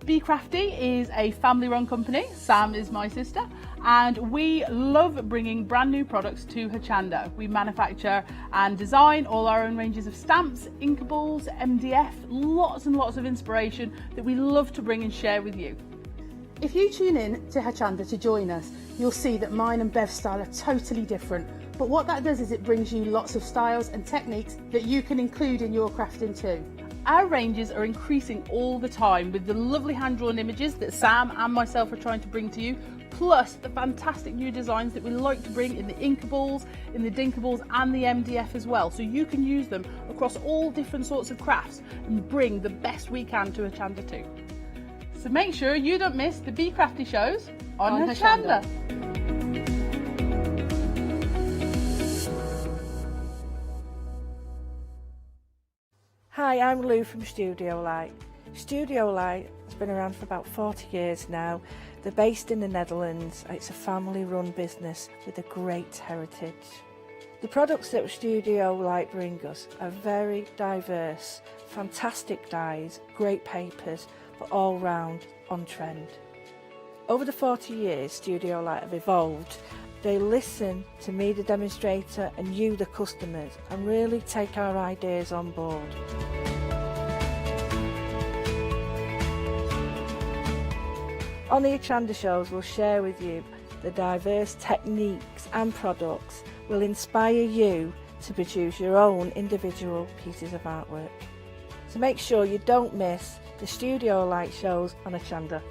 Be Crafty is a family-run company. Sam is my sister. And we love bringing brand new products to Hochanda. We manufacture and design all our own ranges of stamps, inkables, MDF, lots and lots of inspiration that we love to bring and share with you. If you tune in to Hochanda to join us, you'll see that mine and Bev's style are totally different. But what that does is it brings you lots of styles and techniques that you can include in your crafting too. Our ranges are increasing all the time with the lovely hand-drawn images that Sam and myself are trying to bring to you, plus the fantastic new designs that we like to bring in the inkables, in the dinkables and the MDF as well, so you can use them across all different sorts of crafts and bring the best we can to Hochanda too. So make sure you don't miss the Be Crafty shows on Hochanda. Hi, I'm Lou from Studio Light. Studio Light has been around for about 40 years now. They're based in the Netherlands. It's a family-run business with a great heritage. The products that Studio Light bring us are very diverse, fantastic dyes, great papers, but all round on trend. Over the 40 years Studio Light have evolved. They listen to me, the demonstrator, and you, the customers, and really take our ideas on board. On the Hochanda shows, we'll share with you the diverse techniques and products will inspire you to produce your own individual pieces of artwork. So make sure you don't miss the Studio Light shows on Hochanda.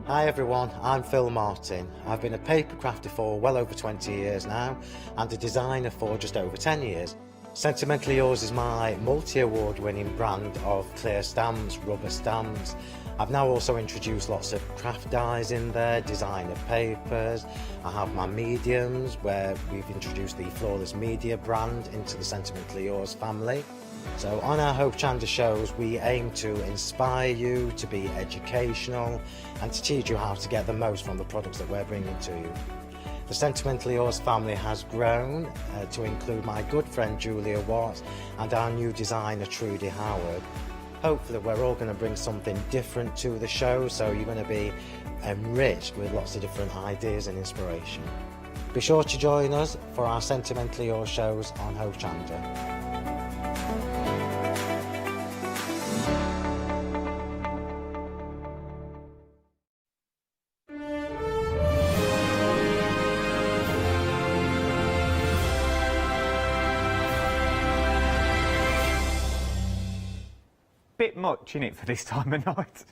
Hi everyone, I'm Phil Martin. I've been a paper crafter for well over 20 years now and a designer for just over 10 years. Sentimentally Yours is my multi-award winning brand of clear stamps, rubber stamps. I've now also introduced lots of craft dyes in there, designer papers. I have my mediums where we've introduced the Flawless Media brand into the Sentimentally Yours family. So on our Hochanda shows we aim to inspire you, to be educational and to teach you how to get the most from the products that we're bringing to you. The Sentimentally Yours family has grown to include my good friend Julia Watts and our new designer Trudy Howard. Hopefully we're all going to bring something different to the show, so you're going to be enriched with lots of different ideas and inspiration. Be sure to join us for our Sentimentally Yours shows on Hochanda. Bit much in it for this time of night.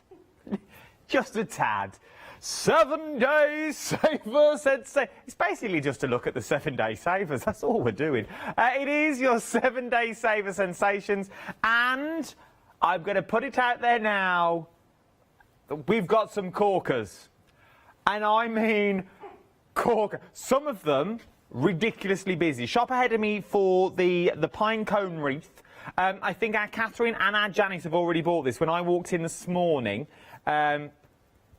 Just a tad. 7 days savers. It's basically just a look at the 7 day savers. That's all we're doing. It is your 7 day saver sensations, and I'm going to put it out there now. We've got some corkers, and I mean corker. Some of them ridiculously busy. Shop ahead of me for the pine cone wreath. I think our Catherine and our Janice have already bought this. When I walked in this morning, when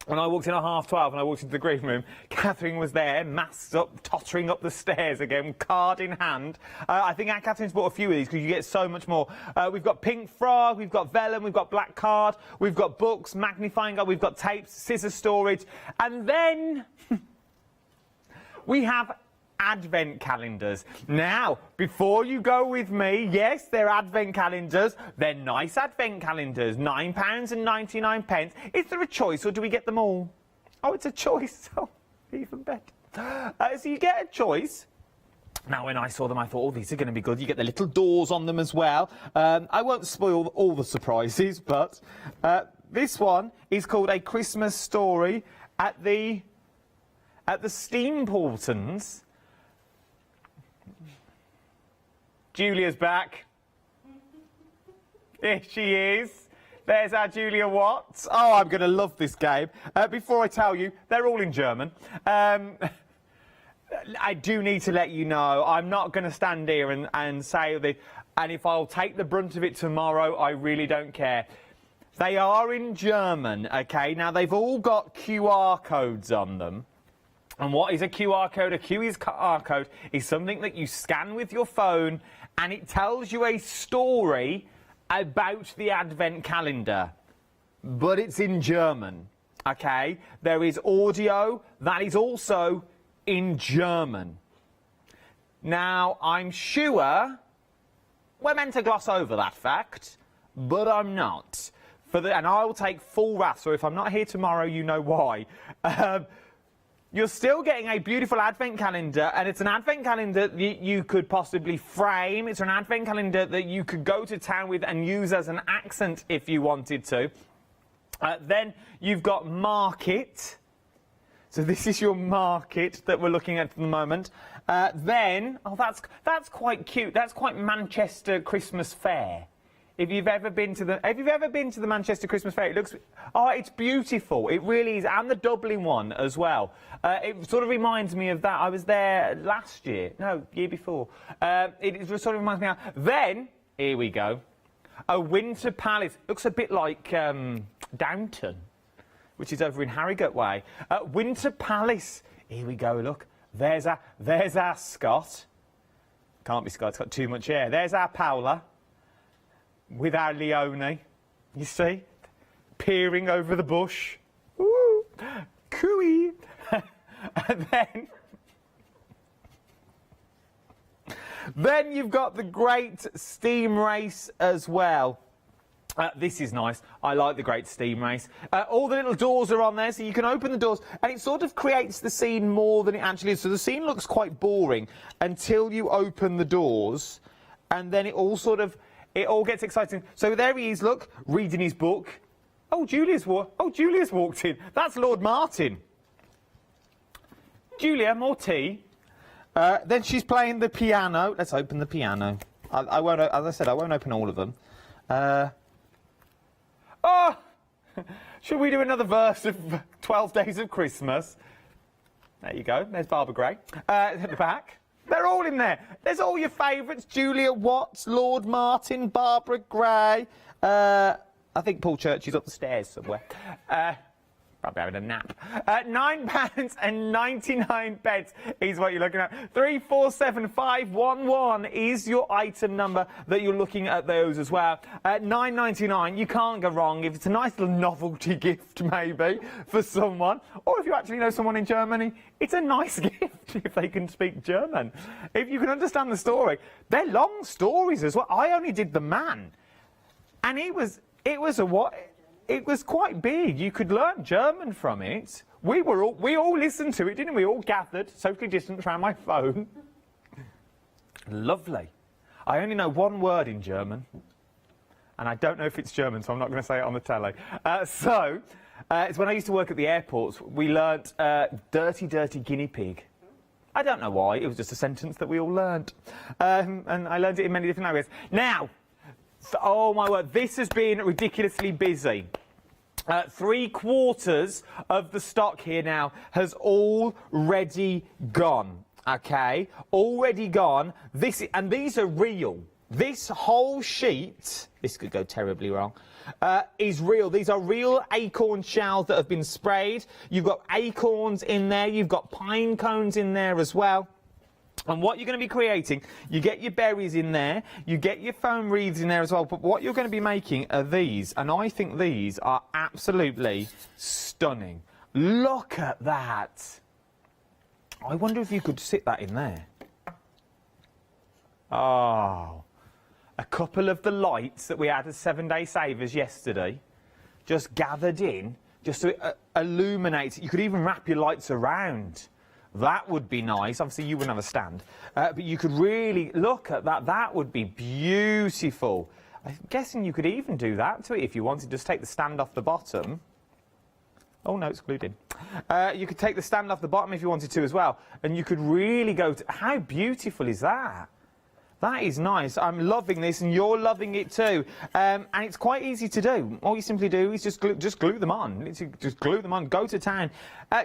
I walked in at 12:30 and I walked into the green room, Catherine was there, masked up, tottering up the stairs again, card in hand. I think our Catherine's bought a few of these because you get so much more. We've got pink frog, we've got vellum, we've got black card, we've got books, magnifying glass, we've got tapes, scissor storage, and then we have advent calendars. Now, before you go with me, yes, they're advent calendars. They're nice advent calendars, £9.99. Is there a choice, or do we get them all? Oh, it's a choice. Oh, even better. So you get a choice. Now, when I saw them, I thought, oh, these are going to be good. You get the little doors on them as well. I won't spoil all the surprises, but This one is called A Christmas Story at the Steamportons. Julia's back. Here she is. There's our Julia Watts. Oh, I'm going to love this game. Before I tell you, they're all in German. I do need to let you know, I'm not going to stand here and say that, and if I'll take the brunt of it tomorrow, I really don't care. They are in German, okay? Now, they've all got QR codes on them. And what is a QR code? A QR code is something that you scan with your phone, and it tells you a story about the Advent calendar. But it's in German, okay? There is audio that is also in German. Now, I'm sure we're meant to gloss over that fact, but I'm not. And I will take full wrath, so if I'm not here tomorrow, you know why. You're still getting a beautiful Advent calendar, and it's an Advent calendar that you could possibly frame. It's an Advent calendar that you could go to town with and use as an accent if you wanted to. Then you've got Market. So this is your Market that we're looking at the moment. Then, oh, that's quite cute. That's quite Manchester Christmas Fair. If you've ever been to the Manchester Christmas Fair, it looks, oh, it's beautiful. It really is, and the Dublin one as well. It sort of reminds me of that. I was there last year, no, year before. It sort of reminds me of. Then here we go, a Winter Palace. Looks a bit like Downton, which is over in Harrogate Way. Winter Palace. Here we go. Look, there's our Scott. Can't be Scott. It's got too much hair. There's our Paula. With our Leonie, you see, peering over the bush. Ooh, cooey. And then you've got the Great Steam Race as well. This is nice. I like the Great Steam Race. All the little doors are on there, so you can open the doors, and it sort of creates the scene more than it actually is. So the scene looks quite boring until you open the doors, and then it all gets exciting. So there he is, look, reading his book. Oh, Julia's walked in. That's Lord Martin. Julia, more tea. Then she's playing the piano. Let's open the piano. I won't, as I said, I won't open all of them. Oh! Should we do another verse of 12 Days of Christmas? There you go. There's Barbara Gray. At the back. They're all in there. There's all your favourites. Julia Watts, Lord Martin, Barbara Gray. I think Paul Church is up the stairs somewhere. Probably having a nap. £9.99 is what you're looking at. 347511 is your item number that you're looking at those as well. £9.99, you can't go wrong if it's a nice little novelty gift maybe for someone, or if you actually know someone in Germany, it's a nice gift if they can speak German. If you can understand the story. They're long stories as well. I only did The Man, and it was quite big. You could learn German from it. We all listened to it, didn't we? All gathered, socially distanced around my phone. Lovely. I only know one word in German, and I don't know if it's German, so I'm not going to say it on the telly. It's when I used to work at the airports, we learnt dirty, dirty guinea pig. I don't know why. It was just a sentence that we all learnt. And I learned it in many different languages. Now, oh my word, this has been ridiculously busy. 3/4 of the stock here now has already gone. Okay, already gone. And these are real. This whole sheet, this could go terribly wrong, is real. These are real acorn shells that have been sprayed. You've got acorns in there. You've got pine cones in there as well. And what you're going to be creating, you get your berries in there, you get your foam wreaths in there as well, but what you're going to be making are these, and I think these are absolutely stunning. Look at that. I wonder if you could sit that in there. Oh, a couple of the lights that we had as 7-day savers yesterday, just gathered in, just to illuminate it. You could even wrap your lights around. That would be nice. Obviously, you wouldn't have a stand. But you could really look at that. That would be beautiful. I'm guessing you could even do that to it if you wanted. Just take the stand off the bottom. Oh no, it's glued in. You could take the stand off the bottom if you wanted to as well, and you could really go to... How beautiful is that? That is nice. I'm loving this, and you're loving it too. And it's quite easy to do. All you simply do is just glue them on. Literally just glue them on. Go to town.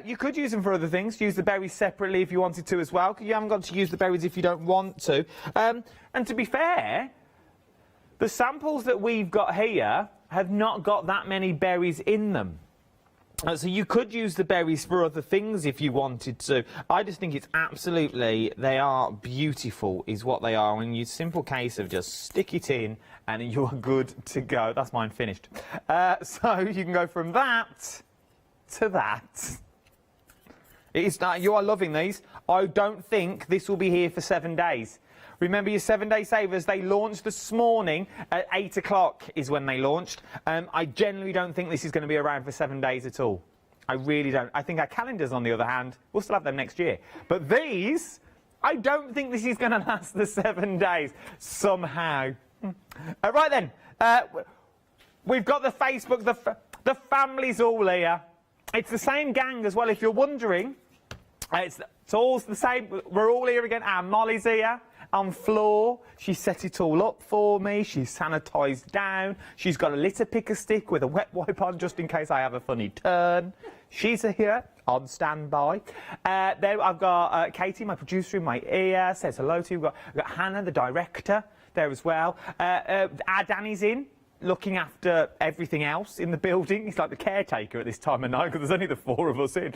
You could use them for other things. Use the berries separately if you wanted to as well, because you haven't got to use the berries if you don't want to. And to be fair, the samples that we've got here have not got that many berries in them. So you could use the berries for other things if you wanted to. I just think it's absolutely, they are beautiful is what they are. And you simple case of just stick it in and you're good to go. That's mine finished. So you can go from that to that. You are loving these. I don't think this will be here for 7 days. Remember your 7-day savers, they launched this morning at 8 o'clock is when they launched. I generally don't think this is going to be around for 7 days at all. I really don't. I think our calendars, on the other hand, we'll still have them next year. But these, I don't think this is going to last the 7 days somehow. Right then, we've got the Facebook, the family's all here. It's the same gang as well, if you're wondering. It's all the same. We're all here again. Our Molly's here on floor. She set it all up for me. She's sanitised down. She's got a litter picker stick with a wet wipe on just in case I have a funny turn. She's here on standby. There I've got Katie, my producer, in my ear, says hello to you. We've got Hannah, the director, there as well. Our Danny's in, looking after everything else in the building. He's like the caretaker at this time of night because there's only the 4 of us in.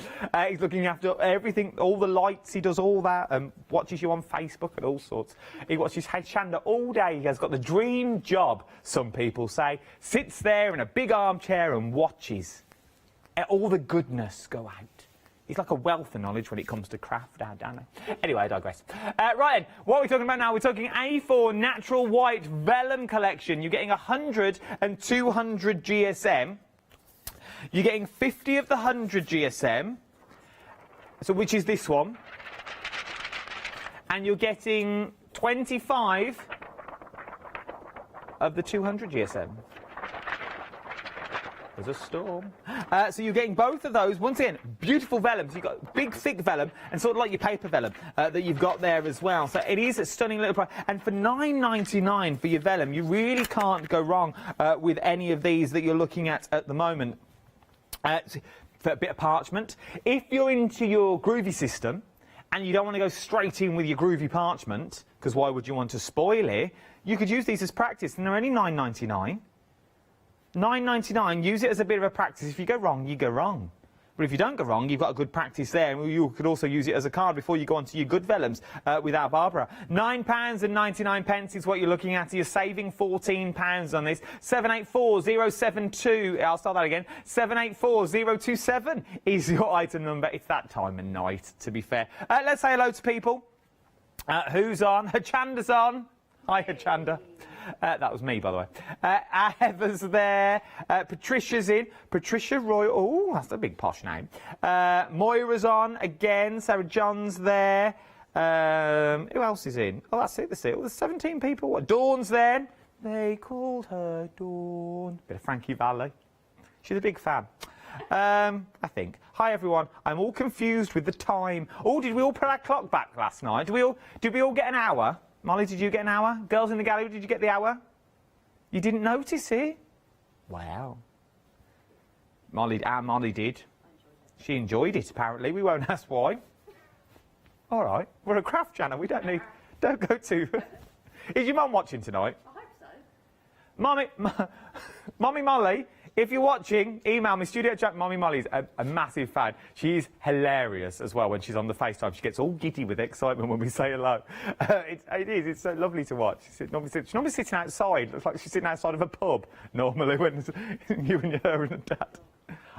He's looking after everything, all the lights, he does all that, and watches you on Facebook and all sorts. He watches Hochanda all day. He has got the dream job, some people say. Sits there in a big armchair and watches all the goodness go out. He's like a wealth of knowledge when it comes to craft, our Danny. Anyway, I digress. Right then, what are we talking about now? We're talking A4 Natural White Vellum Collection. You're getting 100 and 200 GSM. You're getting 50 of the 100 GSM, so which is this one. And you're getting 25 of the 200 GSM. There's a storm. So you're getting both of those. Once again, beautiful vellum. So you've got big, thick vellum and sort of like your paper vellum that you've got there as well. So it is a stunning little price. And for $9.99 for your vellum, you really can't go wrong with any of these that you're looking at the moment. For a bit of parchment. If you're into your groovy system and you don't want to go straight in with your groovy parchment, because why would you want to spoil it, you could use these as practice, and they're only $9.99. $9.99, use it as a bit of a practice. If you go wrong, you go wrong. But if you don't go wrong, you've got a good practice there, and you could also use it as a card before you go on to your good vellums with our Barbara. £9.99 is what you're looking at. You're saving £14 on this. 784072, I'll start that again. 784027 is your item number. It's that time of night, to be fair. Let's say hello to people. Who's on? Hochanda's on. Hi, Hochanda. That was me, by the way. Heather's there. Patricia's in. Patricia Roy. Oh, that's a big posh name. Moira's on again. Sarah John's there. Who else is in? Oh, that's it. That's it. Oh, there's 17 people. What? Dawn's there. They called her Dawn. Bit of Frankie Valli. She's a big fan. I think. Hi, everyone. I'm all confused with the time. Oh, did we all put our clock back last night? Did we all get an hour? Molly, did you get an hour? Girls in the gallery, did you get the hour? You didn't notice it? Wow. Molly did. She enjoyed it, apparently. We won't ask why. All right. We're a craft channel. We don't go too... Is your mum watching tonight? I hope so. Mommy Molly, if you're watching, email me, studio@. Mommy Molly's a massive fan. She's hilarious as well when she's on the FaceTime. She gets all giddy with excitement when we say hello. It's so lovely to watch. She's normally sitting outside. Looks like she's sitting outside of a pub, normally, when you and her and Dad.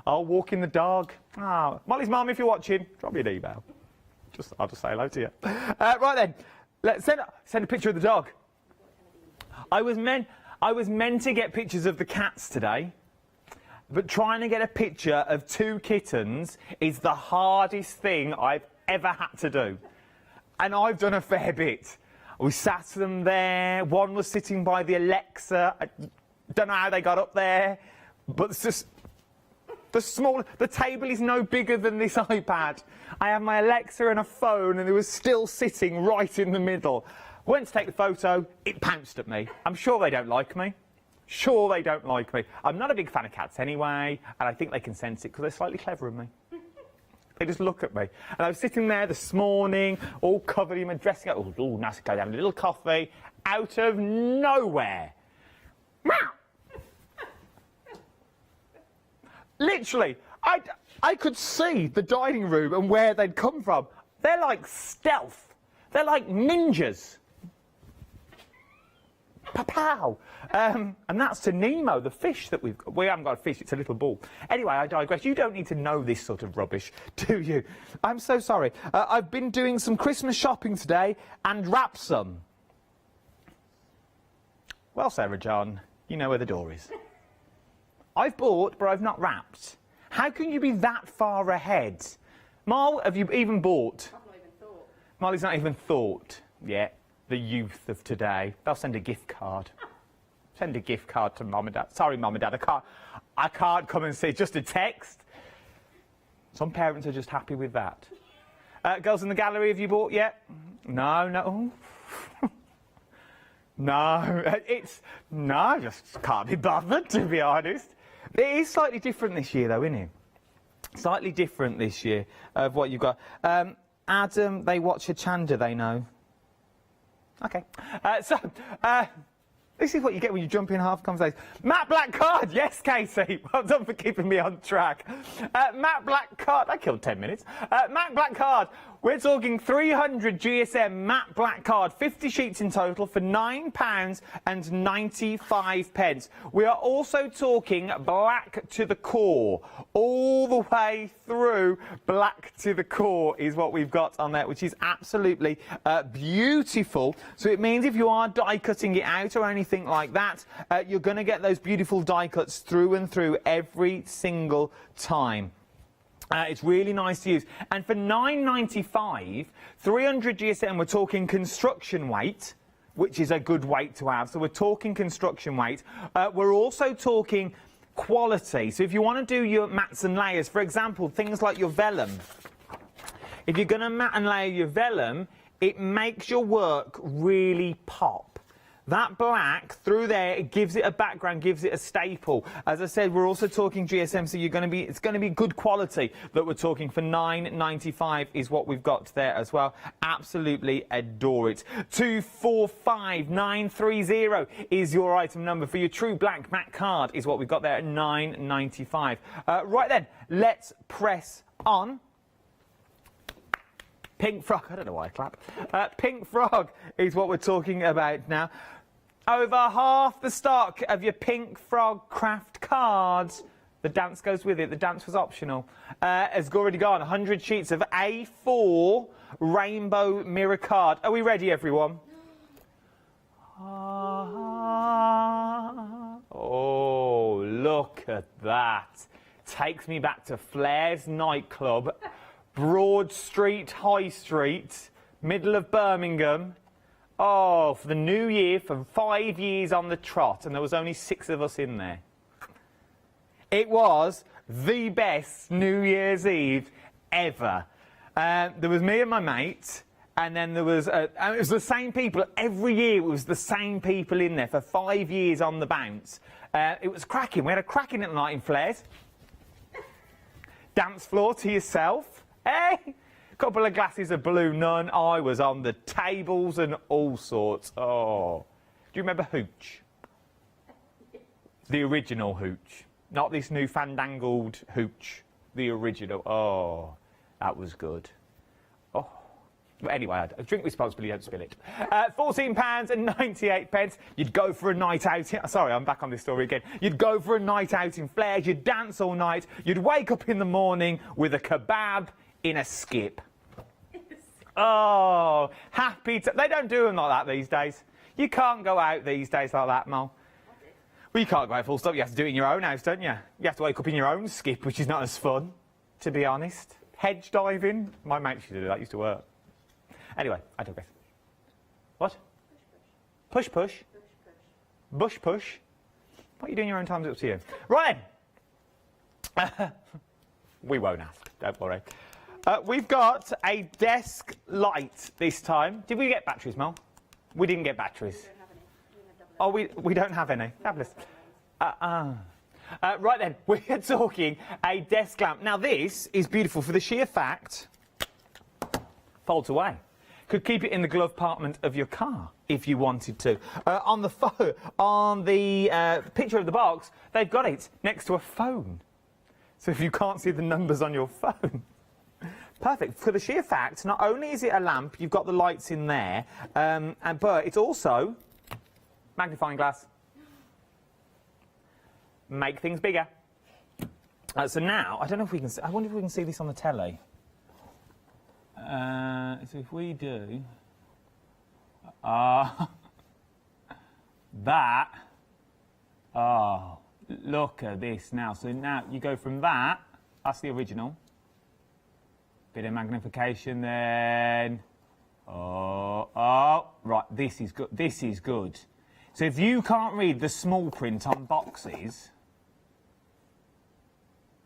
I'll walk in the dog. Oh. Molly's mum, if you're watching, drop me an email. I'll just say hello to you. Right then, let's send a picture of the dog. I was meant to get pictures of the cats today. But trying to get a picture of 2 kittens is the hardest thing I've ever had to do. And I've done a fair bit. We sat them there. One was sitting by the Alexa. I don't know how they got up there, but it's just the table is no bigger than this iPad. I have my Alexa and a phone, and it was still sitting right in the middle. Went to take the photo, it pounced at me. I'm sure they don't like me. Sure they don't like me. I'm not a big fan of cats anyway, and I think they can sense it because they're slightly cleverer than me. They just look at me. And I was sitting there this morning, all covered in my dressing up. Oh, nice to go down, a little coffee, out of nowhere. Meow! Literally, I could see the dining room and where they'd come from. They're like stealth. They're like ninjas. Pa-pow! And that's to Nemo, the fish that we've got. We haven't got a fish, it's a little ball. Anyway, I digress. You don't need to know this sort of rubbish, do you? I'm so sorry. I've been doing some Christmas shopping today and wrapped some. Well, Sarah John, you know where the door is. I've bought, but I've not wrapped. How can you be that far ahead? Mal, have you even bought? I've not even thought. Molly's not even thought yet. The youth of today. They'll send a gift card. Send a gift card to Mum and Dad. Sorry, Mum and Dad, I can't come and see. Just a text. Some parents are just happy with that. Girls in the gallery, have you bought yet? No. No, I just can't be bothered, to be honest. It is slightly different this year, though, isn't it? Slightly different this year of what you've got. Adam, they watch Hochanda, they know. Okay. This is what you get when you jump in half conversation. Matte black card! Yes, Casey! Well done for keeping me on track. Matte black card. That killed 10 minutes. Matte black card. We're talking 300 GSM matte black card, 50 sheets in total for £9.95. We are also talking black to the core. All the way through, black to the core is what we've got on there, which is absolutely beautiful. So it means if you are die cutting it out or anything like that, you're going to get those beautiful die cuts through and through every single time. It's really nice to use. And for £9.95, 300 GSM, we're talking construction weight, which is a good weight to have. So we're talking construction weight. We're also talking quality. So if you want to do your mats and layers, for example, things like your vellum. If you're going to mat and layer your vellum, it makes your work really pop. That black through there, it gives it a background, gives it a staple. As I said, we're also talking GSM, so it's going to be good quality that we're talking for £9.95 is what we've got there as well. Absolutely adore it. 245930 is your item number for your true black matte card is what we've got there at £9.95. Right then, let's press on. Pink Frog, I don't know why I clap. Pink Frog is what we're talking about now. Over half the stock of your Pink Frog craft cards, the dance goes with it, the dance was optional, has already gone. 100 sheets of A4 rainbow mirror card. Are we ready, everyone? Oh, look at that. Takes me back to Flair's nightclub. Broad Street, High Street, middle of Birmingham. Oh, for the new year, for 5 years on the trot, and there was only 6 of us in there. It was the best New Year's Eve ever. There was me and my mate, and then there was, it was the same people. Every year it was the same people in there for 5 years on the bounce. It was cracking. We had a cracking night in Flair's. Dance floor to yourself. Hey, couple of glasses of Blue Nun. I was on the tables and all sorts. Oh, do you remember Hooch? The original Hooch, not this new fandangled Hooch. The original. Oh, that was good. Oh, but anyway, drink responsibly, don't spill it. £14.98. You'd go for a night out. Sorry, I'm back on this story again. You'd go for a night out in Flair's. You'd dance all night. You'd wake up in the morning with a kebab in a skip. Oh, happy to... They don't do them like that these days. You can't go out these days like that, Mal. Well, you can't go out full stop. You have to do it in your own house, don't you? You have to wake up in your own skip, which is not as fun, to be honest. Hedge diving. My mate used to do that. Used to work. Anyway, I digress. What? Push, push. Bush, push. What are you doing your own time's up to you. Right then. We won't ask, don't worry. We've got a desk light this time. Did we get batteries, Mel? We didn't get batteries. Oh, we don't have any. Fabulous. Right then, we're talking a desk lamp. Now this is beautiful for the sheer fact, folds away. Could keep it in the glove compartment of your car if you wanted to. On the picture of the box, they've got it next to a phone. So if you can't see the numbers on your phone, perfect. For the sheer fact, not only is it a lamp, you've got the lights in there, but it's also magnifying glass. Make things bigger. So now, I don't know if we can see, I wonder if we can see this on the telly. So if we do, that, oh, look at this now. So now you go from that, that's the original. Bit of magnification then. Oh, right, this is good. This is good. So if you can't read the small print on boxes,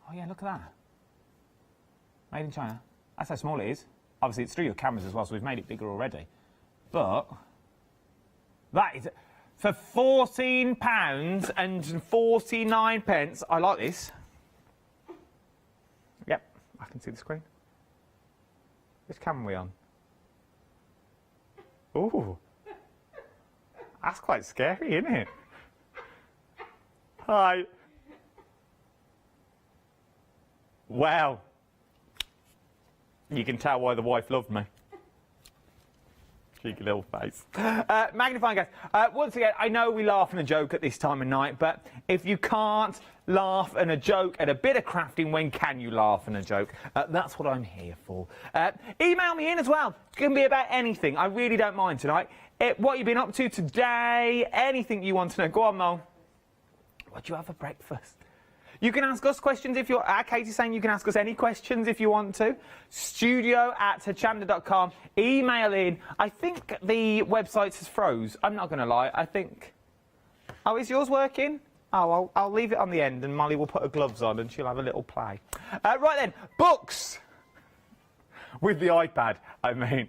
oh yeah, look at that. Made in China. That's how small it is. Obviously, it's through your cameras as well, so we've made it bigger already. But that is for £14.49. I like this. Yep, I can see the screen. Which camera are we on? Ooh, that's quite scary, isn't it? Hi. Wow. You can tell why the wife loved me. Cheeky little face. Magnifying glass. Once again, I know we laugh and a joke at this time of night, but if you can't laugh and a joke at a bit of crafting, when can you laugh and a joke? That's what I'm here for. Email me in as well. It can be about anything. I really don't mind tonight. What you've been up to today, anything you want to know. Go on, Mo. What do you have for breakfast? You can ask us questions if you're... Katie's saying you can ask us any questions if you want to. studio@hochanda.com. Email in. I think the website has froze. I'm not going to lie. I think... Oh, is yours working? Oh, I'll leave it on the end and Molly will put her gloves on and she'll have a little play. Right then, books. With the iPad, I mean.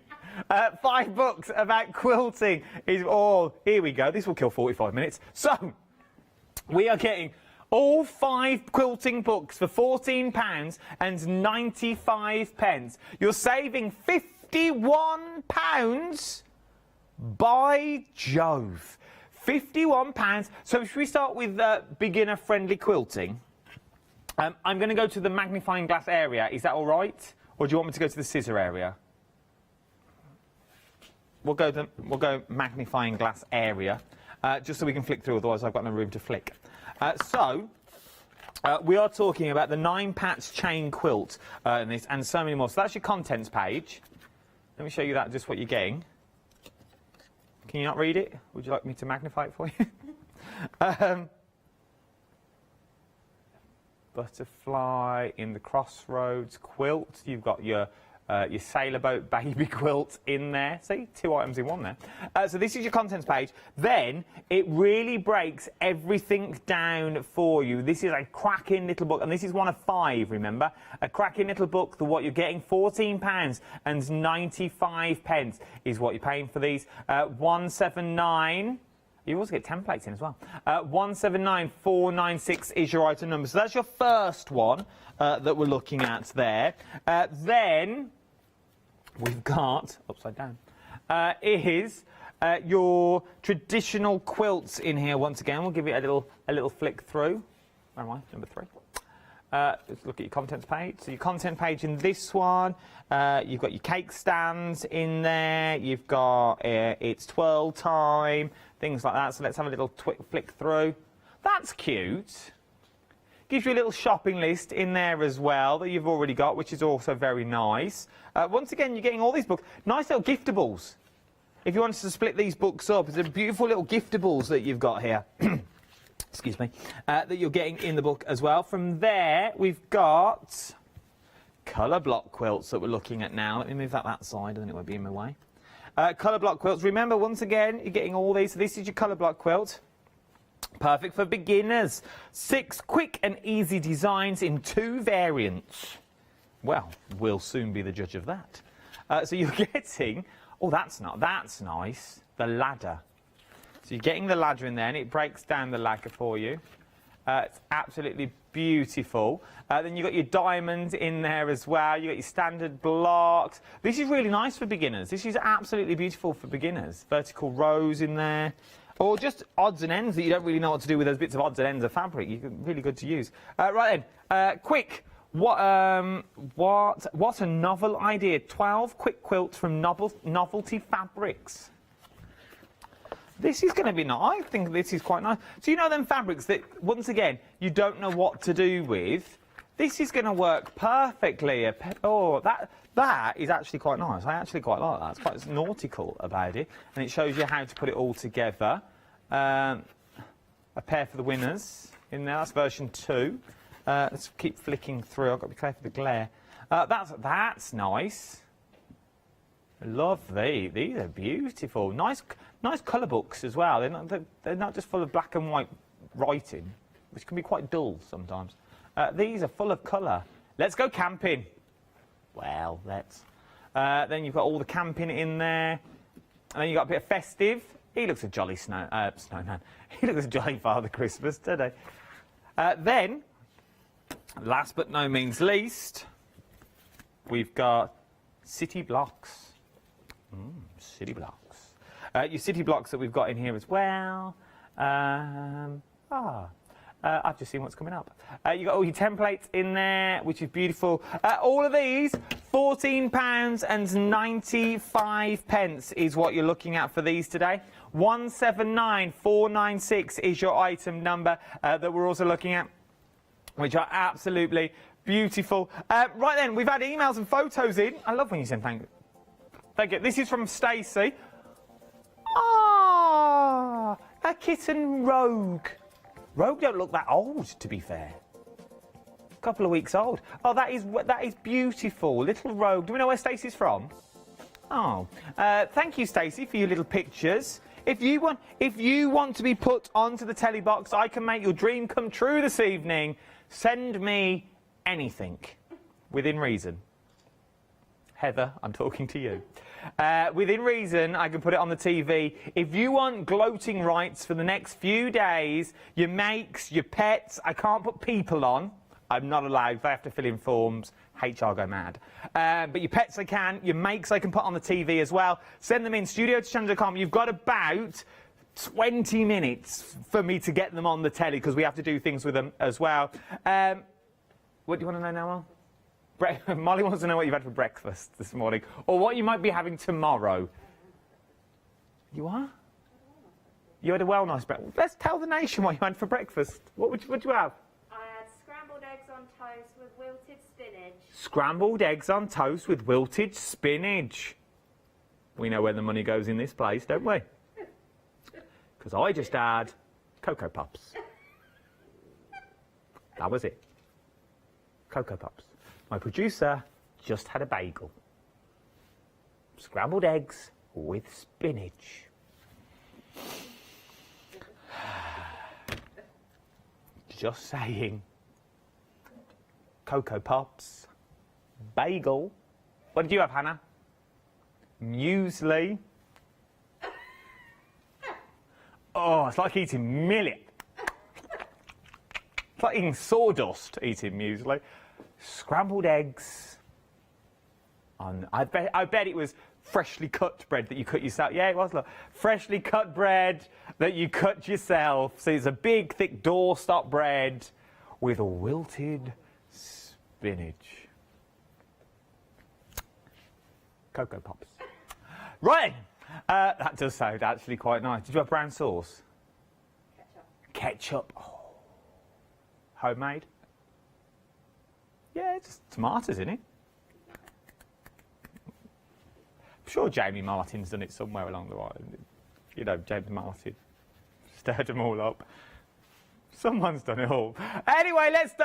5 books about quilting is all... Here we go. This will kill 45 minutes. So, we are getting... all 5 quilting books for £14.95. You're saving £51. By Jove. £51. So if we start with beginner-friendly quilting, I'm going to go to the magnifying glass area. Is that all right? Or do you want me to go to the scissor area? We'll go magnifying glass area, just so we can flick through. Otherwise, I've got no room to flick. We are talking about the 9-patch chain quilt and so many more. So that's your contents page. Let me show you that, just what you're getting. Can you not read it? Would you like me to magnify it for you? Butterfly in the Crossroads quilt. You've got your sailorboat baby quilt in there. See, 2 items in one there. So this is your contents page. Then it really breaks everything down for you. This is a cracking little book, and this is one of 5, remember? A cracking little book. What you're getting, £14.95 is what you're paying for these. 179. You also get templates in as well. 179496 is your item number. So that's your first one that we're looking at there. Then we've got, upside down, is your traditional quilts in here once again. We'll give it a little flick through. Where am I? Number 3. Let's look at your contents page. So your content page in this one, you've got your cake stands in there. You've got it's twirl time, things like that. So let's have a little flick through. That's cute. Gives you a little shopping list in there as well that you've already got, which is also very nice. Once again, you're getting all these books. Nice little giftables. If you wanted to split these books up, it's a beautiful little giftables that you've got here. Excuse me. That you're getting in the book as well. From there, we've got colour block quilts that we're looking at now. Let me move that side, and then it won't be in my way. Colour block quilts. Remember, once again, you're getting all these. So this is your colour block quilt. Perfect for beginners. 6 quick and easy designs in 2 variants. Well, we'll soon be the judge of that. So you're getting, oh, that's nice, the ladder. So you're getting the ladder in there, and it breaks down the ladder for you. It's absolutely beautiful. Then you've got your diamonds in there as well. You've got your standard blocks. This is really nice for beginners. This is absolutely beautiful for beginners. Vertical rows in there. Or just odds and ends that you don't really know what to do with those bits of odds and ends of fabric. Really good to use. Right then, quick. What a novel idea. 12 quick quilts from Novelty Fabrics. This is going to be nice. I think this is quite nice. So you know them fabrics that, once again, you don't know what to do with? This is going to work perfectly. Oh, that is actually quite nice. I actually quite like that. It's quite nautical about it. And it shows you how to put it all together. A pair for the winners in there. That's version 2. Let's keep flicking through. I've got to be careful of the glare. That's nice. Love these. These are beautiful. Nice colour books as well. They're not just full of black and white writing, which can be quite dull sometimes. These are full of colour. Let's go camping. Well, let's. Then you've got all the camping in there. And then you've got a bit of festive. He looks a jolly snowman. He looks a jolly Father Christmas, doesn't he? Then, last but no means least, we've got city blocks. City blocks. Your city blocks that we've got in here as well. I've just seen what's coming up. You've got all your templates in there, which is beautiful. All of these, £14.95 is what you're looking at for these today. 179496 is your item number that we're also looking at, which are absolutely beautiful. Right then, we've had emails and photos in. I love when you send thank you. Thank you. This is from Stacey. Ah, a kitten Rogue. Rogue don't look that old, to be fair. A couple of weeks old. Oh, that is beautiful. Little Rogue. Do we know where Stacey's from? Oh, thank you, Stacey, for your little pictures. If you want to be put onto the telly box, I can make your dream come true this evening. Send me anything, within reason. Heather, I'm talking to you. Within reason, I can put it on the TV. If you want gloating rights for the next few days, your makes, your pets, I can't put people on. I'm not allowed. They have to fill in forms. HR go mad. But your pets I can. Your makes I can put on the TV as well. Send them in, studio@channel.com. You've got about 20 minutes for me to get them on the telly because we have to do things with them as well. What do you want to know now, Mel? Molly wants to know what you've had for breakfast this morning, or what you might be having tomorrow. You are? You had a well nice breakfast. Let's tell the nation what you had for breakfast. What would you have? I had scrambled eggs on toast with wilted spinach. Scrambled eggs on toast with wilted spinach. We know where the money goes in this place, don't we? Because I just had Cocoa Pops. That was it. Cocoa Pops. My producer just had a bagel. Scrambled eggs with spinach. Just saying. Cocoa Pops. Bagel. What did you have, Hannah? Muesli. Oh, it's like eating millet. It's like eating sawdust, eating muesli. Scrambled eggs. I bet it was freshly cut bread that you cut yourself. Yeah, it was. Look, freshly cut bread that you cut yourself. So it's a big, thick doorstop bread with a wilted spinach. Cocoa Pops. Right. That does sound actually quite nice. Did you have brown sauce? Ketchup. Oh. Homemade? Yeah, just tomatoes in it. I'm sure Jamie Martin's done it somewhere along the line. You know, James Martin stirred them all up. Someone's done it all. Anyway, let's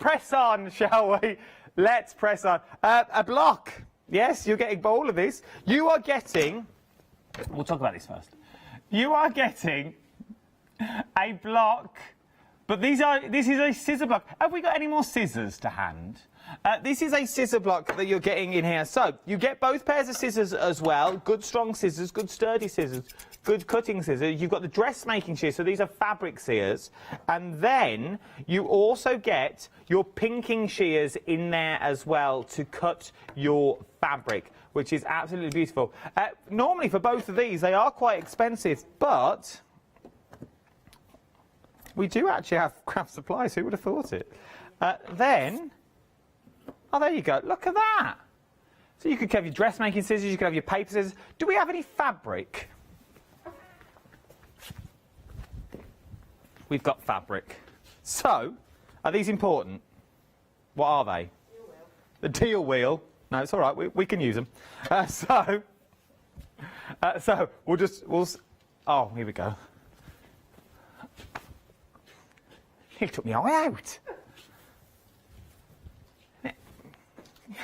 press on, shall we? Let's press on. A block. Yes, you're getting all of this. You are getting... We'll talk about this first. You are getting a block, but this is a scissor block. Have we got any more scissors to hand? This is a scissor block that you're getting in here. So you get both pairs of scissors as well. Good strong scissors, good sturdy scissors, good cutting scissors. You've got the dressmaking shears, so these are fabric shears. And then you also get your pinking shears in there as well to cut your fabric, which is absolutely beautiful. Normally for both of these, they are quite expensive, but we do actually have craft supplies. Who would have thought it? Then... Oh, there you go. Look at that. So you could have your dressmaking scissors, you could have your paper scissors. Do we have any fabric? We've got fabric. So, are these important? What are they? Deal wheel. The deal wheel. No, it's all right. We can use them. So oh, here we go. He took my eye out.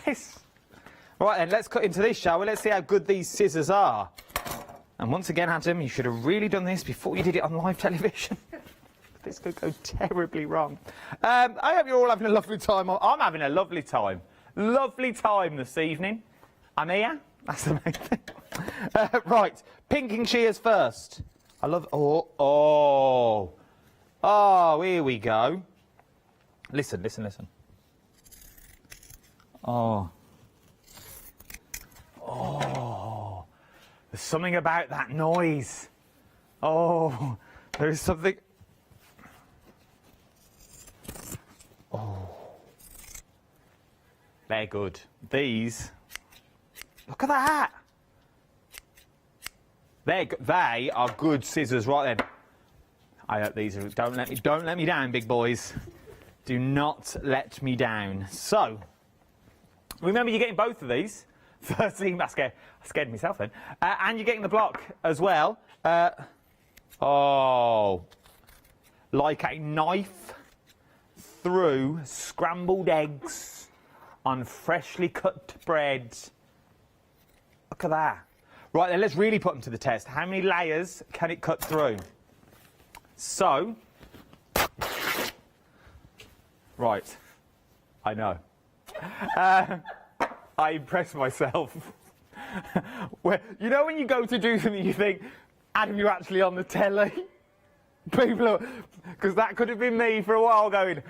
Yes. Right then, let's cut into this, shall we? Let's see how good these scissors are. And once again, Adam, you should have really done this before you did it on live television. This could go terribly wrong. I hope you're all having a lovely time. I'm having a lovely time. Lovely time this evening. I'm here. That's the main thing. Right, pinking shears first. I love... Oh, here we go. Listen. Oh, there's something about that noise. Oh, there is something. Oh, they're good. These, look at that. They are good scissors, right then. I hope these are. Don't let me down, big boys. Do not let me down. So. Remember, you're getting both of these. 13, I scared myself then. And you're getting the block as well. Like a knife through scrambled eggs on freshly cut bread. Look at that. Right, then let's really put them to the test. How many layers can it cut through? So, right, I know. I impress myself. You know when you go to do something you think, Adam, you're actually on the telly? People are... Because that could have been me for a while going...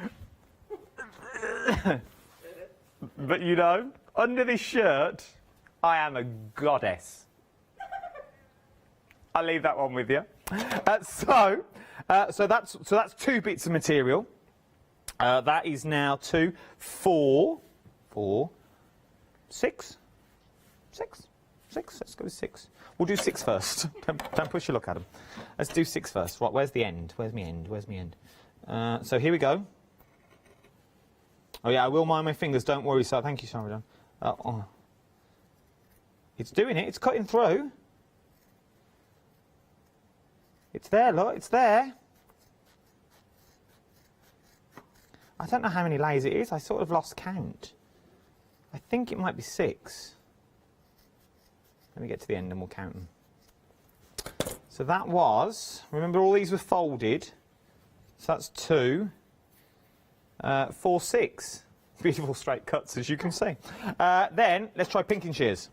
But you know, under this shirt, I am a goddess. I'll leave that one with you. So that's 2 bits of material. That is now 2, 4, 6. Let's go with 6. We'll do 6 first. Don't push your luck, Adam. Let's do 6 first. Right, where's the end? Where's my end? So here we go. Oh yeah, I will mind my fingers. Don't worry. So thank you, Sarah. It's doing it. It's cutting through. It's there. Look, it's there. I don't know how many layers it is. I sort of lost count. I think it might be 6. Let me get to the end and we'll count them. So that was, remember all these were folded. So that's 2, 4, 6. Beautiful straight cuts, as you can see. Then let's try pinking shears.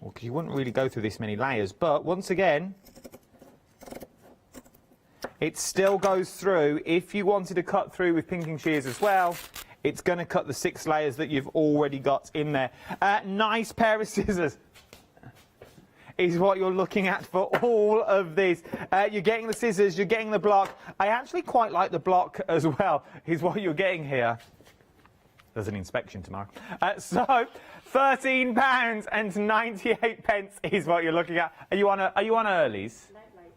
Well, because you wouldn't really go through this many layers, but once again, it still goes through. If you wanted to cut through with pinking shears as well, it's going to cut the 6 layers that you've already got in there. Nice pair of scissors is what you're looking at for all of this. You're getting the scissors, you're getting the block. I actually quite like the block as well, is what you're getting here. There's an inspection tomorrow. So, £13.98 is what you're looking at. Are you on earlies?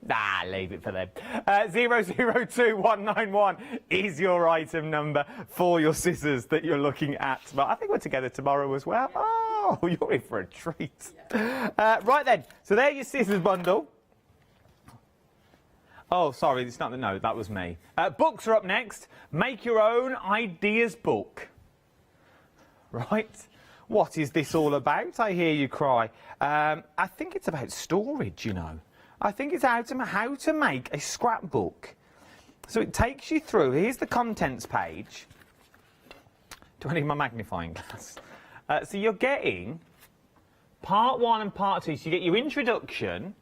Nah, leave it for them. 002191 is your item number for your scissors that you're looking at. But I think we're together tomorrow as well. Oh, you're in for a treat. Right then, so there's your scissors bundle. Oh, sorry, it's not the note, that was me. Books are up next. Make your own ideas book. Right? What is this all about, I hear you cry? I think it's about storage, you know. I think it's how to make a scrapbook. So it takes you through, here's the contents page. Do I need my magnifying glass? So you're getting part 1 and part 2. So you get your introduction,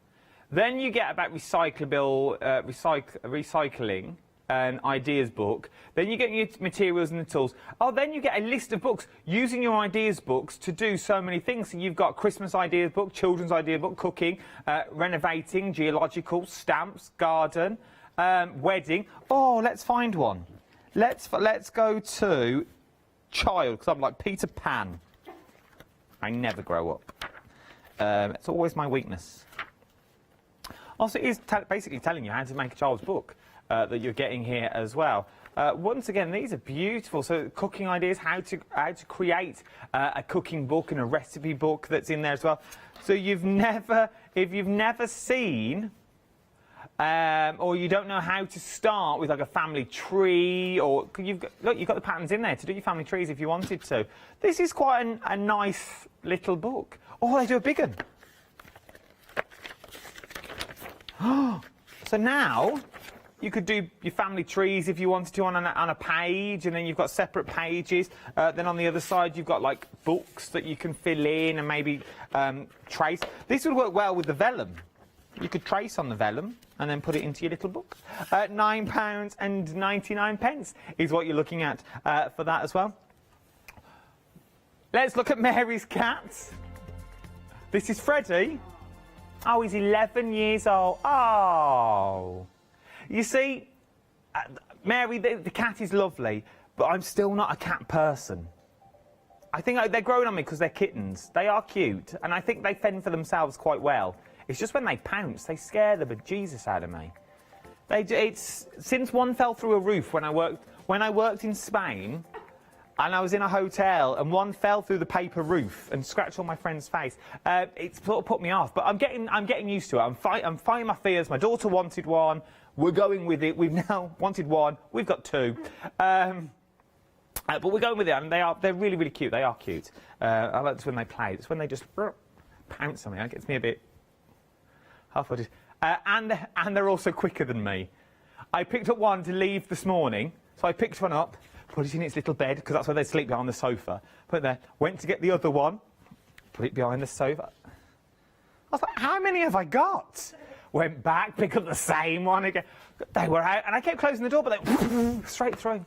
then you get about recycling, an ideas book, then you get your materials and the tools. Oh, then you get a list of books using your ideas books to do so many things. So you've got Christmas ideas book, children's idea book, cooking, renovating, geological, stamps, garden, wedding. Oh, let's find one. Let's go to child, because I'm like Peter Pan. I never grow up. It's always my weakness. Also, it is basically telling you how to make a child's book. That you're getting here as well. Once again, these are beautiful. So cooking ideas, how to create a cooking book and a recipe book that's in there as well. So if you've never seen or you don't know how to start with like a family tree, or you've got the patterns in there to do your family trees if you wanted to. This is quite a nice little book. Oh, they do a big one. So now you could do your family trees if you wanted to on a page, and then you've got separate pages. Then on the other side, you've got like books that you can fill in and maybe trace. This would work well with the vellum. You could trace on the vellum and then put it into your little book. £9.99 is what you're looking at for that as well. Let's look at Mary's cat. This is Freddie. Oh, he's 11 years old. Oh. You see, Mary, the cat is lovely, but I'm still not a cat person. I think they're growing on me because they're kittens. They are cute, and I think they fend for themselves quite well. It's just when they pounce, they scare the bejesus out of me. Since one fell through a roof when I worked in Spain, and I was in a hotel, and one fell through the paper roof and scratched on my friend's face. It's sort of put me off, but I'm getting used to it. I'm fighting my fears. My daughter wanted one. We're going with it. We've now wanted one. We've got 2. But we're going with it, and they're really, really cute. They are cute. I like this when they play. It's when they just pounce on me. That gets me a bit half-hearted. And they're also quicker than me. I picked up one to leave this morning, so I picked one up, put it in its little bed, because that's where they sleep, behind the sofa. Put it there. Went to get the other one, put it behind the sofa. I was like, how many have I got? Went back, picked up the same one again. They were out, and I kept closing the door, but they straight through.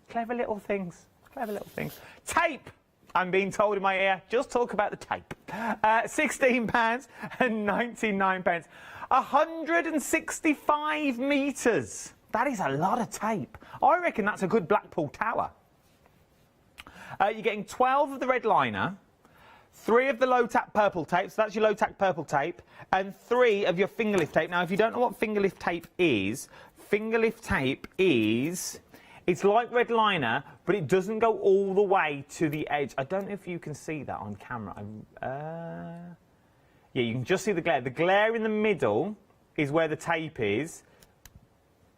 Clever little things. Clever little things. Tape! I'm being told in my ear, just talk about the tape. £16.99. 165 metres. That is a lot of tape. I reckon that's a good Blackpool Tower. You're getting 12 of the red liner, 3 of the low-tack purple tape, so that's your low-tack purple tape, and 3 of your finger lift tape. Now, if you don't know what finger lift tape is, it's like red liner, but it doesn't go all the way to the edge. I don't know if you can see that on camera. Yeah, you can just see the glare. The glare in the middle is where the tape is,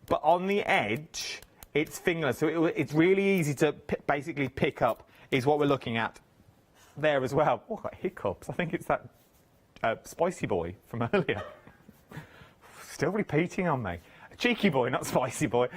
but on the edge, it's fingerless. So it's really easy to basically pick up, is what we're looking at there as well. Oh, I've got hiccups. I think it's that spicy boy from earlier. Still repeating on me. Cheeky boy, not spicy boy.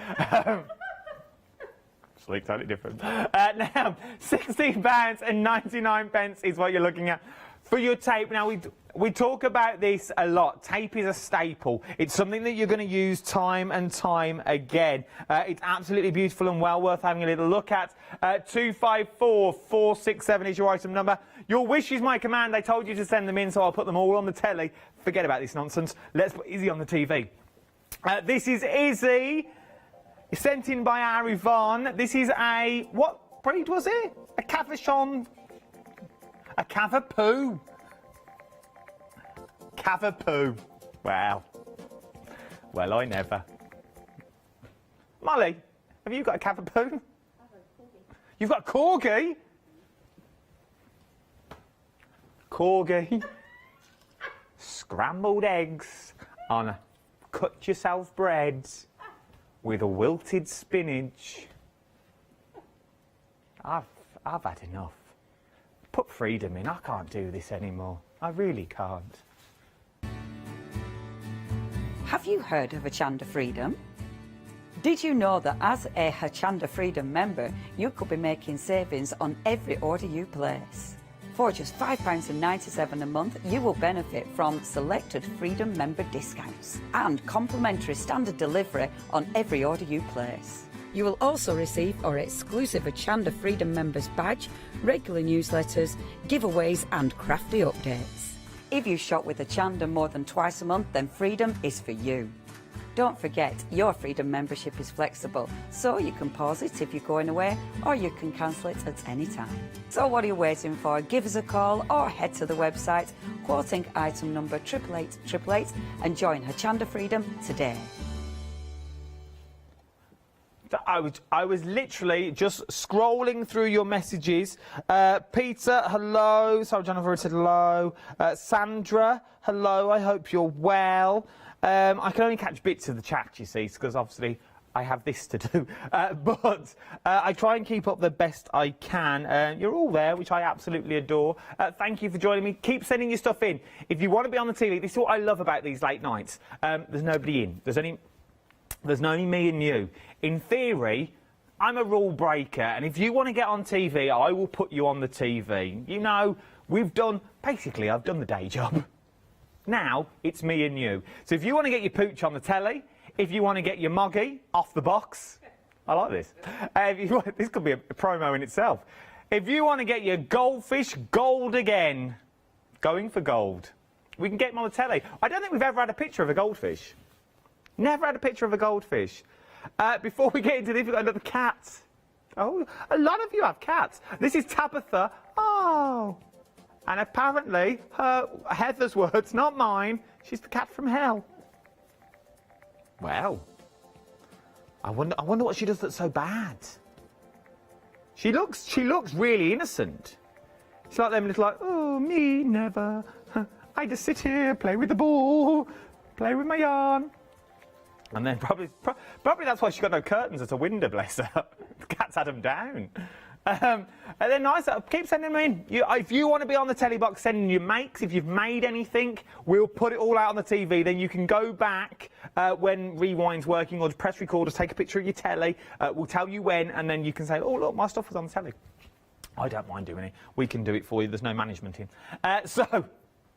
Sleep totally different. Now, £16.99 is what you're looking at for your tape. Now, we talk about this a lot. Tape is a staple. It's something that you're going to use time and time again. It's absolutely beautiful and well worth having a little look at. 254467 is your item number. Your wish is my command. They told you to send them in, so I'll put them all on the telly. Forget about this nonsense. Let's put Izzy on the TV. This is Izzy. Sent in by our Yvonne. This is a... what breed was it? A Cavachon... a Cavapoo. Cavapoo. Wow. Well, I never. Molly, have you got a Cavapoo? You've got a Corgi? Corgi. Scrambled eggs on a cut-yourself bread with a wilted spinach. I've had enough. put freedom in. I can't do this anymore. I really can't. Have you heard of Hochanda Freedom? Did you know that as a Hochanda Freedom member, you could be making savings on every order you place? For just £5.97 a month, you will benefit from selected Freedom member discounts and complimentary standard delivery on every order you place. You will also receive our exclusive Hochanda Freedom members badge, regular newsletters, giveaways and crafty updates. If you shop with Hochanda more than twice a month, then Freedom is for you. Don't forget, your Freedom membership is flexible, so you can pause it if you're going away, or you can cancel it at any time. So what are you waiting for? Give us a call or head to the website, quoting item number 88888 and join Hochanda Freedom today. I was literally just scrolling through your messages. Peter, hello. Sorry, Jennifer said hello. Sandra, hello. I hope you're well. I can only catch bits of the chat, you see, because obviously I have this to do. But I try and keep up the best I can. You're all there, which I absolutely adore. Thank you for joining me. Keep sending your stuff in. If you want to be on the TV, this is what I love about these late nights. There's nobody in. There's only me and you. In theory, I'm a rule breaker, and if you want to get on TV, I will put you on the TV. You know, basically, I've done the day job. Now, it's me and you. So if you want to get your pooch on the telly, if you want to get your moggy off the box, I like this. This could be a promo in itself. If you want to get your goldfish gold again, going for gold, we can get them on the telly. I don't think we've ever had a picture of a goldfish. Never had a picture of a goldfish. Before we get into this, we've got another cat. Oh, a lot of you have cats. This is Tabitha. Oh. And apparently, Heather's words, not mine, she's the cat from hell. Well, I wonder what she does that's so bad. She looks really innocent. She's like them little, like, oh, me, never. I just sit here, play with the ball, play with my yarn. And then probably that's why she got no curtains at a window, bless her. The cat's had them down. And then nice, keep sending them in. If you want to be on the telly box, send in your makes. If you've made anything, we'll put it all out on the TV. Then you can go back when Rewind's working, or press recorders, take a picture of your telly. We'll tell you when, and then you can say, oh, look, my stuff was on the telly. I don't mind doing it. We can do it for you. There's no management in. So,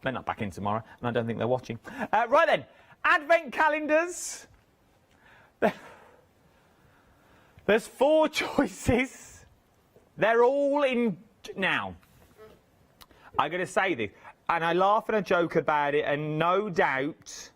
they're not back in tomorrow, and I don't think they're watching. Right then, Advent calendars. There's 4 choices. They're all in now. I'm going to say this, and I laugh and I joke about it, and no doubt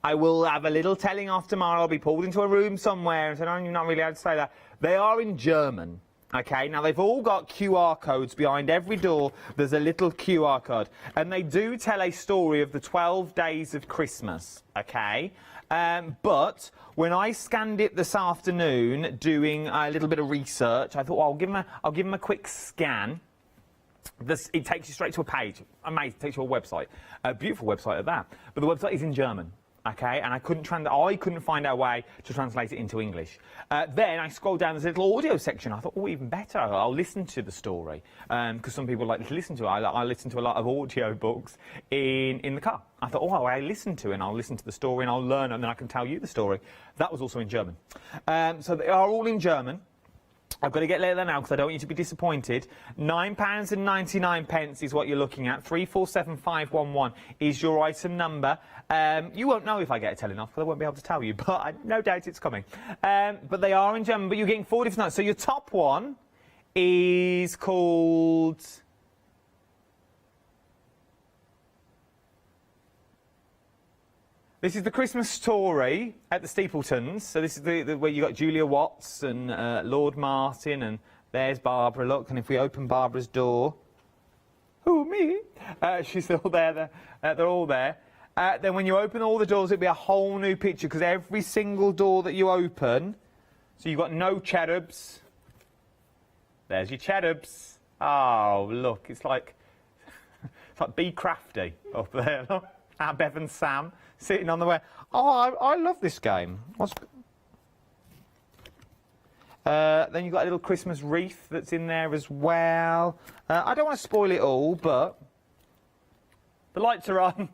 I will have a little telling off tomorrow. I'll be pulled into a room somewhere and say, no, you're not really allowed to say that. They are in German. Okay, now they've all got QR codes behind every door. There's a little QR code, and they do tell a story of the 12 days of Christmas. Okay, but when I scanned it this afternoon, doing a little bit of research, I thought, well, I'll give them a quick scan. It takes you straight to a page. Amazing, it takes you to a website, a beautiful website at that. But the website is in German. Okay, and I couldn't find a way to translate it into English. Then I scrolled down, there's a little audio section. I thought, oh, even better, I'll listen to the story. Because some people like to listen to it. I listen to a lot of audio books in the car. I thought, oh, I listen to it, and I'll listen to the story, and I'll learn, and then I can tell you the story. That was also in German. So they are all in German. I've got to get later now because I don't want you to be disappointed. £9.99 is what you're looking at. 347511 is your item number. You won't know if I get a telling off because I won't be able to tell you, but I no doubt it's coming. But they are in German, but you're getting 4 different notes. So your top one is called... This is the Christmas story at the Steepletons. So this is the where you got Julia Watts and Lord Martin, and there's Barbara. Look, and if we open Barbara's door, who me? She's still there. They're all there. Then when you open all the doors, it'll be a whole new picture because every single door that you open, so you've got no cherubs. There's your cherubs. Oh, look, it's like Be Crafty up there. Look, Bev and Sam. Sitting on the way. Oh, I love this game. Then you've got a little Christmas wreath that's in there as well. I don't want to spoil it all, but the lights are on.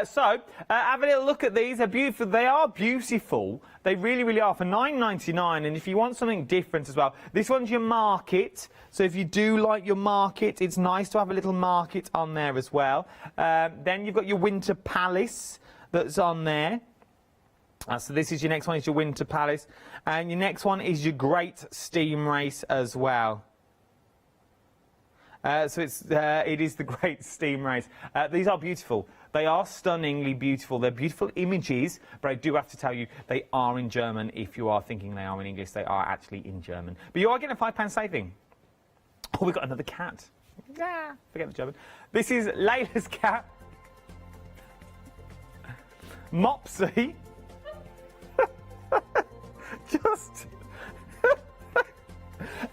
So have a little look at these. They're beautiful. They are beautiful. They really, really are, for £9.99. And if you want something different as well, this one's your market. So if you do like your market, it's nice to have a little market on there as well. Then you've got your Winter Palace that's on there. So this is your next one, is your Winter Palace. And your next one is your Great Steam Race as well. So it is the Great Steam Race. These are beautiful. They are stunningly beautiful. They're beautiful images, but I do have to tell you, they are in German. If you are thinking they are in English, they are actually in German. But you are getting a £5 saving. Oh, we've got another cat. Yeah, forget the German. This is Layla's cat. Mopsy. Just...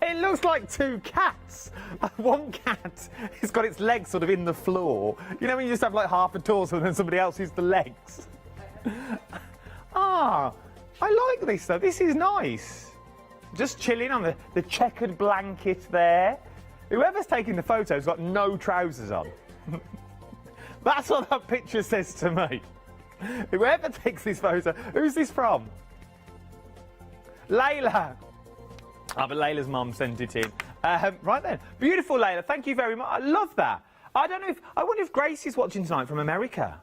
It looks like two cats. One cat has got its legs sort of in the floor. You know when you just have like half a torso and then somebody else is the legs? I like this though. This is nice. Just chilling on the checkered blanket there. Whoever's taking the photo has got no trousers on. That's what that picture says to me. Whoever takes this photo, who's this from? Layla. Oh, but Layla's mum sent it in. Right then. Beautiful, Layla. Thank you very much. I love that. I wonder if Grace is watching tonight from America.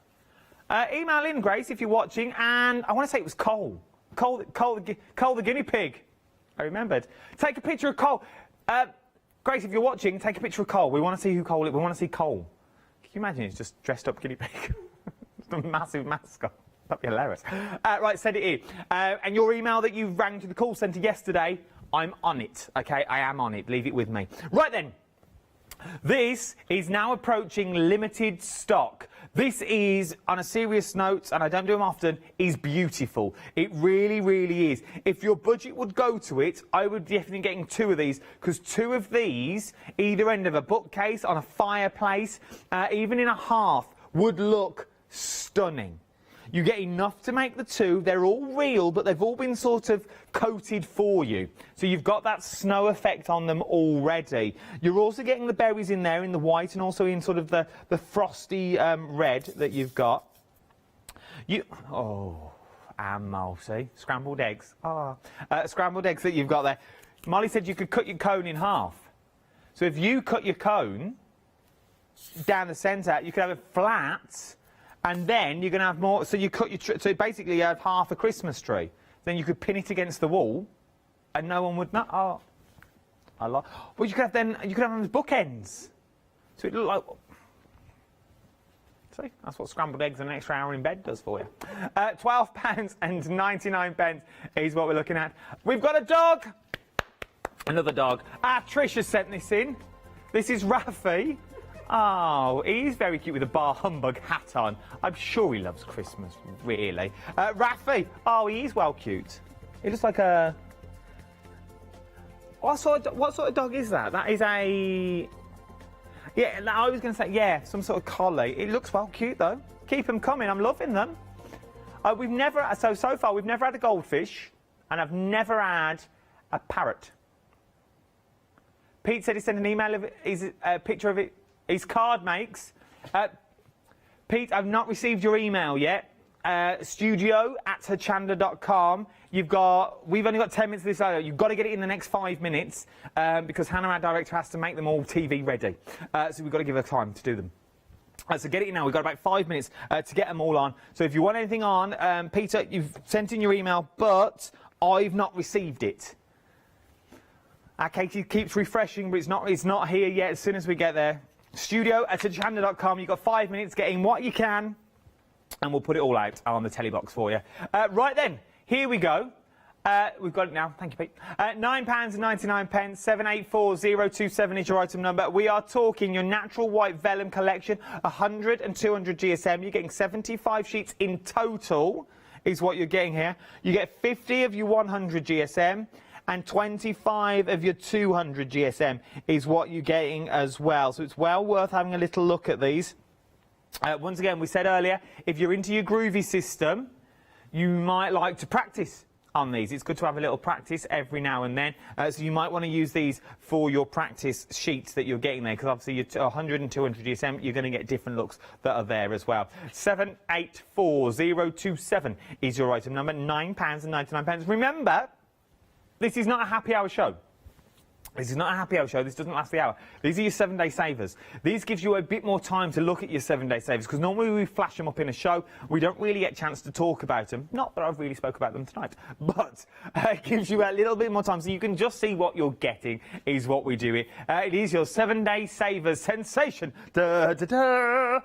Email in, Grace, if you're watching. And I want to say it was Cole. Cole the guinea pig. I remembered. Take a picture of Cole. Grace, if you're watching, take a picture of Cole. We want to see who Cole is. We want to see Cole. Can you imagine he's just dressed up guinea pig? Just a massive mascot. That'd be hilarious. Right, send it in. And your email that you rang to the call centre yesterday, I'm on it, OK? I am on it. Leave it with me. Right then. This is now approaching limited stock. This is, on a serious note, and I don't do them often, is beautiful. It really, really is. If your budget would go to it, I would definitely getting two of these, because two of these, either end of a bookcase, on a fireplace, even in a hearth, would look stunning. You get enough to make the two. They're all real, but they've all been sort of coated for you. So you've got that snow effect on them already. You're also getting the berries in there in the white and also in sort of the frosty red that you've got. And Molly, scrambled eggs. Scrambled eggs that you've got there. Molly said you could cut your cone in half. So if you cut your cone down the centre, you could have it flat. And then you're going to have more. So you cut your so basically you have half a Christmas tree. Then you could pin it against the wall, and no one would know. Oh, I like. Well, you could have them as bookends. So it look like. See, that's what scrambled eggs and an extra hour in bed does for you. £12.99 is what we're looking at. We've got a dog. Another dog. Tricia sent this in. This is Rafi. Oh, he's very cute with a bar humbug hat on. I'm sure he loves Christmas, really. Rafi, he is well cute. He looks like a... What sort of dog is that? That is a... Yeah, I was going to say, yeah, some sort of collie. It looks well cute, though. Keep them coming. I'm loving them. We've never... So far, we've never had a goldfish, and I've never had a parrot. Pete said he sent an email of a picture of it. His card makes. Pete, I've not received your email yet. studio@hochanda.com. We've only got 10 minutes of this later. You've got to get it in the next 5 minutes because Hannah, our director, has to make them all TV ready. So we've got to give her time to do them. So get it in now. We've got about 5 minutes to get them all on. So if you want anything on, Peter, you've sent in your email, but I've not received it. Katie keeps refreshing, but it's not here yet. As soon as we get there. Studio@hochanda.com. You've got 5 minutes getting what you can, and we'll put it all out on the telly box for you. Right then, here we go. We've got it now. Thank you, Pete. £9.99. 784027 is your item number. We are talking your natural white vellum collection, 100 and 200 GSM. You're getting 75 sheets in total, is what you're getting here. You get 50 of your 100 GSM. And 25 of your 200 GSM is what you're getting as well. So it's well worth having a little look at these. Once again, we said earlier, if you're into your groovy system, you might like to practice on these. It's good to have a little practice every now and then. So you might want to use these for your practice sheets that you're getting there, because obviously you're 100 and 200 GSM, you're going to get different looks that are there as well. 784027 is your item number, £9.99. Remember, this is not a happy hour show. This is not a happy hour show. This doesn't last the hour. These are your 7-day savers. These gives you a bit more time to look at your 7-day savers, because normally we flash them up in a show. We don't really get a chance to talk about them. Not that I've really spoke about them tonight, but it gives you a little bit more time so you can just see what you're getting is what we do it. It is your 7-day savers sensation. Da, da, da.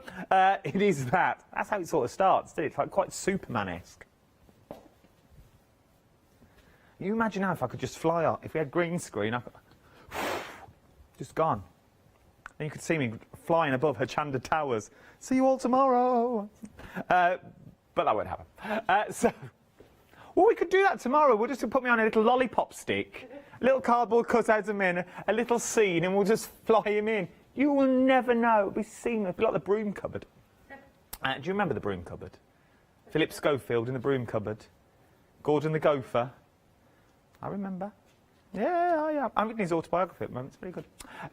It is that. That's how it sort of starts, isn't it? It's like quite Superman-esque. You imagine now if I could just fly up, if we had green screen, I could... just gone. And you could see me flying above Hochanda towers. See you all tomorrow. But that won't happen. Well, we could do that tomorrow. We'll just put me on a little lollipop stick, a little cardboard cutout of me, and a little scene, and we'll just fly him in. You will never know. It'll be seamless. It'll be like the broom cupboard. Do you remember the broom cupboard? Philip Schofield in the broom cupboard. Gordon the Gopher. I remember. Yeah. I'm reading his autobiography at the moment. It's very good.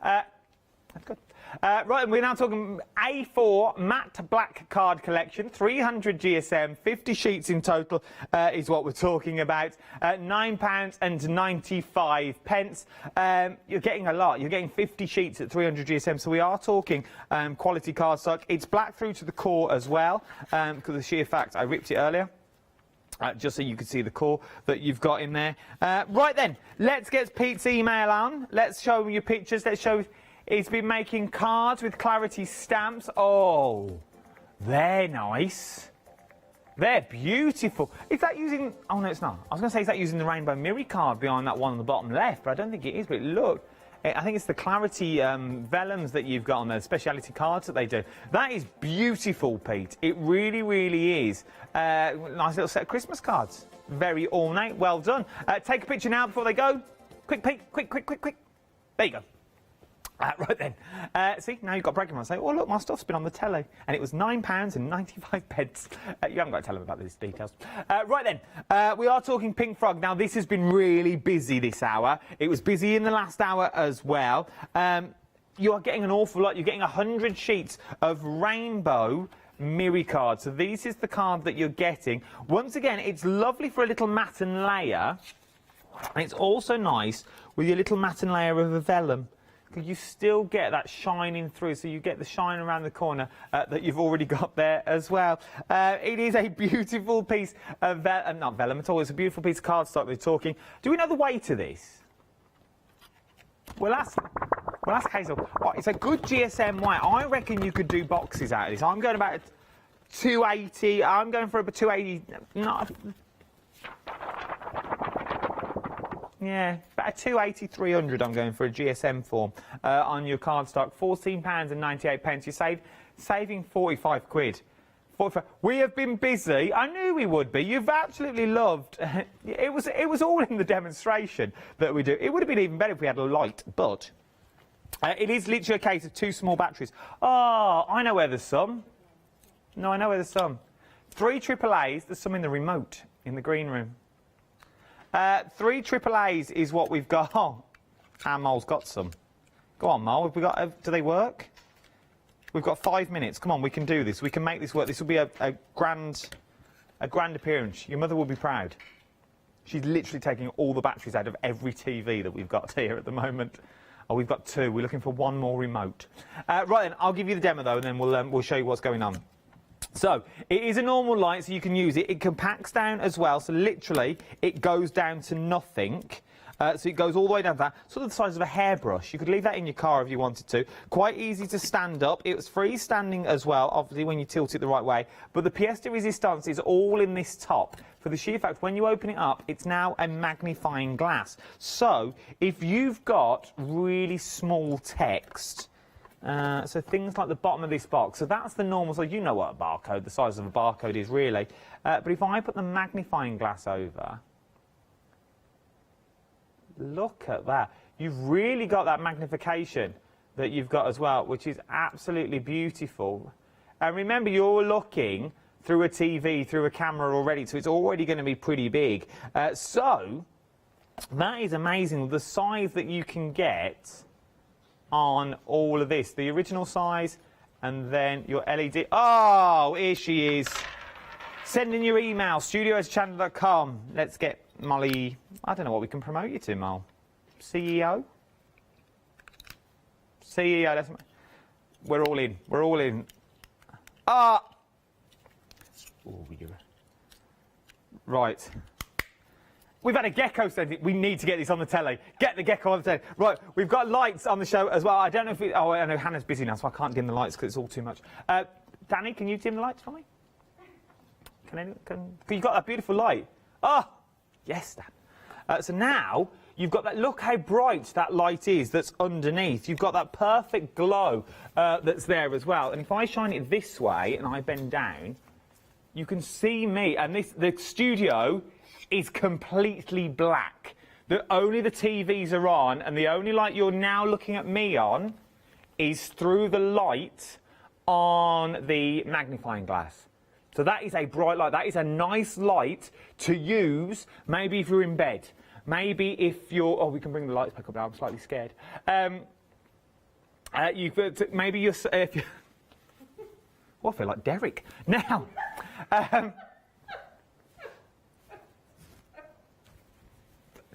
That's good. Right, and we're now talking A4 matte black card collection, 300 GSM, 50 sheets in total is what we're talking about. £9.95. You're getting a lot. You're getting 50 sheets at 300 GSM, so we are talking quality cardstock. It's black through to the core as well, because of the sheer fact I ripped it earlier. Just so you can see the core that you've got in there. Right then, let's get Pete's email on. Let's show you pictures. Let's show he's been making cards with Clarity stamps. Oh, they're nice. They're beautiful. Is that using... Oh, no, it's not. I was going to say, is that using the Rainbow Mirror card behind that one on the bottom left? But I don't think it is. But look, I think it's the Clarity vellums that you've got on there, speciality cards that they do. That is beautiful, Pete. It really, really is. Nice little set of Christmas cards. Very ornate. Well done. Take a picture now before they go. Quick, Pete. Quick. There you go. Right then. See, now you've got bragging rights. Say, oh, look, my stuff's been on the telly. And it was £9.95. You haven't got to tell them about these details. Right then. We are talking Pink Frog. Now, this has been really busy this hour. It was busy in the last hour as well. You are getting an awful lot. You're getting 100 sheets of rainbow Mirror cards. So this is the card that you're getting. Once again, it's lovely for a little matten layer. And it's also nice with your little matten layer of a vellum. You still get that shining through, so you get the shine around the corner that you've already got there as well. It is a beautiful piece of not vellum at all, it's a beautiful piece of cardstock we're talking. Do we know the weight of this? We'll ask Hazel. Oh, it's a good GSM weight. I reckon you could do boxes out of this. I'm going about 280. I'm going for about 280. Not. Yeah, about 280, 300 I'm going for a GSM form on your cardstock. £14.98. You're saving 45 quid. 45. We have been busy. I knew we would be. You've absolutely loved. It was all in the demonstration that we do. It would have been even better if we had a light, but it is literally a case of 2 small batteries. Oh, I know where there's some. No, I know where there's some. 3 AAAs. There's some in the remote in the green room. 3 AAAs is what we've got. Oh, our Mole's got some. Go on, Mole. Have we got? Do they work? We've got 5 minutes. Come on, we can do this. We can make this work. This will be a grand appearance. Your mother will be proud. She's literally taking all the batteries out of every TV that we've got here at the moment. Oh, we've got 2. We're looking for 1 more remote. Right then, I'll give you the demo though, and then we'll show you what's going on. So, it is a normal light, so you can use it. It compacts down as well, so literally, it goes down to nothing. So it goes all the way down to that, sort of the size of a hairbrush. You could leave that in your car if you wanted to. Quite easy to stand up. It was freestanding as well, obviously, when you tilt it the right way. But the pièce de résistance is all in this top. For the sheer fact, when you open it up, it's now a magnifying glass. So, if you've got really small text... so things like the bottom of this box, so that's the normal, so you know what a barcode, the size of a barcode is really. But if I put the magnifying glass over, look at that. You've really got that magnification that you've got as well, which is absolutely beautiful. And remember, you're looking through a TV, through a camera already, so it's already going to be pretty big. So that is amazing, the size that you can get on all of this. The original size, and then your LED. Oh, here she is. Send in your email, studio@hochanda.com. Let's get Molly, I don't know what we can promote you to, Mol. CEO? CEO, that's... We're all in. We're all in. Ah! Oh, right. We've had a gecko sent it. We need to get this on the telly. Get the gecko on the telly. Right, we've got lights on the show as well. I don't know if we... Oh, I know Hannah's busy now, so I can't dim the lights because it's all too much. Danny, can you dim the lights for me? You've got that beautiful light. Oh! Yes, Dan. So now... You've got that, look how bright that light is that's underneath. You've got that perfect glow that's there as well. And if I shine it this way and I bend down, you can see me. And the studio is completely black. Only the TVs are on, and the only light you're now looking at me on is through the light on the magnifying glass. So that is a bright light. That is a nice light to use maybe if you're in bed. Maybe if you're... Oh, we can bring the lights back up now. I'm slightly scared. Maybe you're... If you, oh, I feel like Derek. Now...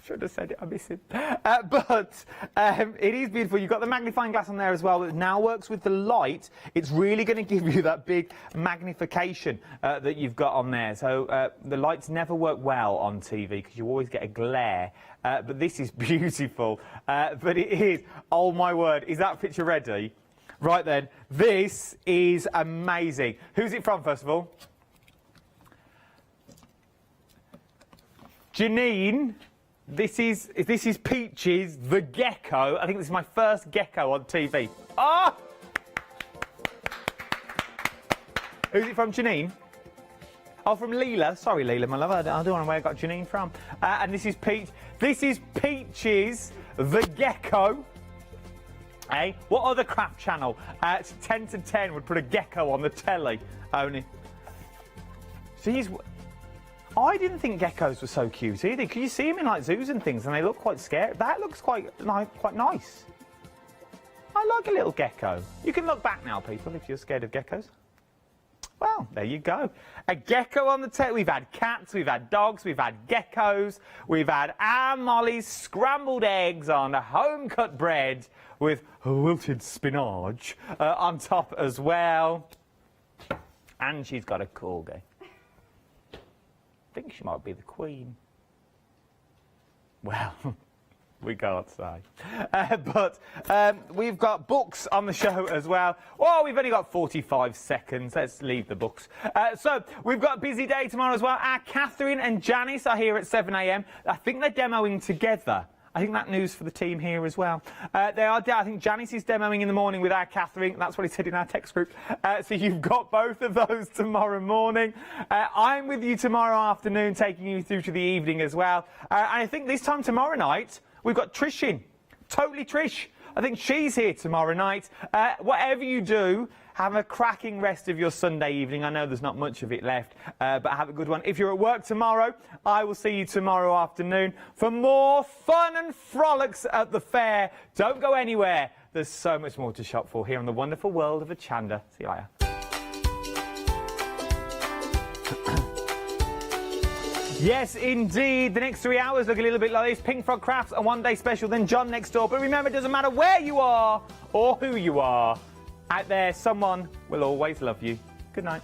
should have said it, I miss him. It is beautiful. You've got the magnifying glass on there as well that now works with the light. It's really going to give you that big magnification that you've got on there. So the lights never work well on TV because you always get a glare. But this is beautiful. But it is, oh my word, is that picture ready? Right then, this is amazing. Who's it from, first of all? Janine. This is Peaches, the gecko. I think this is my first gecko on TV. Ah! Who's it from, Janine? Oh, from Leela. Sorry, Leela, my love. I don't know where I got Janine from. And this is Peach. This is Peaches, the gecko. Hey, what other craft channel at 10 to 10 would put a gecko on the telly? Only. She's... I didn't think geckos were so cute either. Because you see them in like zoos and things, and they look quite scary. That looks quite nice. I like a little gecko. You can look back now, people, if you're scared of geckos. Well, there you go. A gecko on the table. We've had cats, we've had dogs, we've had geckos, we've had Aunt Molly's scrambled eggs on home-cut bread with wilted spinach on top as well. And she's got a corgi. I think she might be the queen. Well, we can't say. But we've got books on the show as well. Oh, we've only got 45 seconds. Let's leave the books. So we've got a busy day tomorrow as well. Catherine and Janice are here at 7 a.m. I think they're demoing together. I think that news for the team here as well. I think Janice is demoing in the morning with our Catherine. That's what he said in our text group. So you've got both of those tomorrow morning. I'm with you tomorrow afternoon, taking you through to the evening as well. And I think this time tomorrow night, we've got Trish in. Totally Trish. I think she's here tomorrow night. Whatever you do, have a cracking rest of your Sunday evening. I know there's not much of it left, but have a good one. If you're at work tomorrow, I will see you tomorrow afternoon for more fun and frolics at the fair. Don't go anywhere. There's so much more to shop for here in the wonderful world of Hochanda. See you later. Yes, indeed. The next 3 hours look a little bit like this. Pink Frog Crafts, a one-day special, then John next door. But remember, it doesn't matter where you are or who you are. Out there, someone will always love you. Good night.